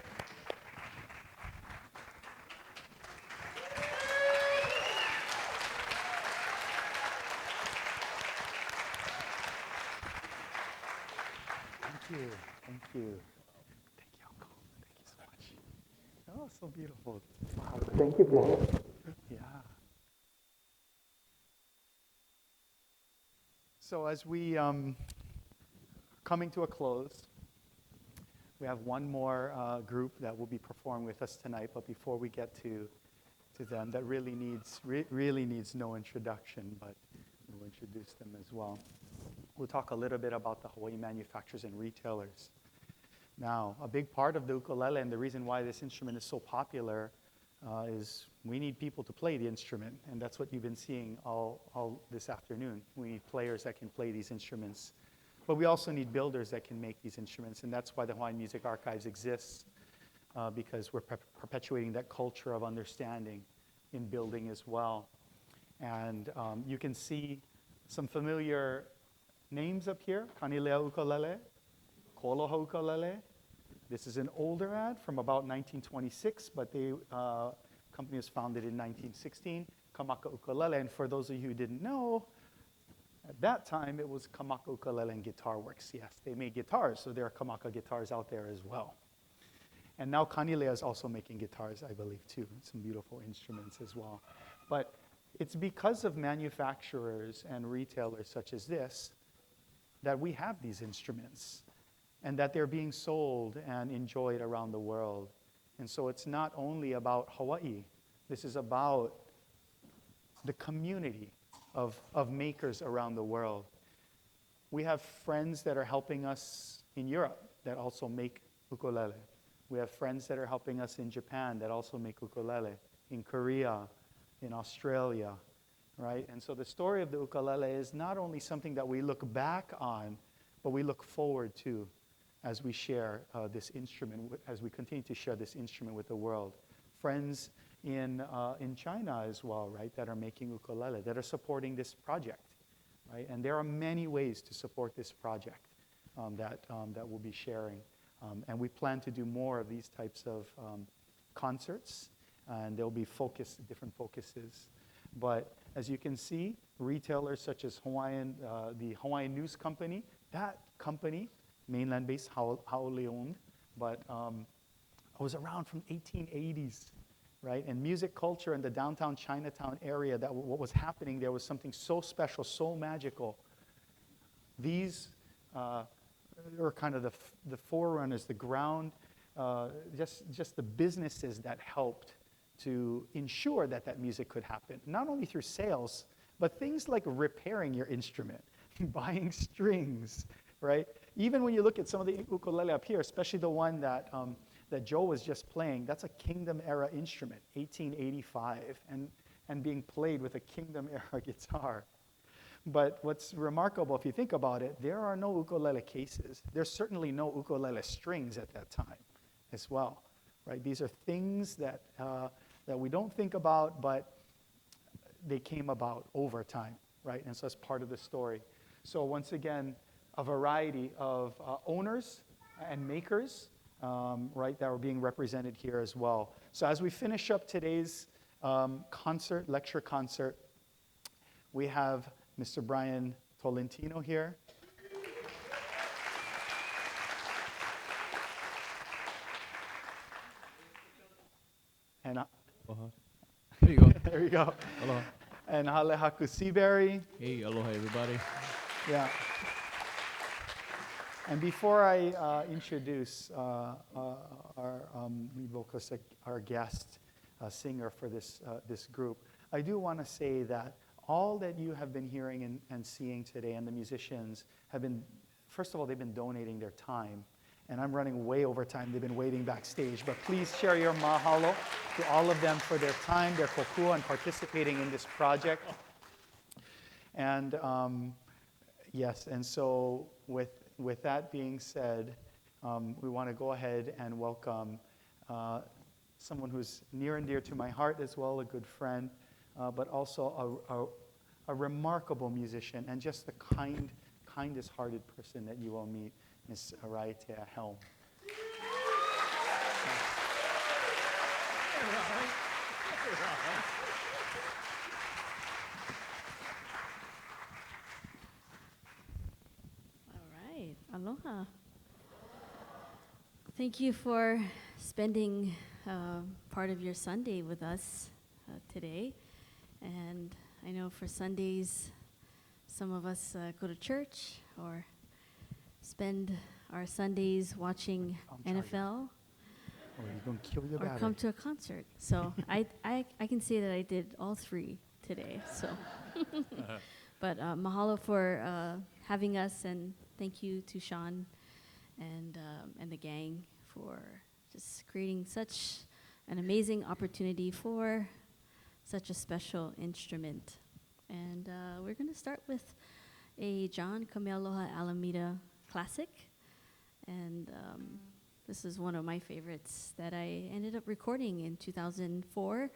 Speaker 2: Thank you, thank you. Thank you, Uncle. Thank you so much. Oh, so beautiful. Wow. Thank you, bro. Yeah. So as we coming to a close, we have one more group that will be performing with us tonight. But before we get to them, that really needs no introduction, but we'll introduce them as well. We'll talk a little bit about the Hawaii manufacturers and retailers. Now, a big part of the ukulele and the reason why this instrument is so popular is we need people to play the instrument, and that's what you've been seeing all this afternoon. We need players that can play these instruments, but we also need builders that can make these instruments, and that's why the Hawaiian Music Archives exists, because we're perpetuating that culture of understanding in building as well. And you can see some familiar names up here: Kanilea Ukulele, Koloha Ukulele. This is an older ad from about 1926, but the company was founded in 1916. Kamaka Ukulele, and for those of you who didn't know, at that time it was Kamaka Ukulele and Guitar Works. Yes, they made guitars, so there are Kamaka guitars out there as well. And now Kanilea is also making guitars, I believe, too. Some beautiful instruments as well. But it's because of manufacturers and retailers such as this that we have these instruments, and that they're being sold and enjoyed around the world. And so it's not only about Hawaii. This is about the community of makers around the world. We have friends that are helping us in Europe that also make ukulele. We have friends that are helping us in Japan that also make ukulele, in Korea, in Australia, right? And so the story of the ukulele is not only something that we look back on, but we look forward to as we share this instrument, as we continue to share this instrument with the world. Friends in China as well, right, that are making ukulele, that are supporting this project, right? And there are many ways to support this project that we'll be sharing. And we plan to do more of these types of concerts, and there'll be different focuses. But As you can see, retailers such as the Hawaiian News Company, that company, mainland-based, haole owned, but was around from 1880s, right? And music culture in the downtown Chinatown area, what was happening there was something so special, so magical. These were kind of the forerunners, the ground, just the businesses that helped to ensure that music could happen, not only through sales, but things like repairing your instrument, buying strings, right? Even when you look at some of the ukulele up here, especially the one that Joe was just playing, that's a Kingdom era instrument, 1885, and being played with a Kingdom era guitar. But what's remarkable, if you think about it, there are no ukulele cases. There's certainly no ukulele strings at that time as well, right? These are things that we don't think about, but they came about over time, right? And so that's part of the story. So once again, a variety of owners and makers, right, that were being represented here as well. So as we finish up today's lecture concert, we have Mr. Bryan Tolentino here. And
Speaker 10: there you go.
Speaker 2: There you go.
Speaker 10: Aloha.
Speaker 2: And Halehaku Seabury.
Speaker 10: Hey, aloha everybody.
Speaker 2: Yeah. And before I introduce our lead vocalist, our guest singer for this group, I do want to say that all that you have been hearing and seeing today, and the musicians have been, first of all, they've been donating their time. And I'm running way over time. They've been waiting backstage. But please share your mahalo to all of them for their time, their kokua, and participating in this project. And yes, and so with that being said, we want to go ahead and welcome someone who's near and dear to my heart as well, a good friend, but also a remarkable musician and just the kindest-hearted person that you will meet, Miss Raiatea Helm.
Speaker 11: All right, aloha. Thank you for spending part of your Sunday with us today. And I know for Sundays, some of us go to church or spend our Sundays watching NFL.
Speaker 2: Or you're going to kill your battery.
Speaker 11: Or come to a concert. So I can say that I did all three today. So, but mahalo for having us, and thank you to Shawn and the gang for just creating such an amazing opportunity for such a special instrument. And we're going to start with a John Kamealoha Alameda classic. And this is one of my favorites that I ended up recording in 2004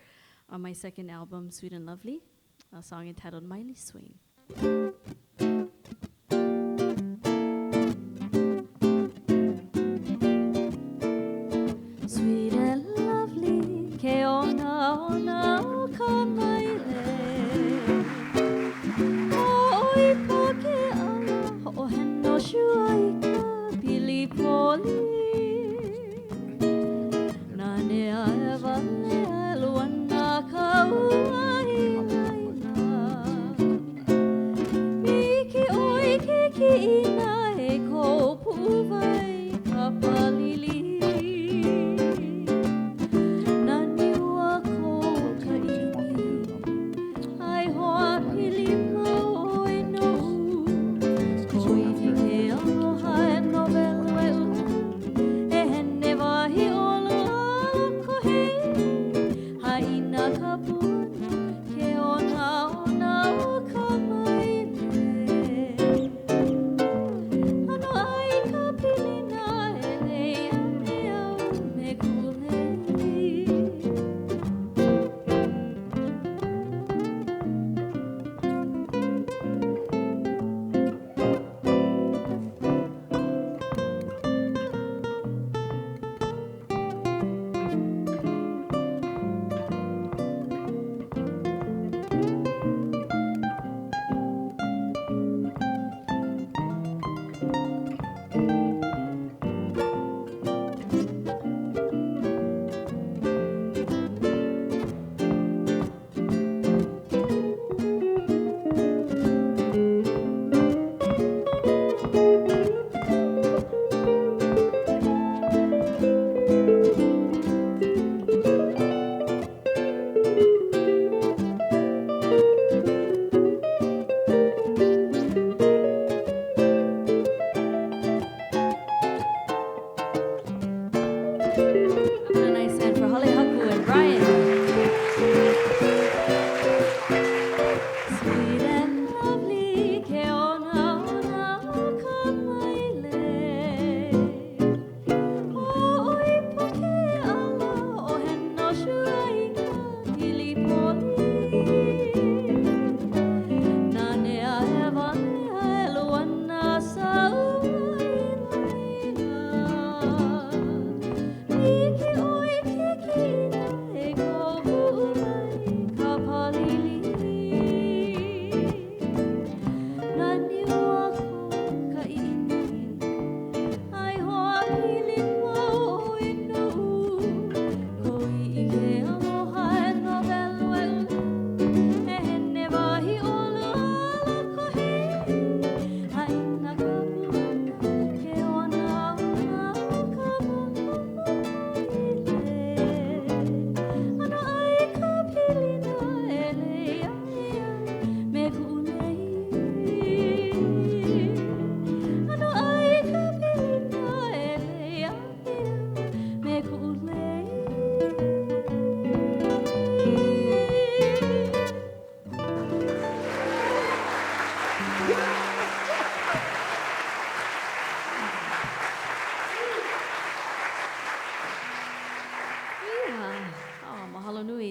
Speaker 11: on my second album, Sweet and Lovely, a song entitled Miley Swing. Sweet and lovely, ke ona ona o ka maile. O ipo ke ala, o heno shua i ka pili poli. Nane a vale aluana ka ua i laila.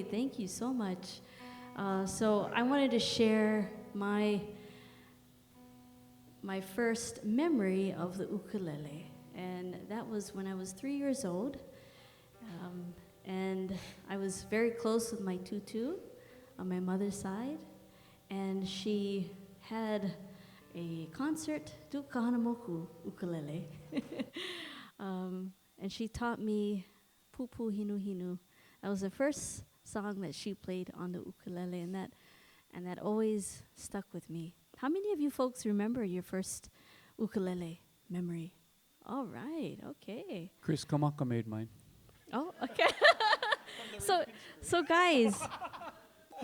Speaker 11: great. Thank you so much. So I wanted to share my first memory of the ukulele, and that was when I was 3 years old. And I was very close with my tutu on my mother's side, and she had a concert, Tukahanamoku ukulele. And she taught me Pupu Hinu Hinu. That was the first song that she played on the ukulele, and that always stuck with me. How many of you folks remember your first ukulele memory? All right, okay.
Speaker 10: Chris Kamaka made mine.
Speaker 11: Oh, okay. So guys,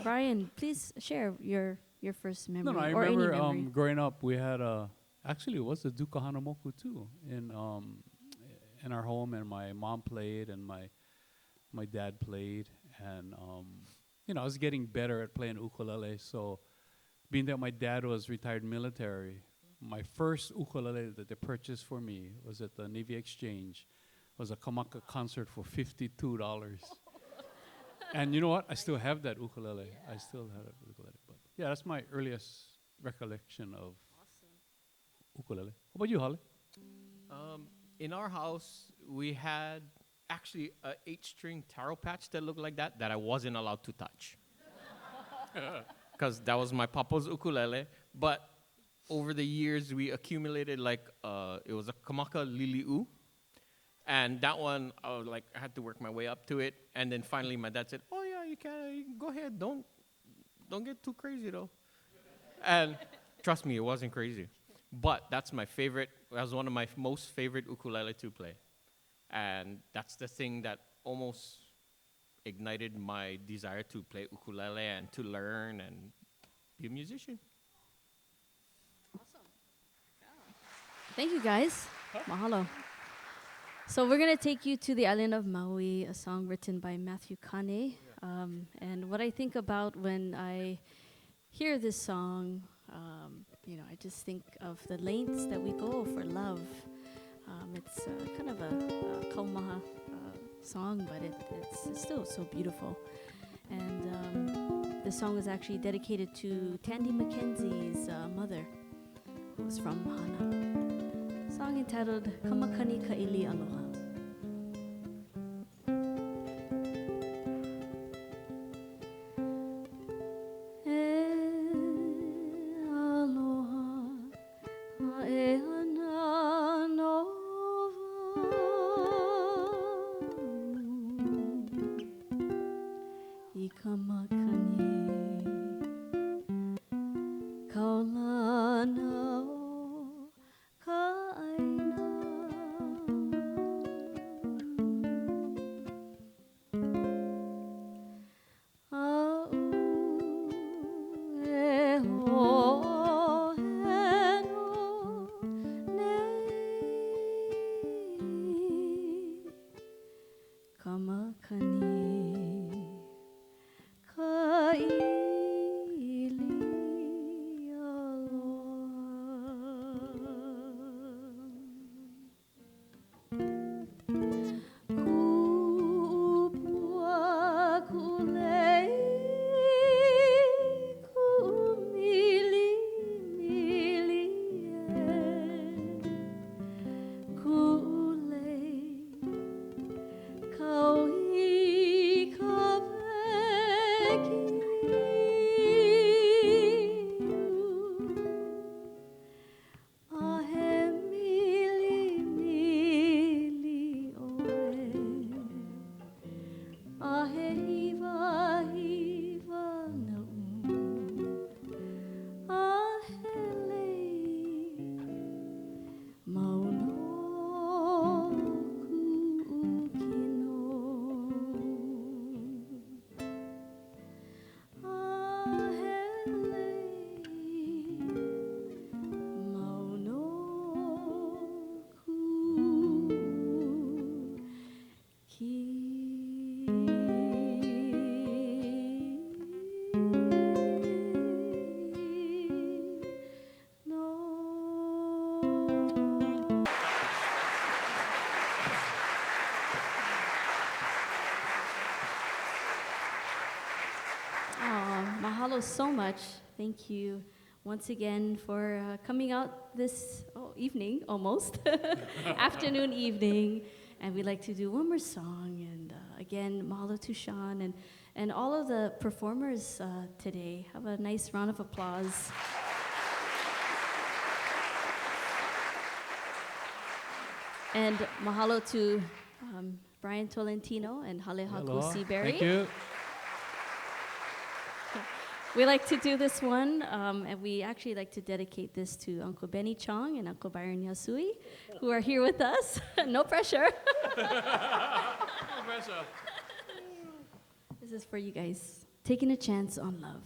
Speaker 11: Bryan, please share your first memory.
Speaker 10: No, I
Speaker 11: or
Speaker 10: remember
Speaker 11: any memory.
Speaker 10: growing up, we had actually it was the Duka Hanamoku too in our home, and my mom played and my dad played, and I was getting better at playing ukulele. So, being that my dad was retired military, my first ukulele that they purchased for me was at the Navy Exchange. It was a Kamaka concert for $52. And you know what? I still have that ukulele. I still have that ukulele. But yeah, that's my earliest recollection of ukulele. How about you, Holly?
Speaker 12: In our house, we had actually an 8-string taro patch that looked like that I wasn't allowed to touch. Because that was my papa's ukulele. But over the years, we accumulated it was a Kamaka Lili'u. And that one, I had to work my way up to it. And then finally, my dad said, "Oh yeah, you can go ahead. Don't get too crazy though." And trust me, it wasn't crazy. But that's my favorite. That was one of my most favorite ukulele to play. And that's the thing that almost ignited my desire to play ukulele and to learn and be a musician.
Speaker 11: Awesome. Yeah. Thank you, guys. Mahalo. So we're going to take you to the island of Maui, a song written by Makuakāne. And what I think about when I hear this song, I just think of the lengths that we go for love. It's kind of a kaumaha song, but it's still so beautiful. And the song was actually dedicated to Tandy Mackenzie's mother, who was from Hana. Song entitled Kamakani Ka'ili Aloha.
Speaker 13: Kauhi
Speaker 11: mahalo so much. Thank you once again for coming out this evening, almost, afternoon, evening. And we'd like to do one more song. And again, mahalo to Shawn and all of the performers today. Have a nice round of applause. And mahalo to Bryan Tolentino and Halehaku Seabury.
Speaker 10: Thank you.
Speaker 11: We like to do this one, and we actually like to dedicate this to Uncle Benny Chong and Uncle Byron Yasui, who are here with us. No pressure.
Speaker 10: No pressure.
Speaker 11: This is for you guys. Taking a chance on love.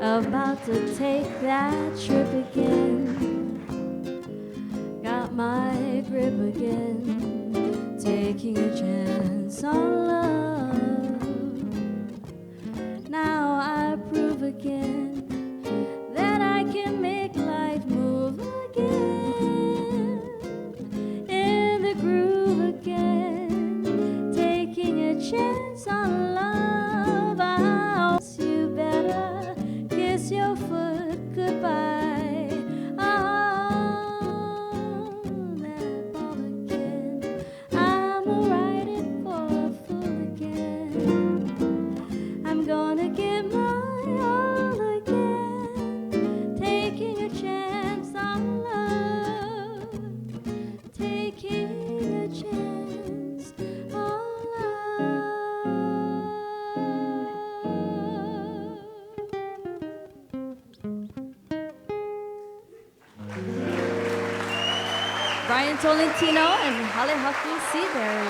Speaker 13: About to take that trip again. Got my grip again. Taking a chance on love. Now I prove again that I can make life move again. In the groove again. Taking a chance on love. You better kiss your foot goodbye. Oh, that ball again. I'm riding for a fool again. I'm gonna give my all again. Taking a chance on love. Taking a chance on love.
Speaker 11: Bryan Tolentino and Halehaku Seabury.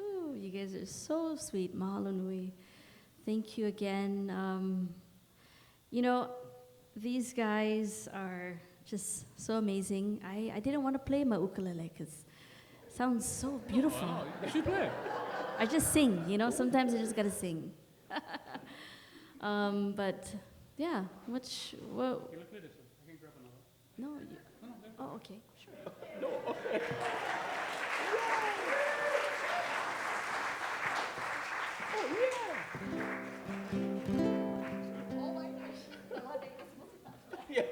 Speaker 11: Ooh, you guys are so sweet. Mahalo nui. Thank you again. You know, these guys are just so amazing. I didn't want to play my ukulele because it sounds so beautiful.
Speaker 10: Wow, you should play.
Speaker 11: I just sing, you know, sometimes I just gotta sing. But yeah, well,
Speaker 10: Can I play this one? I can grab another.
Speaker 11: no, oh, okay, sure.
Speaker 10: No, okay. Oh, yeah.
Speaker 11: Oh my gosh.
Speaker 10: Yeah.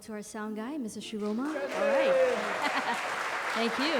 Speaker 11: to our sound guy, Mrs. Shiroma. All right. Thank you.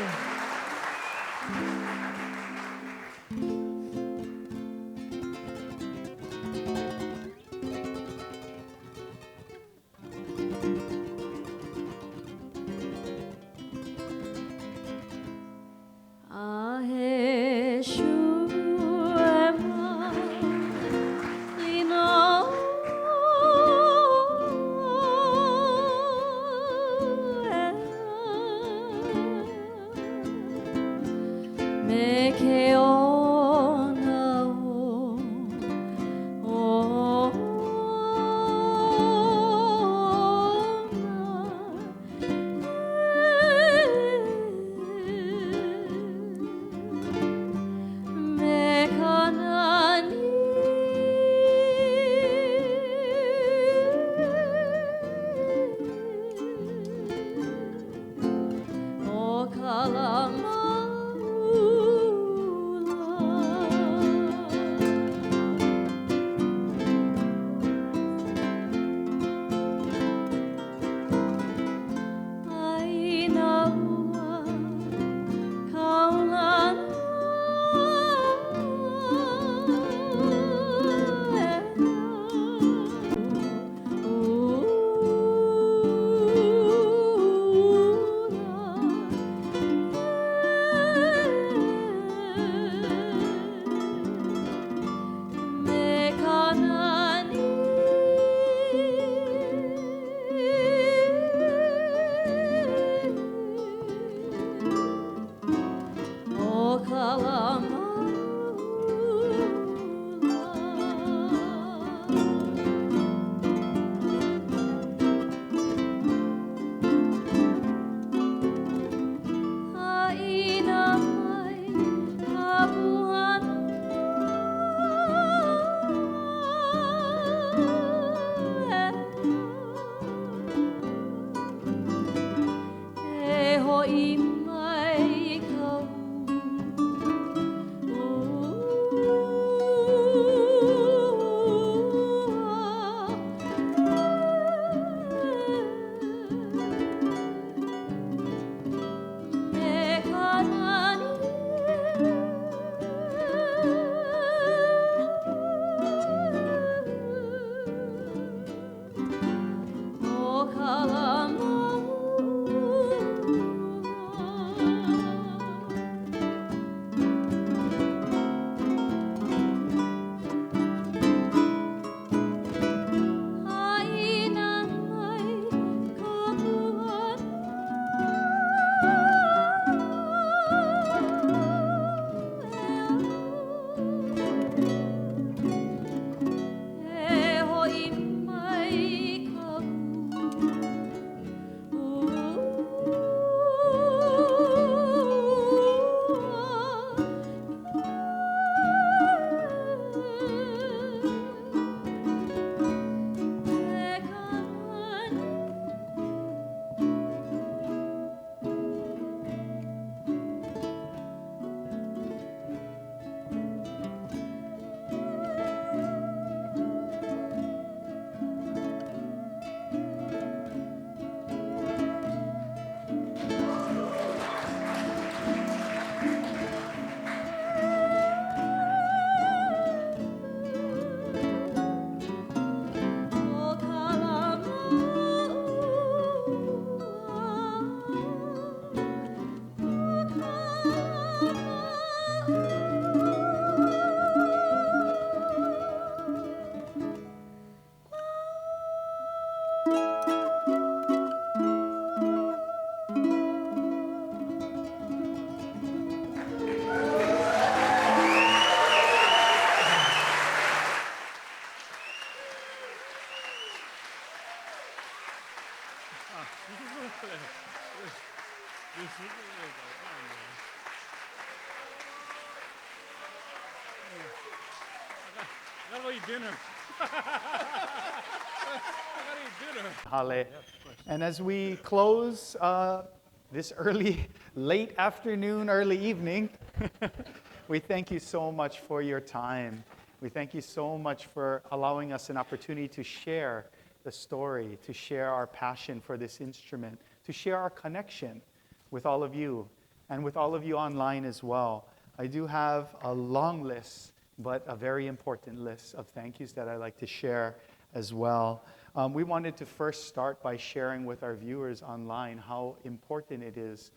Speaker 8: I gotta eat dinner.
Speaker 2: Hale. And as we close this late afternoon, early evening, we thank you so much for your time. We thank you so much for allowing us an opportunity to share the story, to share our passion for this instrument, to share our connection with all of you and with all of you online as well. I do have a long list, but a very important list of thank yous that I'd like to share as well. We wanted to first start by sharing with our viewers online how important it is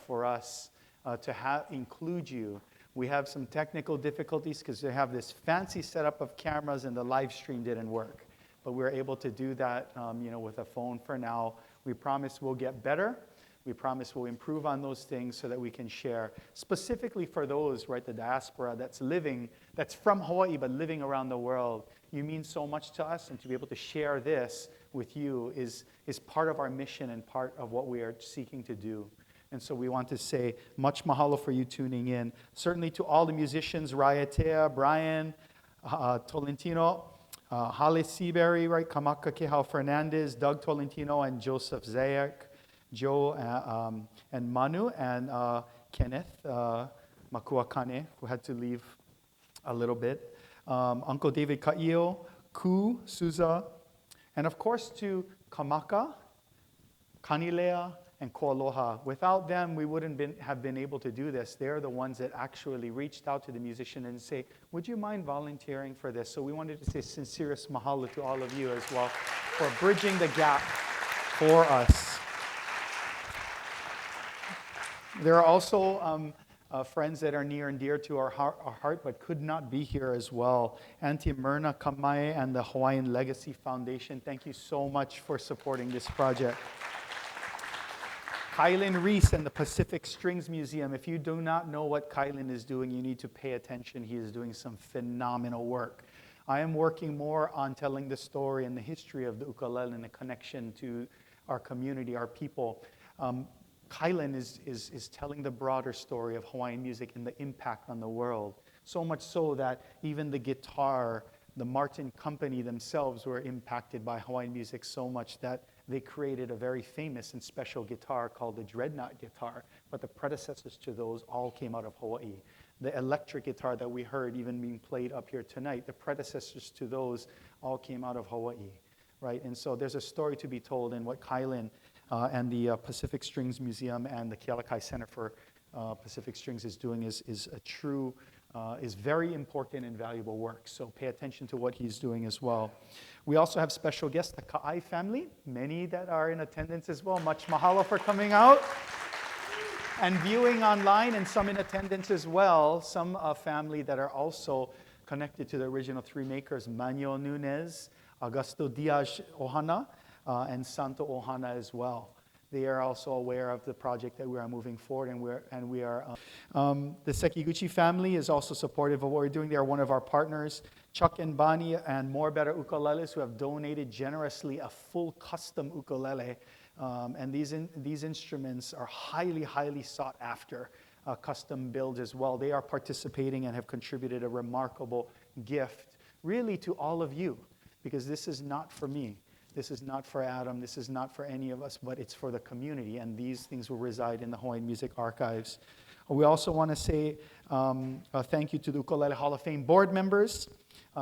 Speaker 2: for us to include you. We have some technical difficulties because they have this fancy setup of cameras and the live stream didn't work. But we're able to do that with a phone for now. We promise we'll get better. We promise we'll improve on those things so that we can share. Specifically for those, right, the diaspora that's from Hawaii but living around the world. You mean so much to us, and to be able to share this with you is part of our mission and part of what we are seeking to do. And so we want to say much mahalo for you tuning in. Certainly to all the musicians, Raiatea, Bryan, Tolentino, Seabury, right, Kamakakēhau, Fernandez, Doug Tolentino, and Joseph Zayac, Joe and Manu, and Kenneth, Makuakāne, who had to leave a little bit. Uncle David Kaʻio, Koanui-Souza, and of course to Kamaka, Kanilea, and Koaloha. Without them, we wouldn't have been able to do this. They're the ones that actually reached out to the musician and say, would you mind volunteering for this? So we wanted to say sincerest mahalo to all of you as well for bridging the gap for us. There are also friends that are near and dear to our heart but could not be here as well. Auntie Myrna Kamae and the Hawaiian Legacy Foundation, thank you so much for supporting this project. Kylan Reese and the Pacific Strings Museum. If you do not know what Kylan is doing, you need to pay attention. He is doing some phenomenal work. I am working more on telling the story and the history of the ukulele and the connection to our community, our people. Kylan is telling the broader story of Hawaiian music and the impact on the world. So much so that even the guitar, the Martin Company themselves were impacted by Hawaiian music so much that they created a very famous and special guitar called the Dreadnought guitar, but the predecessors to those all came out of Hawaii. The electric guitar that we heard even being played up here tonight, the predecessors to those all came out of Hawaii, right? And so there's a story to be told in what Kylan and the Pacific Strings Museum and the Kealakai Center for Pacific Strings is doing is a true, is very important and valuable work. So pay attention to what he's doing as well. We also have special guests, the Ka'ai family, many that are in attendance as well. Much mahalo for coming out and viewing online, and some in attendance as well. Some family that are also connected to the original three makers, Manuel Nunez, Augusto Diaz Ohana, and Santo Ohana as well. They are also aware of the project that we are moving forward, and we are. The Sekiguchi family is also supportive of what we're doing. They are one of our partners. Chuck and Bonnie and More Better Ukuleles, who have donated generously a full custom ukulele, and these instruments are highly, highly sought after. Custom builds as well. They are participating and have contributed a remarkable gift, really, to all of you, because this is not for me. This is not for Adam. This is not for any of us, but it's for the community, and these things will reside in the Hawaiian Music Archives. We also want to say thank you to the Ukulele Hall of Fame board members,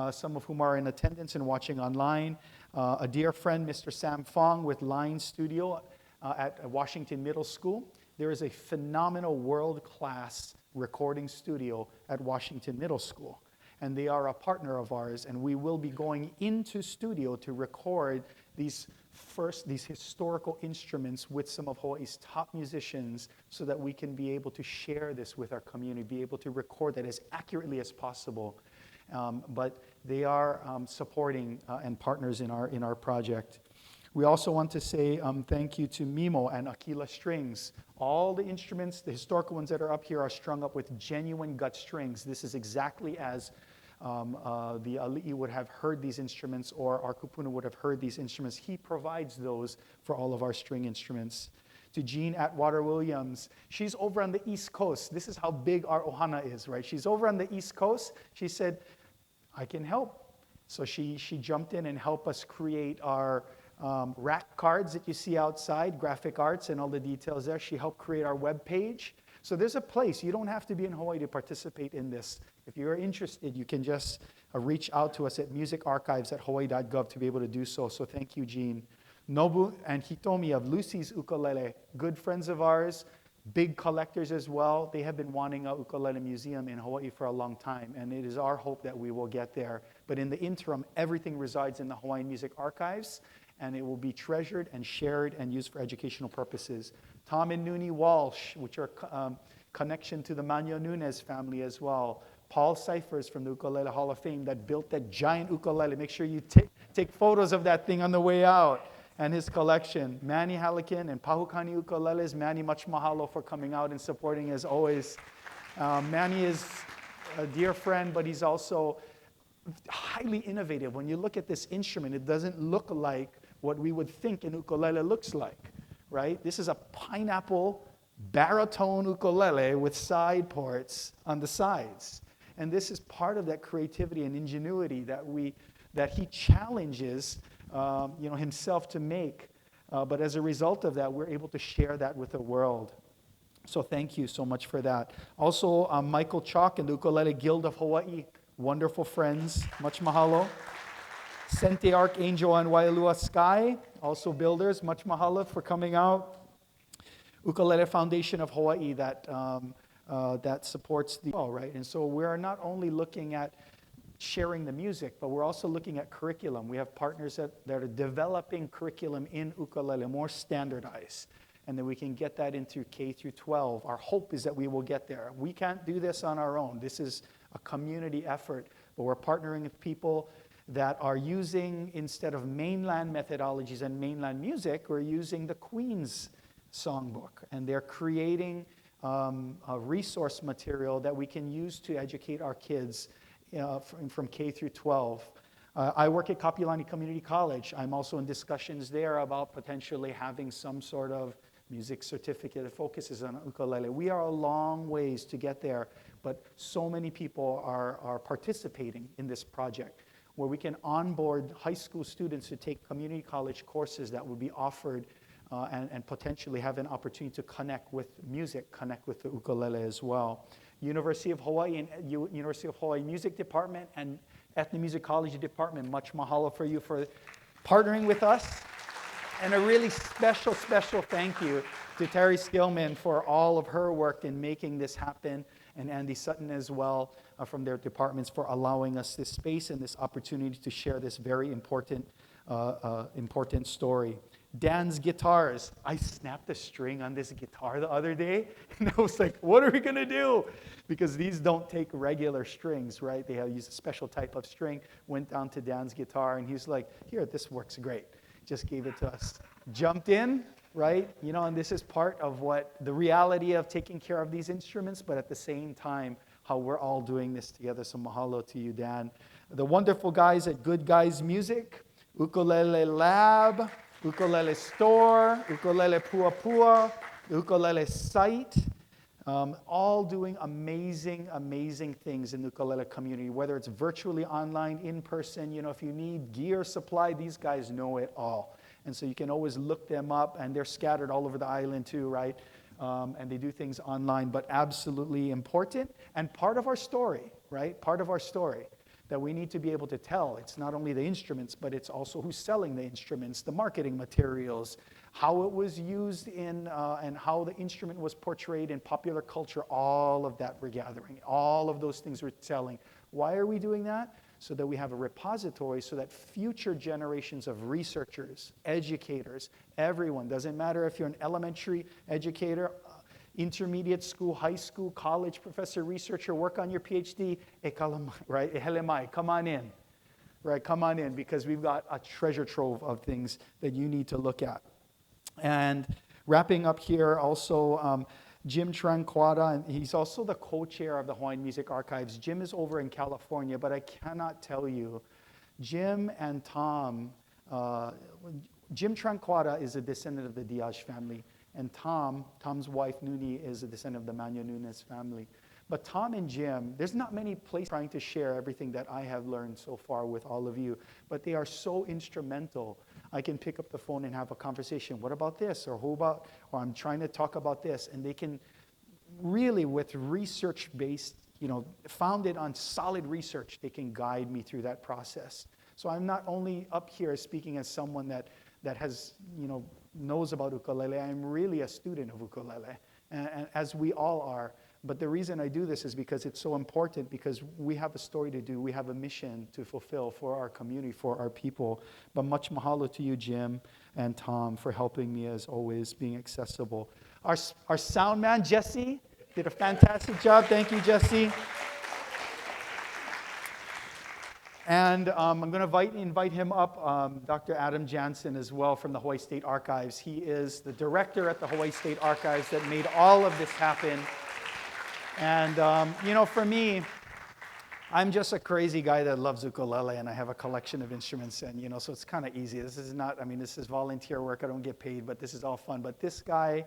Speaker 2: some of whom are in attendance and watching online. A dear friend, Mr. Sam Fong with Line Studio at Washington Middle School. There is a phenomenal world-class recording studio at Washington Middle School, and they are a partner of ours, and we will be going into studio to record these historical instruments with some of Hawaii's top musicians so that we can be able to share this with our community, be able to record that as accurately as possible. But they are supporting and partners in our project. We also want to say thank you to Mimo and Aquila Strings. All the instruments, the historical ones that are up here, are strung up with genuine gut strings. This is exactly as the Ali'i would have heard these instruments, or our kupuna would have heard these instruments. He provides those for all of our string instruments. To Jean Atwater Williams, she's over on the East Coast. This is how big our ohana is, right? She's over on the East Coast. She said, I can help. So she jumped in and helped us create our rack cards that you see outside, graphic arts and all the details there. She helped create our web page. So there's a place. You don't have to be in Hawaii to participate in this. If you're interested, you can just reach out to us at musicarchives@hawaii.gov to be able to do so. So thank you, Gene. Nobu and Hitomi of Lucy's Ukulele, good friends of ours, big collectors as well. They have been wanting a ukulele museum in Hawaii for a long time, and it is our hope that we will get there. But in the interim, everything resides in the Hawaiian Music Archives, and it will be treasured and shared and used for educational purposes. Tom and Noonie Walsh, which are connection to the Manyo Nunez family as well. Paul Cyphers from the Ukulele Hall of Fame that built that giant ukulele. Make sure you take photos of that thing on the way out. And his collection. Manny Hallican and Pahukani Ukuleles. Manny, much mahalo for coming out and supporting as always. Manny is a dear friend, but he's also highly innovative. When you look at this instrument, it doesn't look like what we would think an ukulele looks like, right? This is a pineapple baritone ukulele with side ports on the sides. And this is part of that creativity and ingenuity that he challenges himself to make. But as a result of that, we're able to share that with the world. So thank you so much for that. Also, Michael Chalk and the Ukulele Guild of Hawaii, wonderful friends. Much mahalo. Sente Archangel and Wailua Sky, also builders. Much mahalo for coming out. Ukulele Foundation of Hawaii that supports the right. And so we're not only looking at sharing the music, but we're also looking at curriculum. We have partners that are developing curriculum in ukulele, more standardized, and then we can get that into K through 12. Our hope is that we will get there. We can't do this on our own. This is a community effort, but we're partnering with people that are using, instead of mainland methodologies and mainland music, we're using the Queen's songbook, and they're creating a resource material that we can use to educate our kids from K through 12. I work at Kapiolani Community College. I'm also in discussions there about potentially having some sort of music certificate that focuses on ukulele. We are a long ways to get there, but so many people are participating in this project where we can onboard high school students to take community college courses that will be offered and potentially have an opportunity to connect with music, connect with the ukulele as well. University of Hawaii and University of Hawaii Music Department and Ethnomusicology Department, much mahalo for you for partnering with us. And a really special thank you to Terry Skillman for all of her work in making this happen, and Andy Sutton as well from their departments for allowing us this space and this opportunity to share this very important story. Dan's guitars. I snapped a string on this guitar the other day, and I was like, what are we going to do? Because these don't take regular strings, right? They have used a special type of string. Went down to Dan's guitar, and he was like, here, this works great. Just gave it to us. Jumped in, right? And this is part of what the reality of taking care of these instruments, but at the same time, how we're all doing this together. So mahalo to you, Dan. The wonderful guys at Good Guys Music, Ukulele Lab, Ukulele Store, Ukulele Pua Pua, Ukulele Site, all doing amazing things in the ukulele community, whether it's virtually, online, in person. If you need gear, supply, these guys know it all. And so you can always look them up, and they're scattered all over the island too, right? And they do things online, but absolutely important and part of our story, right? Part of our story that we need to be able to tell. It's not only the instruments, but it's also who's selling the instruments, the marketing materials, how it was used in, and how the instrument was portrayed in popular culture. All of that we're gathering. All of those things we're telling. Why are we doing that? So that we have a repository so that future generations of researchers, educators, everyone, doesn't matter if you're an elementary educator, intermediate school, high school, college professor, researcher, work on your PhD, right? Ehelemai, come on in, right? Come on in, because we've got a treasure trove of things that you need to look at. And wrapping up here, also Jim Tranquata, and he's also the co-chair of the Hawaiian Music Archives. Jim is over in California, but I cannot tell you, Jim and Tom, Jim Tranquata is a descendant of the Diaz family. And Tom's wife, Nuni, is a descendant of the Manyo Nunez family. But Tom and Jim, there's not many places trying to share everything that I have learned so far with all of you, but they are so instrumental. I can pick up the phone and have a conversation. What about this? Or I'm trying to talk about this. And they can really with research-based, founded on solid research, they can guide me through that process. So I'm not only up here speaking as someone that has, knows about ukulele, I'm really a student of ukulele, and as we all are. But the reason I do this is because it's so important, because we have a story to do, we have a mission to fulfill for our community, for our people. But much mahalo to you, Jim and Tom, for helping me as always, being accessible. Our sound man, Jesse, did a fantastic job. Thank you, Jesse. And I'm going to invite him up, Dr. Adam Jansen as well from the Hawaiʻi State Archives. He is the director at the Hawaiʻi State Archives that made all of this happen. And, for me, I'm just a crazy guy that loves ukulele, and I have a collection of instruments, and, so it's kind of easy. This is not, this is volunteer work. I don't get paid, but this is all fun. But this guy,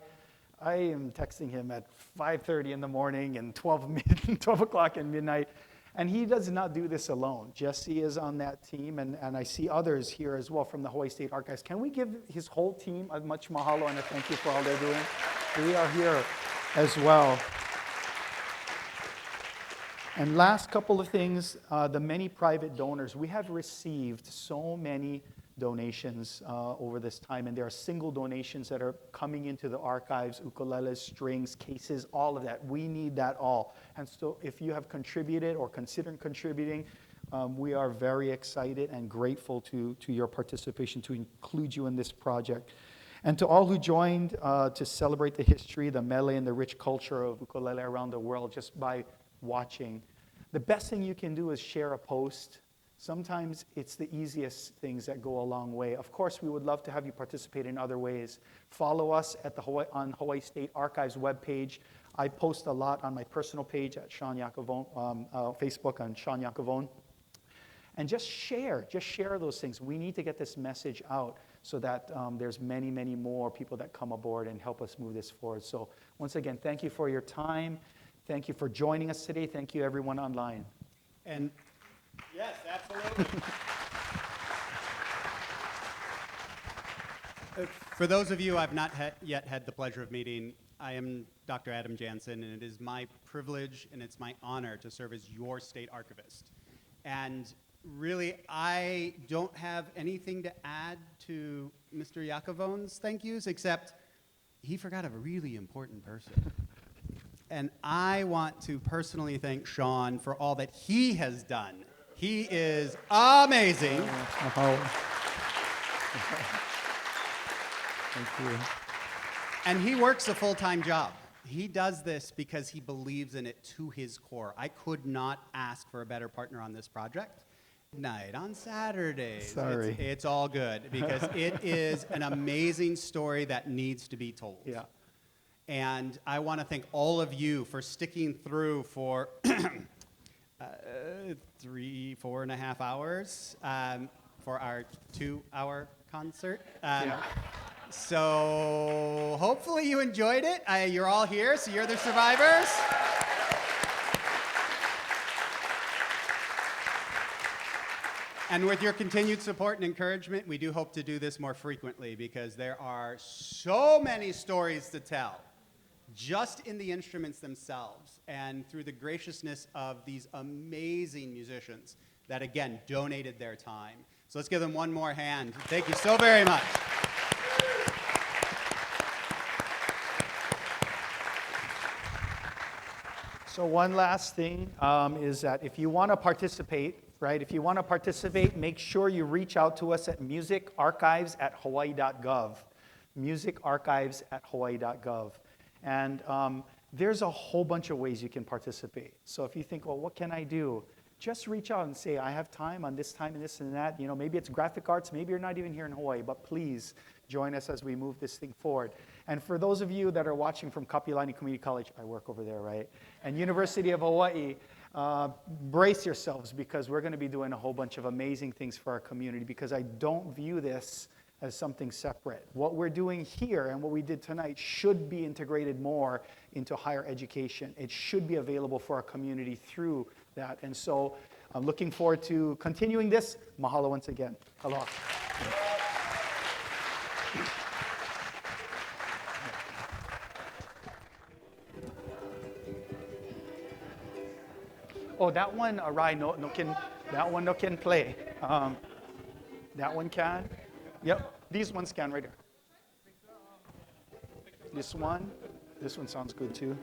Speaker 2: I am texting him at 5:30 in the morning and 12 o'clock at midnight. And he does not do this alone. Jesse is on that team, and I see others here as well from the Hawaiʻi State Archives. Can we give his whole team a much mahalo and a thank you for all they're doing? We are here as well. And last couple of things, the many private donors. We have received so many donations over this time, and there are single donations that are coming into the archives, ukuleles, strings, cases, all of that. We need that all. And so if you have contributed or considering contributing, we are very excited and grateful to your participation, to include you in this project. And to all who joined to celebrate the history, the mele, and the rich culture of ukulele around the world just by watching. The best thing you can do is share a post. Sometimes it's the easiest things that go a long way. Of course, we would love to have you participate in other ways. Follow us at on Hawaiʻi State Archives webpage. I post a lot on my personal page at Shawn Yacavone, Facebook on Shawn Yacavone. And just share those things. We need to get this message out so that there's many, many more people that come aboard and help us move this forward. So once again, thank you for your time. Thank you for joining us today. Thank you, everyone online.
Speaker 14: And yes, absolutely. For those of you I've not yet had the pleasure of meeting, I am Dr. Adam Jansen, and it is my privilege and it's my honor to serve as your state archivist. And really, I don't have anything to add to Mr. Yacavone's thank yous, except he forgot a really important person. And I want to personally thank Shawn for all that he has done. He is amazing.
Speaker 2: Thank you.
Speaker 14: And he works a full-time job. He does this because he believes in it to his core. I could not ask for a better partner on this project. Night on Saturdays.
Speaker 2: Sorry.
Speaker 14: It's all good because it is an amazing story that needs to be told.
Speaker 2: Yeah.
Speaker 14: And I want to thank all of you for sticking through for 4.5 hours for our 2-hour concert. So hopefully you enjoyed it. You're all here, so you're the survivors. And with your continued support and encouragement, we do hope to do this more frequently because there are so many stories to tell, just in the instruments themselves and through the graciousness of these amazing musicians that, again, donated their time. So let's give them one more hand. Thank you so very much.
Speaker 2: So one last thing is that if you want to participate, right, make sure you reach out to us at musicarchives@hawaii.gov. musicarchives@hawaii.gov. And there's a whole bunch of ways you can participate. So if you think, well, what can I do? Just reach out and say, I have time on this time and this and that. Maybe it's graphic arts. Maybe you're not even here in Hawaii, but please join us as we move this thing forward. And for those of you that are watching from Kapiolani Community College, I work over there, right? And University of Hawaii, brace yourselves because we're going to be doing a whole bunch of amazing things for our community because I don't view this as something separate. What we're doing here and what we did tonight should be integrated more into higher education. It should be available for our community through that. And so I'm looking forward to continuing this. Mahalo once again. Aloha. Oh, that one, Rai, no can, that one no can play. That one can. Yep, these ones can right here. This one sounds good too.